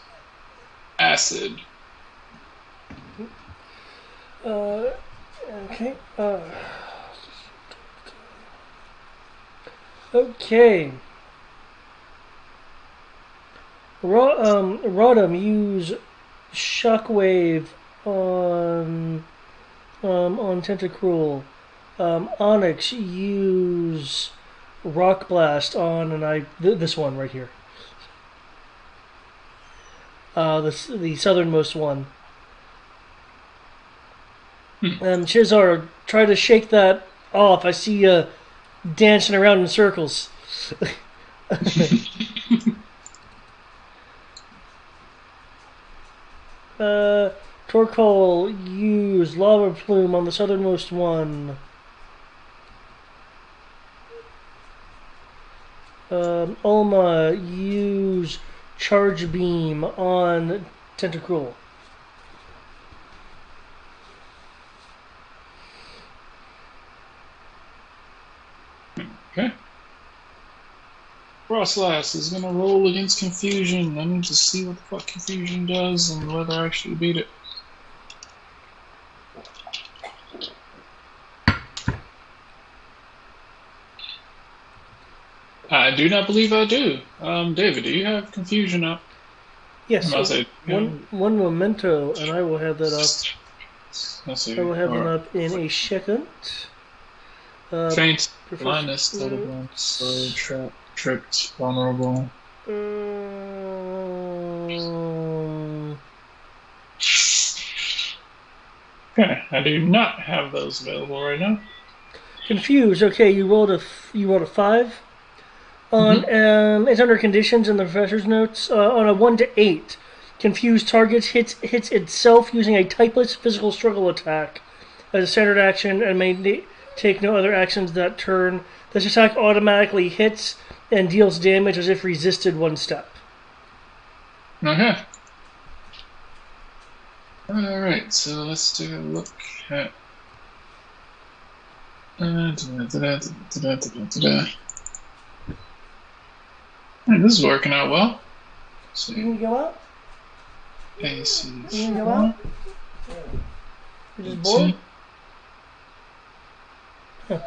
Acid. Okay. Okay. Rodham, use Shockwave on Tentacruel. Onyx, use Rock Blast on this one right here. The southernmost one. Chizar, try to shake that off. I see you dancing around in circles. Torkoal, use Lava Plume on the southernmost one. Ulma, use Charge Beam on Tentacruel. Okay. Frostlass is gonna roll against Confusion. I need to see what the fuck Confusion does and whether I actually beat it. I do not believe I do. David, do you have Confusion up? Yes, I'll say, one memento, and I will have that up. Let's see. I will have them up in a second. Faint, blindness, total blind, slow, tripped, vulnerable. Okay, I do not have those available right now. Confused. Okay, you rolled a 5. On it's under conditions in the professor's notes. On a 1 to 8, confused targets hits itself using a typeless physical struggle attack as a standard action and may take no other actions that turn. This attack automatically hits and deals damage as if resisted 1 step. Okay. Alright, so let's take a look at. This is working out well. You can go out? AC. You can go out? You're just bored? I'm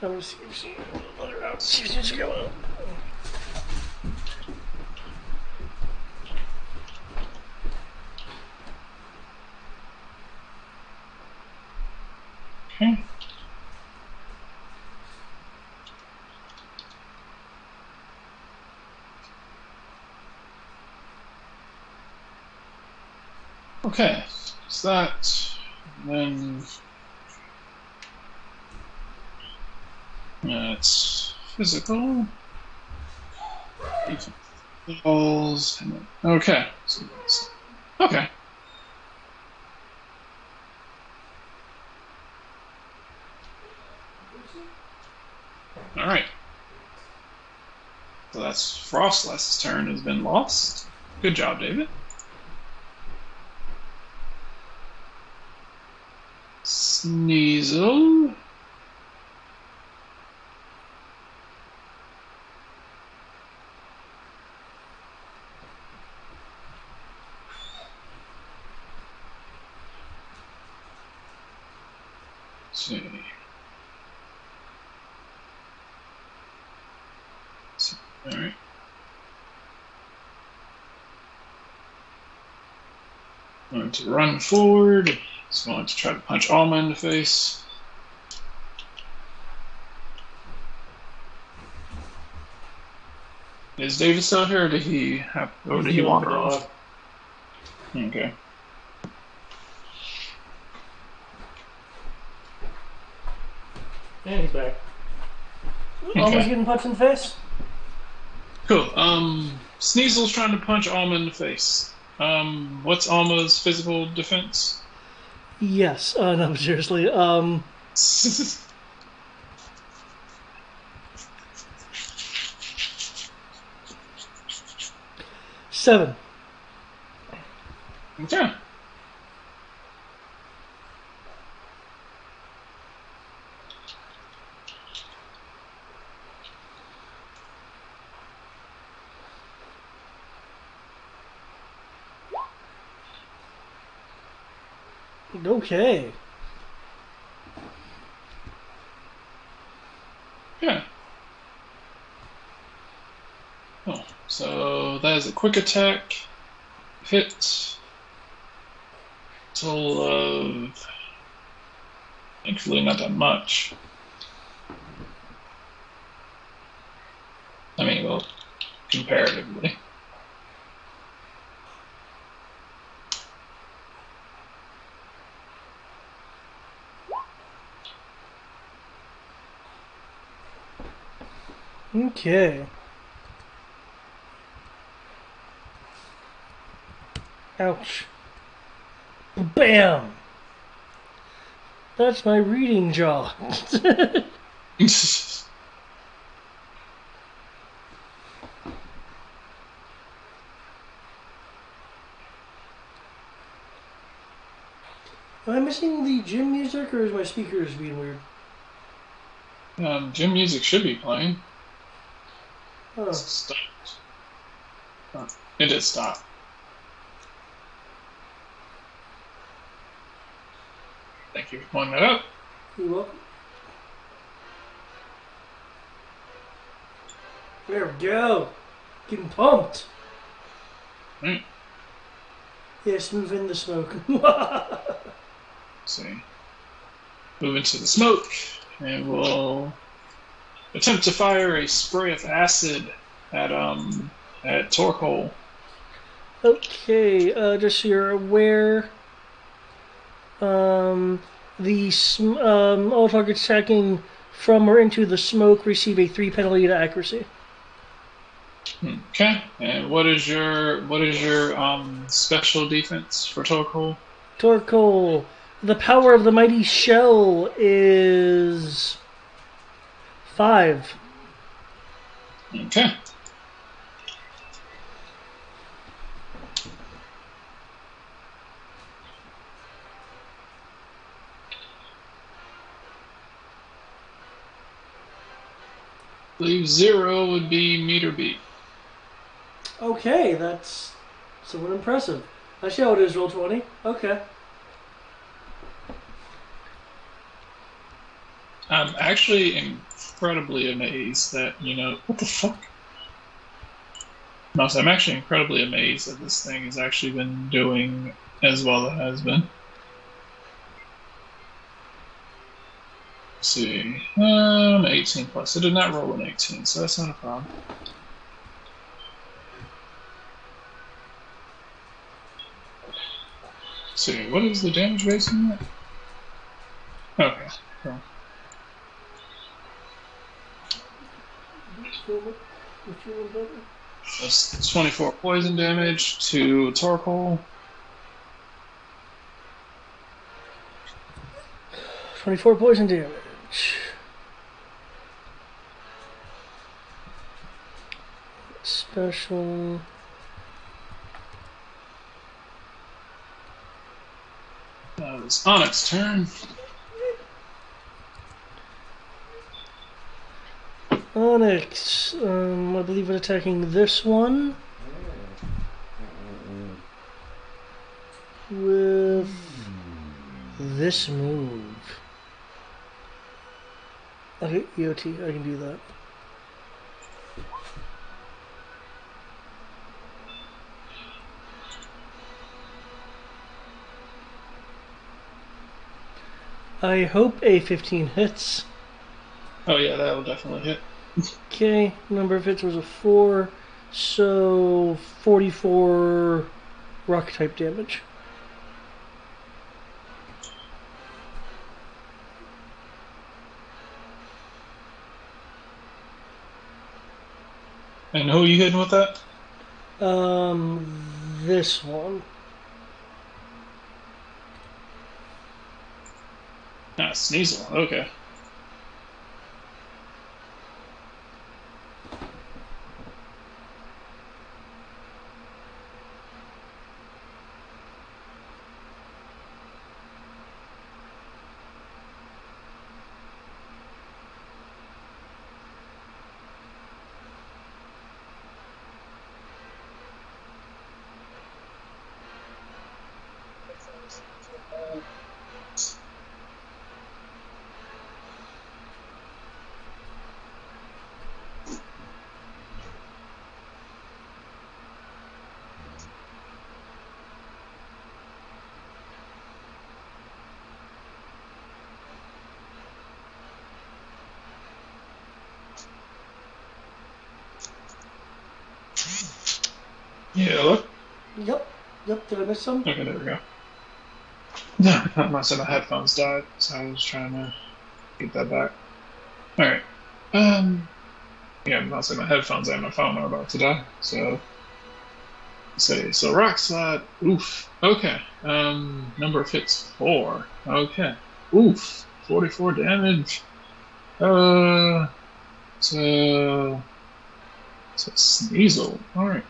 going to see if she let her out. See if she can go out. Okay. Okay, so that, then it's physical. Balls. Okay. Okay. All right. So that's Frostlass's turn has been lost. Good job, David. Sneasel. Let's see. All right. Going to run forward. He's going to try to punch Alma in the face. Is David still here, or did he wander off? Okay. And he's back. Almost getting punched in the face. Cool. Sneasel's trying to punch Alma in the face. What's Alma's physical defense? Yes. No, seriously. 7. Okay. Okay. Yeah. Oh, so that is a quick attack. Hit. Total of. Actually, not that much. I mean, well, comparatively. Okay. Ouch. Bam! That's my reading jaw. Am I missing the gym music, or is my speakers being weird? Gym music should be playing. Oh. Stopped. Oh, it did stop. Thank you for pointing that out. You're welcome. There we go. Getting pumped. Right. Yes, move in the smoke. See. Move into the smoke, and we'll attempt to fire a spray of acid at Torkoal. Okay, just so you're aware, all targets attacking from or into the smoke receive a 3 penalty to accuracy. Okay, and what is your special defense for Torkoal? Torkoal, the power of the mighty shell is 5. Okay. I believe 0 would be meter beat. Okay, that's somewhat impressive. Actually, how it is, roll 20. Okay. I'm actually incredibly amazed that, what the fuck? No, so I'm actually incredibly amazed that this thing has actually been doing as well as it has been. Let's see. 18 plus. It did not roll an 18, so that's not a problem. Let's see, what is the damage base on that? Okay, cool. That's 24 poison damage to Torkoal. 24 poison damage. Special. It's Onyx's turn. Onyx, I believe it's attacking this one with this move. Okay, EOT, I can do that. I hope a 15 hits. Oh yeah, that will definitely hit. Okay, number of hits was a 4, so 44 rock type damage. And who are you hitting with that? This one. Ah, Sneasel. Okay. Yeah, look. Yep. Yep. Did I miss some? Okay, there we go. No, I must have my headphones died, so I was trying to get that back. Alright. Yeah, I'm not saying my headphones and my phone are about to die, so say so rock slide. Oof. Okay. Number fits 4. Okay. Oof. 44 damage. So Sneasel. Alright.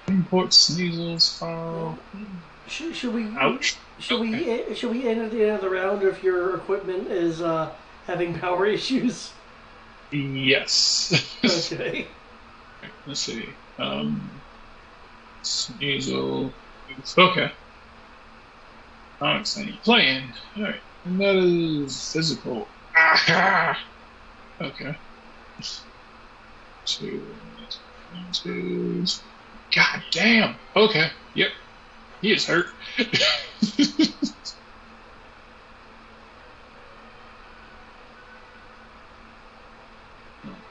Import Sneasel's file. Should we? Ouch. Should we end at the end of the round if your equipment is having power issues? Yes. Okay. Let's see. Sneasel. Okay. I understand you playing. Alright. And that is physical. Ah! Okay. Two. God damn. Okay. Yep. He is hurt.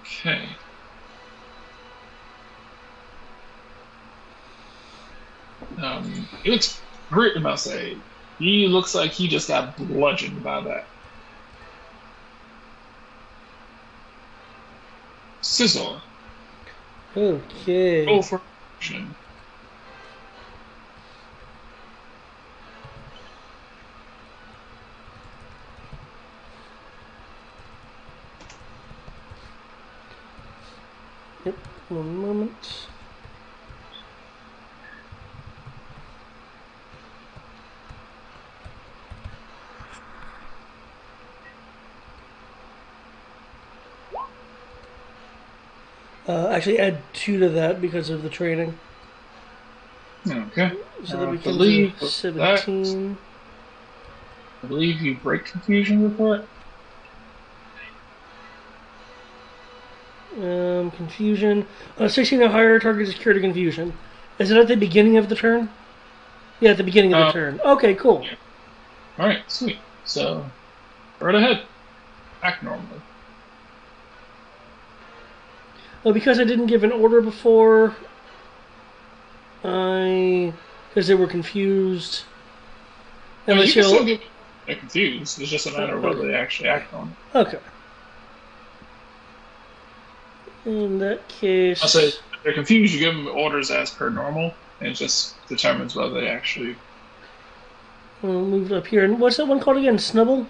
Okay. He looks hurt, I must say. He looks like he just got bludgeoned by that. Sizzle. Okay. Roll for action. Yep. One moment. Actually, add 2 to that because of the training. Okay. So that I becomes believe a 17. I believe you break confusion with that. Confusion. 16 or higher, target is cured of confusion. Is it at the beginning of the turn? Yeah, at the beginning of the turn. Okay, cool. Yeah. Alright, sweet. So, right ahead. Act normally. Well, because I didn't give an order before, because they were confused. I mean, you can you'll... still get confused. It's just a matter of whether Okay. they actually act on it. Okay. In that case... I'll say, if they're confused, you give them orders as per normal, and it just determines whether they actually... We'll move up here. And what's that one called again? Snubble?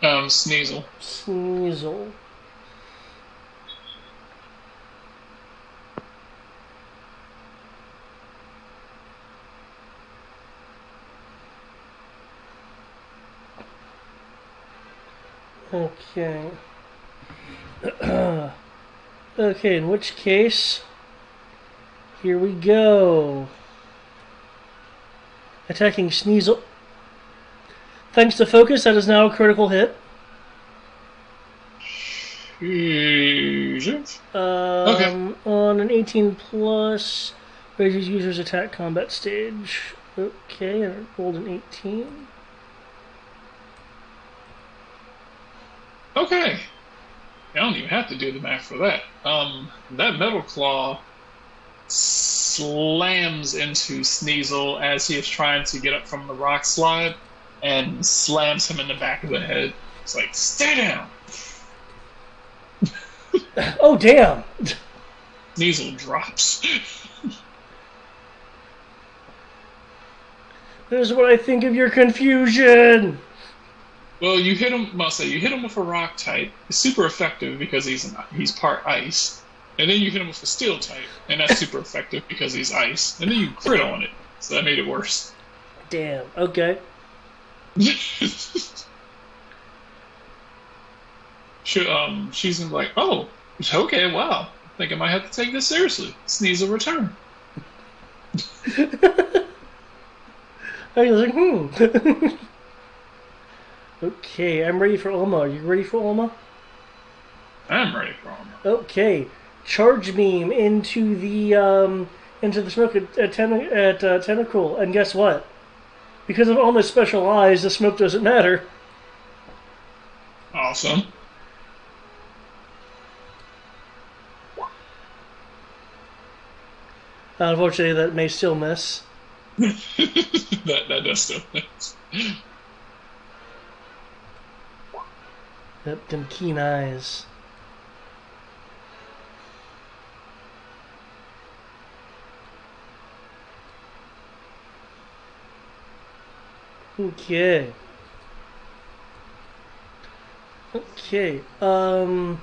Sneasel. Sneasel. Okay. Okay, in which case, here we go. Attacking Sneasel. Thanks to focus, that is now a critical hit. Jesus. Okay. On an 18 plus, raises user's attack combat stage. Okay, I rolled an 18. Okay. I don't even have to do the math for that. That Metal Claw slams into Sneasel as he is trying to get up from the rock slide and slams him in the back of the head. It's like, stay down! Oh, damn! Sneasel drops. This is what I think of your confusion! Well, you hit him. I'll say you hit him with a rock type. It's super effective because he's part ice, and then you hit him with a steel type, and that's super effective because he's ice. And then you crit on it, so that made it worse. Damn, okay. She's like, oh, okay, wow. I think I might have to take this seriously. Sneasel return. I was like, Okay, I'm ready for Oma. Are you ready for Oma? I'm ready for him. Okay, charge beam into the smoke at Tentacle, and guess what? Because of Oma's special eyes, the smoke doesn't matter. Awesome. Unfortunately, that may still miss. that does still miss. Yep, them keen eyes. Okay. Okay. Oh,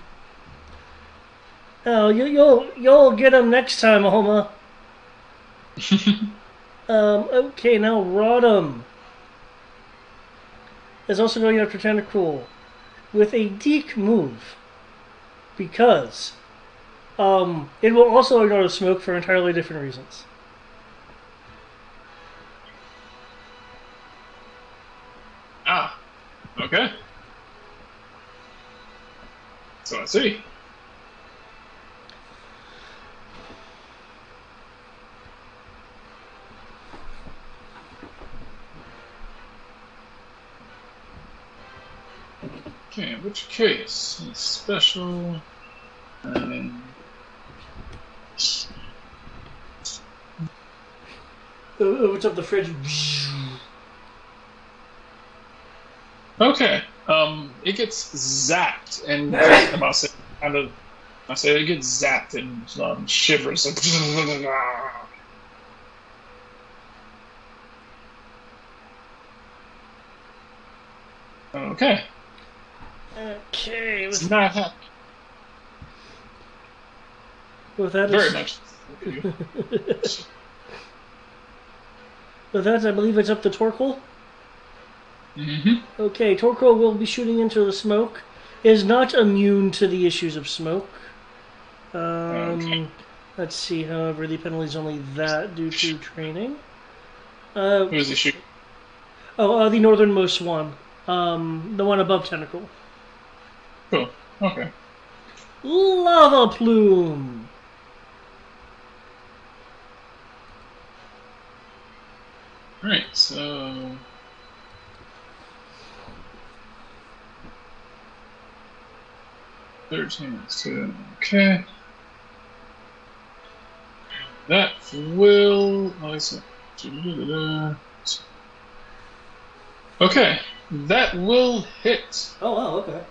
you'll get him next time, Homa. Okay, now Rodham is also going after Tentacool with a Deke move because it will also ignore the smoke for entirely different reasons. Ah, okay. So I see. Okay, in which case, special, and What's up the fridge? okay. It gets zapped, and I say it gets zapped and shivers. Okay. Okay, It's not happy. with that, Very much. with that, I believe it's up to Torkoal. Mm-hmm. Okay, Torkoal will be shooting into the smoke. Is not immune to the issues of smoke. Okay. Let's see. However, the penalty is only that due to training. Who is he shooting? The northernmost one. The one above Tentacle. Cool. Okay. Lava Plume. Alright, so 13 is 2. Okay. That will. Okay, that will hit. Oh wow, okay.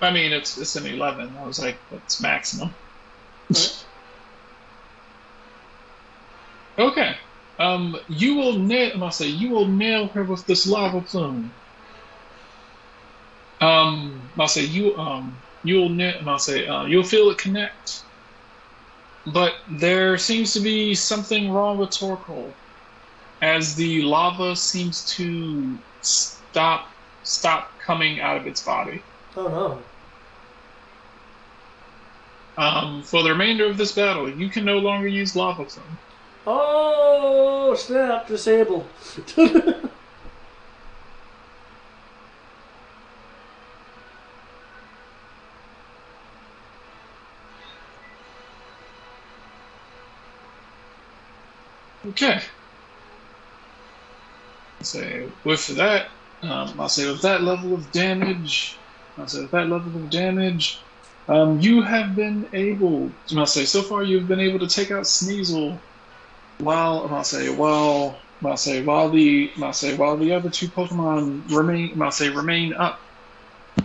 I mean, it's an 11. I was like, that's maximum. Right. Okay. You will nail her with this lava plume. I'll say you'll feel it connect. But there seems to be something wrong with Torkoal, as the lava seems to stop coming out of its body. Oh no. For the remainder of this battle, you can no longer use lava plume. Oh snap! Disable. Okay. Say with that level of damage. You have been able, I must say, so far you've been able to take out Sneasel while, I must say, while the other two Pokemon remain up. I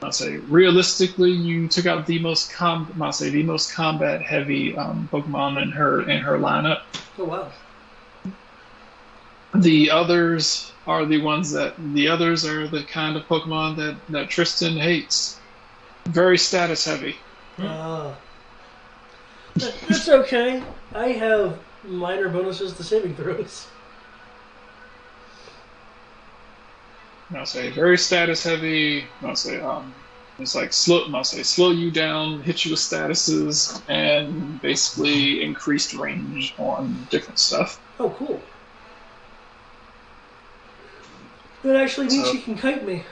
must say, realistically, you took out the most combat heavy Pokemon in her lineup. Oh wow. The others are the kind of Pokemon that Tristan hates. Very status heavy. Ah, that's okay. I have minor bonuses to saving throws. I'll say very status heavy. I'll say it's like slow you down, hit you with statuses, and basically increased range on different stuff. Oh, cool. That actually means So she can kite me.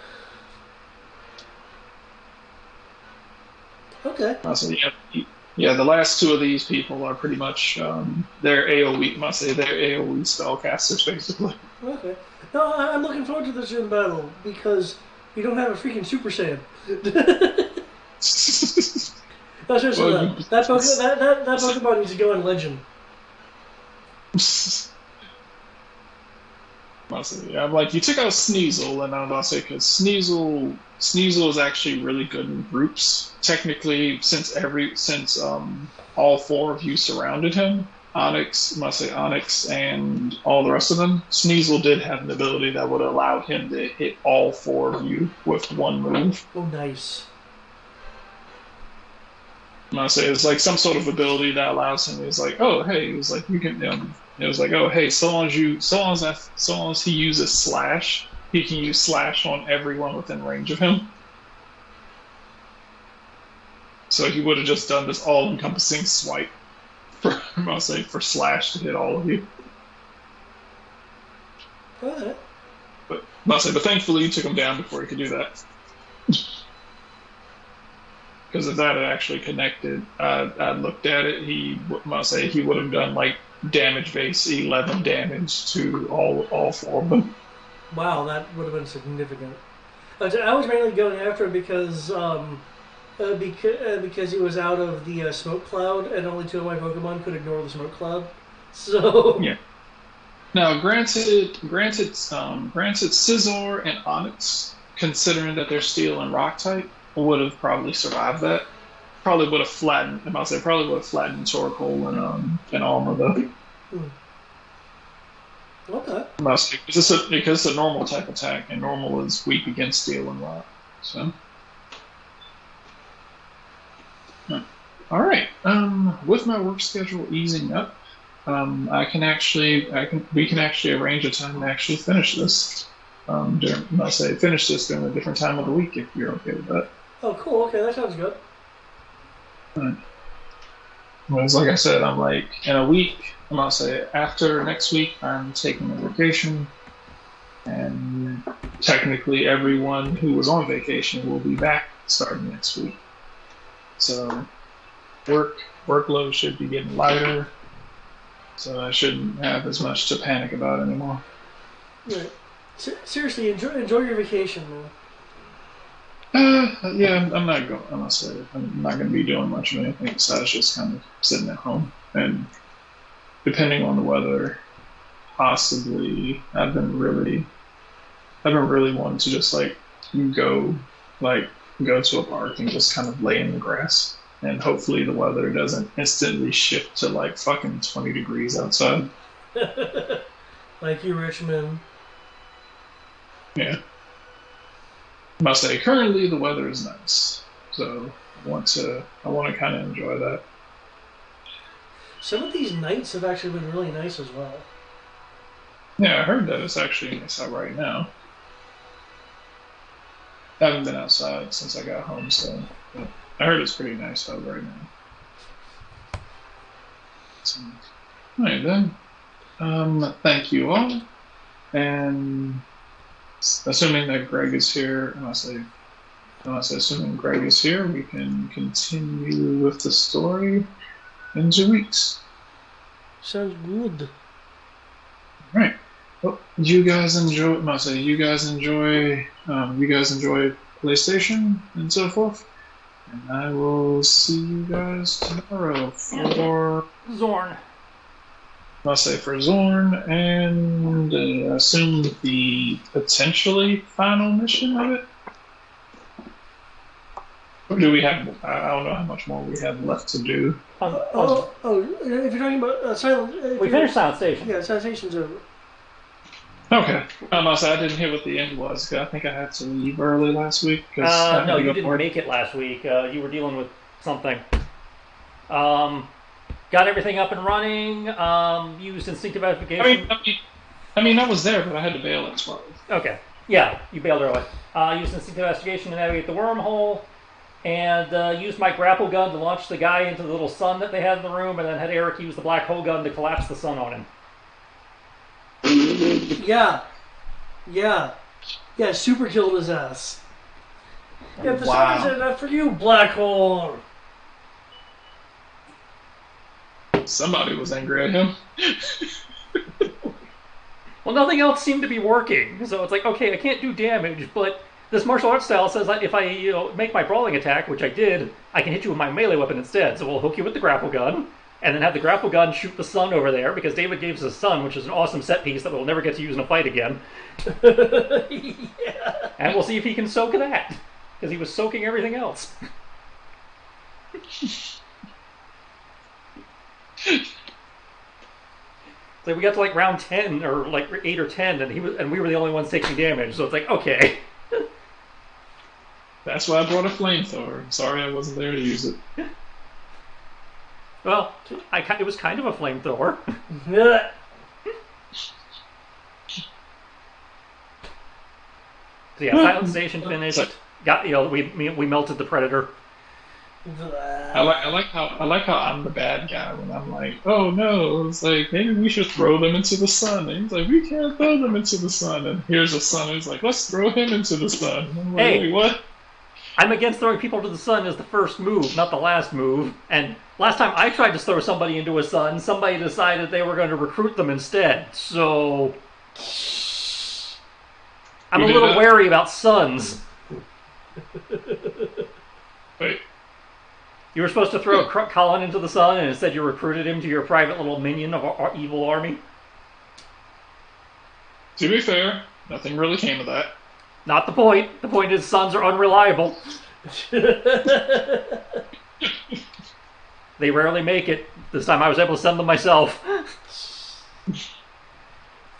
Okay. I'll say yeah, the last two of these people are pretty much they're AOE. They're AOE spellcasters basically. Okay. No, I'm looking forward to this gym battle because we don't have a freaking Super Saiyan. No, seriously, Well, that Pokemon needs to go on Legend. Honestly, I'm like you took out Sneasel, and I'm gonna say because Sneasel is actually really good in groups. Technically, since all four of you surrounded him, Onyx, and all the rest of them, Sneasel did have an ability that would allow him to hit all four of you with one move. Oh, nice. I say it's like some sort of ability that allows him. He's like, oh hey, it was like you can. It was like, oh hey, so long as he uses slash, he can use slash on everyone within range of him. So he would have just done this all-encompassing swipe for for slash to hit all of you. Alright. But thankfully you took him down before he could do that. Because if that had actually connected, I looked at it. He would have done like damage base 11 damage to all four of them. Wow, that would have been significant. I was mainly going after him because he was out of the smoke cloud, and only two of my Pokemon could ignore the smoke cloud. So Yeah. Now, granted, Scizor and Onyx, considering that they're Steel and Rock type, would have probably survived that. Probably would have flattened. Probably would have flattened Torkoal and Alma though. Okay. Because it's a normal type attack, and normal is weak against Steel and Rock. So. All right. With my work schedule easing up, we can actually arrange a time to actually finish this. Finish this during a different time of the week if you're okay with that. Oh, cool. Okay, that sounds good. Right. Well, like I said, I'm like in a week. I'm gonna say after next week, I'm taking a vacation, and technically everyone who was on vacation will be back starting next week. So workload should be getting lighter, so I shouldn't have as much to panic about anymore. Right. Seriously, enjoy your vacation, man. Yeah, I'm not going. I'm not going to be doing much of anything besides just kind of sitting at home. And depending on the weather, possibly I've been really wanting to just go go to a park and just kind of lay in the grass. And hopefully the weather doesn't instantly shift to like fucking 20 degrees outside. Like you, Richmond. Yeah. I must say, currently the weather is nice, so I want to kind of enjoy that. Some of these nights have actually been really nice as well. Yeah, I heard that it's actually nice out right now. I haven't been outside since I got home, so but I heard it's pretty nice out right now. So, all right then. Thank you all, and assuming that Greg is here, assuming Greg is here, we can continue with the story in 2 weeks. Sounds good. Right. Well, you guys enjoy. Must say, you guys enjoy. You guys enjoy PlayStation and so forth. And I will see you guys tomorrow for Zorn. must say for Zorn and assume the potentially final mission of it. Or do we have? I don't know how much more we have left to do. If you're talking about Silent... We finished Silent Station. Yeah, Silent Station's over. Okay. I didn't hear what the end was. 'Cause I think I had to leave early last week. No, you didn't make it last week. You were dealing with something. Got everything up and running. Used instinctive verification. I was there, but I had to bail at 12. Okay. Yeah, you bailed early. Used instinctive investigation to navigate the wormhole. And used my grapple gun to launch the guy into the little sun that they had in the room, and then had Eric use the black hole gun to collapse the sun on him. Yeah, super killed his ass. Yeah, the Wow. sun is enough for you, black hole. Somebody was angry at him. Well, nothing else seemed to be working, so it's like, okay, I can't do damage, but this martial arts style says that if I make my brawling attack, which I did, I can hit you with my melee weapon instead. So we'll hook you with the grapple gun, and then have the grapple gun shoot the sun over there, because David gave us a sun, which is an awesome set piece that we'll never get to use in a fight again. Yeah. And we'll see if he can soak that, because he was soaking everything else. So we got to like round 10 or like 8 or 10, and we were the only ones taking damage. So it's like, okay. That's why I brought a flamethrower. I'm sorry I wasn't there to use it. Well, it was kind of a flamethrower. So yeah, Silent Station finished. Got we melted the Predator. I like how I'm the bad guy when I'm like, oh no, it's like maybe we should throw them into the sun. And he's like, we can't throw them into the sun. And here's a sun. He's like, let's throw him into the sun. And I'm like, Hey. wait, what? I'm against throwing people to the sun as the first move, not the last move. And last time I tried to throw somebody into a sun, somebody decided they were going to recruit them instead. So I'm a little wary about suns. Wait. You were supposed to throw Colin into the sun, and instead you recruited him to your private little minion of our evil army. To be fair, nothing really came of that. Not the point. The point is suns are unreliable. They rarely make it. This time I was able to send them myself.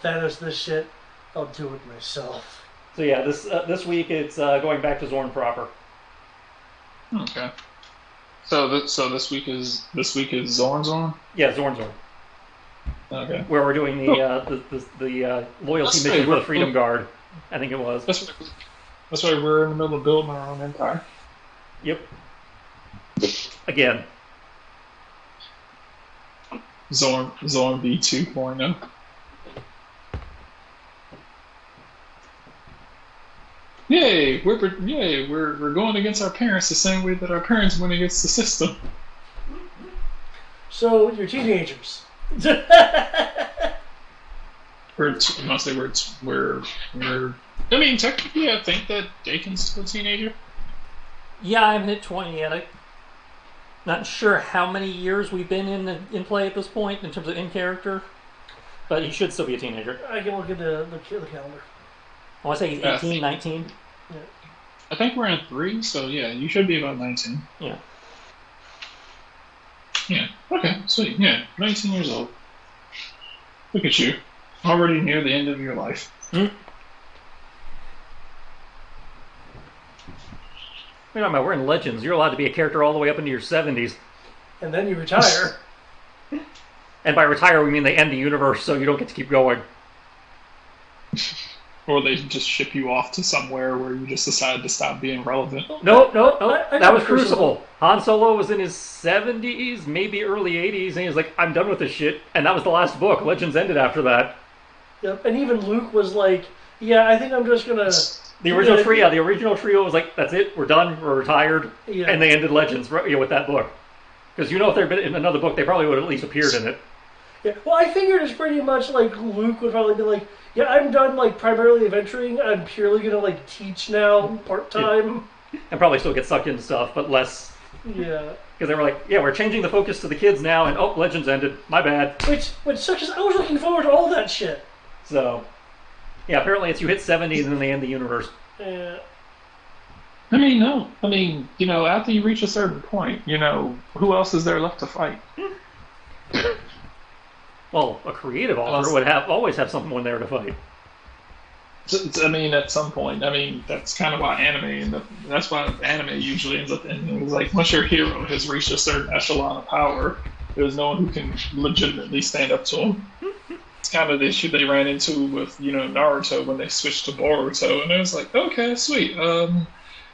Thanos this shit. I'll do it myself. So yeah, this week it's going back to Zorn proper. Okay. So this week is Zorn's on? Yeah, Zorn. Okay. Where we're doing the loyalty mission for the Freedom Guard. I think it was. That's why we're in the middle of building our own empire. Yep. Again. Zorn V 2.0. Yay! We're going against our parents the same way that our parents went against the system. So you're teenagers. We're I mean, technically, I think that Dakin's still a teenager. Yeah, I haven't hit 20 yet. I'm not sure how many years we've been in play at this point in terms of in character, but he should still be a teenager. I can look at the calendar. I want to say he's 18, 19. Yeah. I think we're in 3, so yeah, you should be about 19. Yeah. Yeah. Okay. Sweet. Yeah. 19 years old. Look at you. Already near the end of your life. Wait a minute, we're in Legends. You're allowed to be a character all the way up into your 70s. And then you retire. And by retire, we mean they end the universe, so you don't get to keep going. Or they just ship you off to somewhere where you just decide to stop being relevant. No. I That was got Crucible. Han Solo was in his 70s, maybe early 80s, and he was like, I'm done with this shit. And that was the last book. Legends ended after that. Yep. And even Luke was like, yeah, I think I'm just gonna... The original trio was like, that's it, we're done, we're retired. Yeah. And they ended Legends with that book. Because if there had been in another book, they probably would have at least appeared in it. Yeah. Well, I figured it's pretty much like Luke would probably be like, yeah, I'm done like primarily adventuring. I'm purely gonna like teach now part time. And probably still get sucked into stuff, but less. Yeah. Because they were like, yeah, we're changing the focus to the kids now, and oh, Legends ended. My bad. Which sucks. I was looking forward to all that shit. So, yeah, apparently it's you hit 70 and then they end the universe. Yeah. I mean, no. I mean, after you reach a certain point, who else is there left to fight? Well, a creative author would always have someone there to fight. I mean, at some point, that's kind of why that's why anime usually ends up ending. It's like, once your hero has reached a certain echelon of power, there's no one who can legitimately stand up to him. It's kind of the issue they ran into with, Naruto when they switched to Boruto, and it was like, okay, sweet.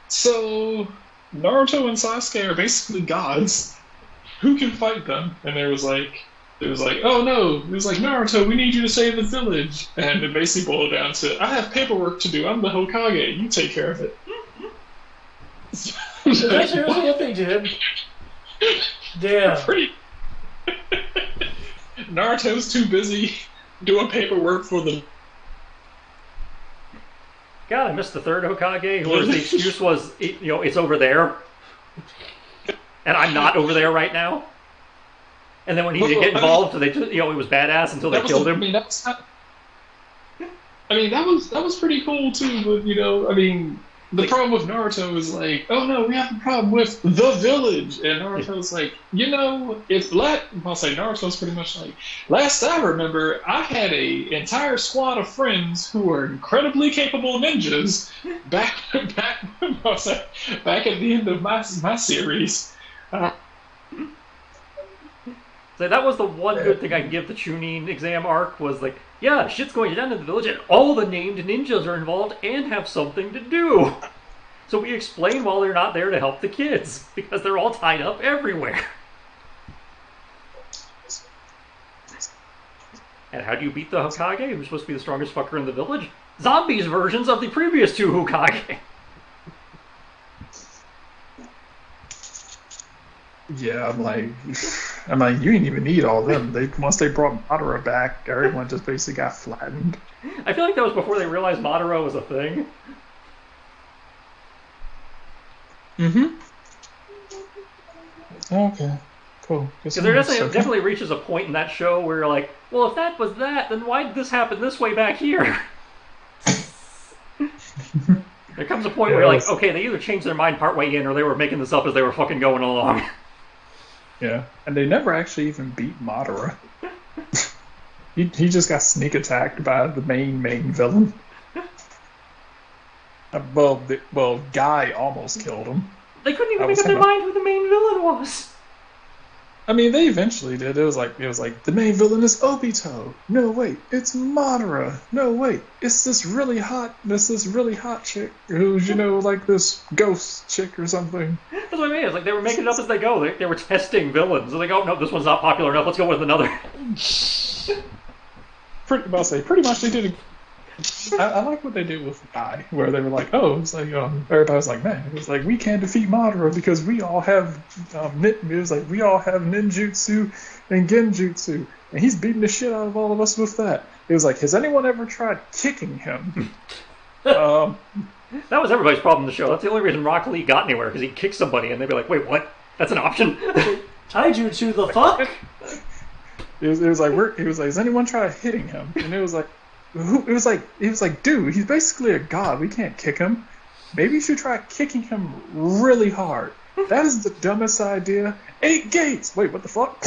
So Naruto and Sasuke are basically gods. Who can fight them? And it was like, oh no, it was like, Naruto, we need you to save the village. And it basically boiled down to, I have paperwork to do, I'm the Hokage, you take care of it. Is that seriously what they did? Damn. Pretty. Naruto's too busy doing paperwork for the... God, I missed the third Hokage, where the excuse was, it's over there. And I'm not over there right now. And then when he did get involved, they just, it was badass until they killed him. That was pretty cool too. But the problem with Naruto is like, oh no, we have a problem with the village, and Naruto's like, I'll say Naruto's pretty much like, last I remember, I had a entire squad of friends who were incredibly capable ninjas back at the end of my series. So that was the one good thing I can give the Chunin exam arc, was like, yeah, shit's going down in the village and all the named ninjas are involved and have something to do. So we explain while they're not there to help the kids, because they're all tied up everywhere. And how do you beat the Hokage, who's supposed to be the strongest fucker in the village? Zombies versions of the previous two Hokage. Yeah, I'm like, you didn't even need all of them. Once they brought Madara back, everyone just basically got flattened. I feel like that was before they realized Madara was a thing. Mm-hmm. Okay, cool. Because there definitely reaches a point in that show where you're like, well, if that was that, then why did this happen this way back here? There comes a point where you're like, okay, they either changed their mind partway in or they were making this up as they were fucking going along. Yeah, and they never actually even beat Madara. he just got sneak attacked by the main villain. Guy almost killed him. They couldn't even make up their mind who the main villain was. They eventually did. It was like the main villain is Obito. No, wait, it's Madara. No, wait, it's this really hot chick who's like this ghost chick or something. That's what I mean. It's like they were making it up as they go. They were testing villains. They're like, oh no, this one's not popular enough. Let's go with another. Pretty much they did. I like what they did with Guy, where they were like, oh, it's like everybody was like, man, it was like, we can't defeat Madara because we all have we all have ninjutsu and genjutsu, and he's beating the shit out of all of us with that. It was like, has anyone ever tried kicking him? That was everybody's problem in the show. That's the only reason Rock Lee got anywhere, because he kicked somebody and they'd be like, wait, what? That's an option? Taijutsu the fuck? It was like, has anyone tried hitting him? And it was like, dude, he's basically a god. We can't kick him. Maybe you should try kicking him really hard. That is the dumbest idea. 8 gates. Wait, what the fuck?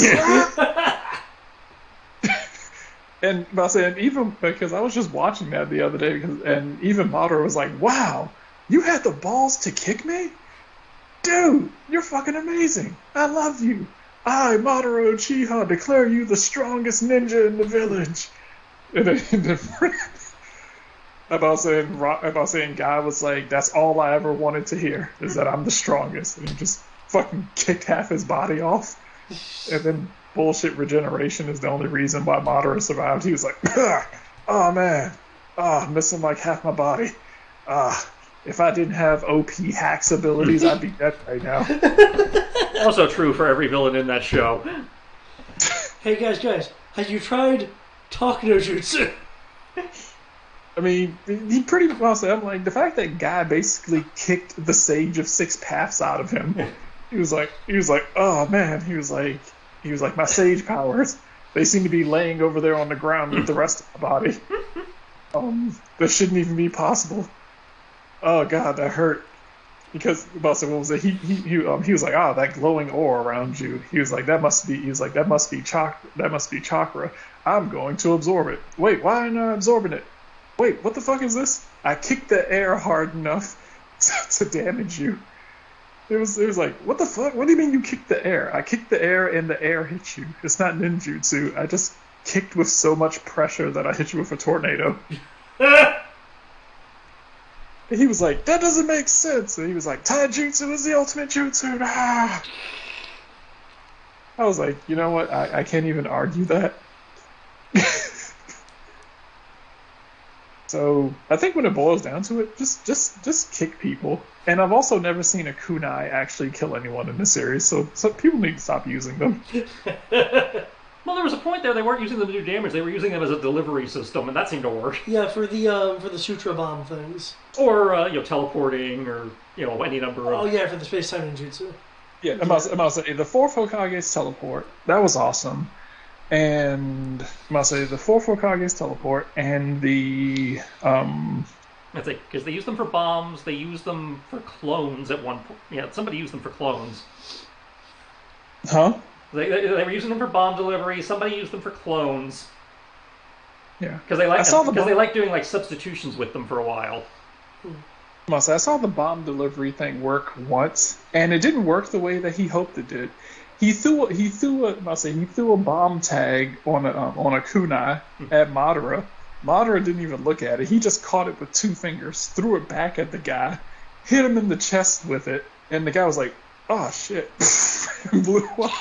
And I said, even because I was just watching that the other day, and even Madara was like, "Wow, you had the balls to kick me, dude. You're fucking amazing. I love you. I, Madara Uchiha, declare you the strongest ninja in the village." And then about saying Guy was like, that's all I ever wanted to hear, is that I'm the strongest. And he just fucking kicked half his body off. And then bullshit regeneration is the only reason why Madara survived. He was like, oh man, missing like half my body. If I didn't have OP hacks abilities, I'd be dead right now. Also true for every villain in that show. Hey guys, Have you tried talk no jutsu? I mean, he pretty well said, I'm like, the fact that guy basically kicked the Sage of Six Paths out of him. He was like, oh man, he was like, my Sage powers, they seem to be laying over there on the ground with the rest of my body. That shouldn't even be possible. Oh god, that hurt. Because what was it? He was like, that glowing ore around you. He was like, that must be chakra. I'm going to absorb it. Wait, why am I absorbing it? Wait, what the fuck is this? I kicked the air hard enough to damage you. It was like, what the fuck? What do you mean you kicked the air? I kicked the air and the air hit you. It's not ninjutsu. I just kicked with so much pressure that I hit you with a tornado. And he was like, that doesn't make sense. And he was like, taijutsu is the ultimate jutsu. Ah. I was like, you know what? I can't even argue that. So I think when it boils down to it, just kick people. And I've also never seen a kunai actually kill anyone in the series, so people need to stop using them. Well, there was a point there they weren't using them to do damage; they were using them as a delivery system, and that seemed to work. Yeah, for the sutra bomb things. Or teleporting, or any number of. Oh yeah, for the space-time ninjutsu. Yeah, I'm about to say the 4th Hokage's teleport. That was awesome. And I'm about to say the 4th Hokage's teleport and the That's it, because they use them for bombs. They use them for clones at one point. Yeah, somebody used them for clones. Huh? They were using them for bomb delivery. Somebody used them for clones. Yeah, because they like doing like substitutions with them for a while. I saw the bomb delivery thing work once, and it didn't work the way that he hoped it did. He threw a bomb tag on a kunai at Madara. Madara didn't even look at it. He just caught it with 2 fingers, threw it back at the guy, hit him in the chest with it, and the guy was like, "Oh shit!" and blew up.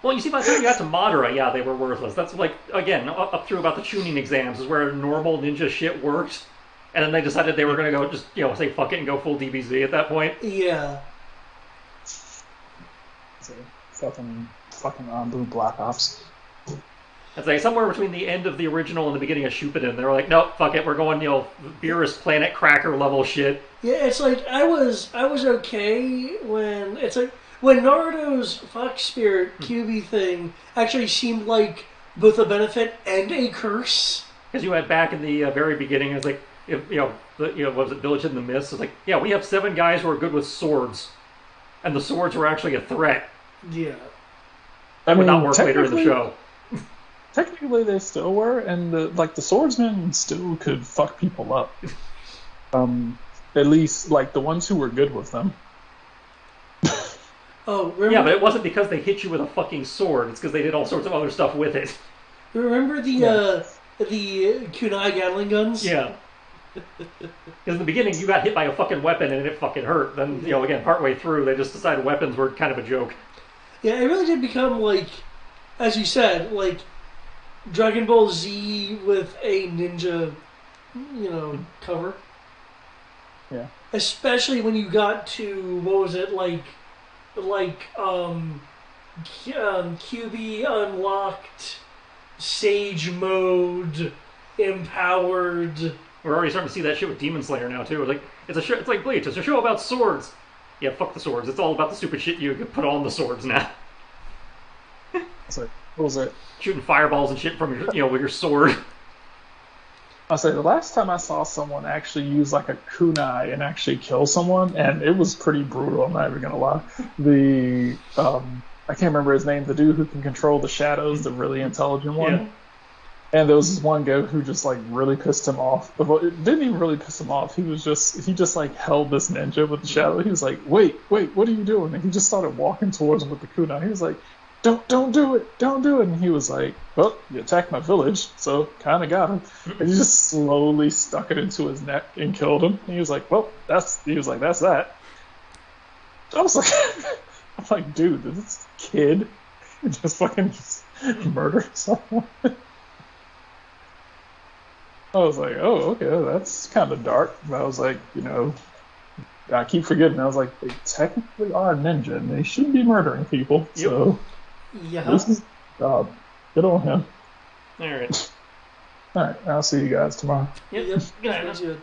Well, you see, by the time you got to Madara, yeah, they were worthless. That's like, again, up through about the Chunin exams is where normal ninja shit worked. And then they decided they were going to go just, say fuck it and go full DBZ at that point. Yeah. So, fucking Anbu Black Ops. It's like somewhere between the end of the original and the beginning of Shippuden, they were like, nope, fuck it, we're going, Beerus Planet Cracker level shit. Yeah, it's like, I was okay when, it's like, when Naruto's Fox Spirit QB thing actually seemed like both a benefit and a curse. Because you had back in the very beginning, it was like, what was it, Village in the Mist? It's like, yeah, we have 7 guys who are good with swords. And the swords were actually a threat. Yeah. That would not work later in the show. Technically they still were, and the swordsmen still could fuck people up. At least, the ones who were good with them. Oh, remember? Yeah, but it wasn't because they hit you with a fucking sword. It's because they did all sorts of other stuff with it. Remember the kunai Gatling guns? Yeah. Because in the beginning, you got hit by a fucking weapon and it fucking hurt. Then, again, partway through, they just decided weapons were kind of a joke. Yeah, it really did become, as you said, Dragon Ball Z with a ninja, cover. Yeah. Especially when you got to, what was it, QB unlocked, Sage mode, empowered. We're already starting to see that shit with Demon Slayer now too. It's like Bleach. It's a show about swords. Yeah, fuck the swords. It's all about the stupid shit you can put on the swords now. So, what was it? Shooting fireballs and shit from your, with your sword. I'll say the last time I saw someone actually use a kunai and actually kill someone, and it was pretty brutal. I'm not even gonna lie. I can't remember his name. The dude who can control the shadows, the really intelligent one. Yeah. And there was this one guy who just really pissed him off. It didn't even really piss him off. He just held this ninja with the shadow. He was like, wait, what are you doing? And he just started walking towards him with the kunai. He was like, don't do it. And he was like, well, you attacked my village, so kind of got him. And he just slowly stuck it into his neck and killed him. And he was like, well, that's that. I was like, dude, did this kid just fucking murder someone? I was like, oh, okay, that's kind of dark. But I was like, I keep forgetting. I was like, they technically are a ninja, and they shouldn't be murdering people. Yep. So, yeah. this is job. Good on him. All right. All right, I'll see you guys tomorrow. Yep. Yep. Good night. Sounds good.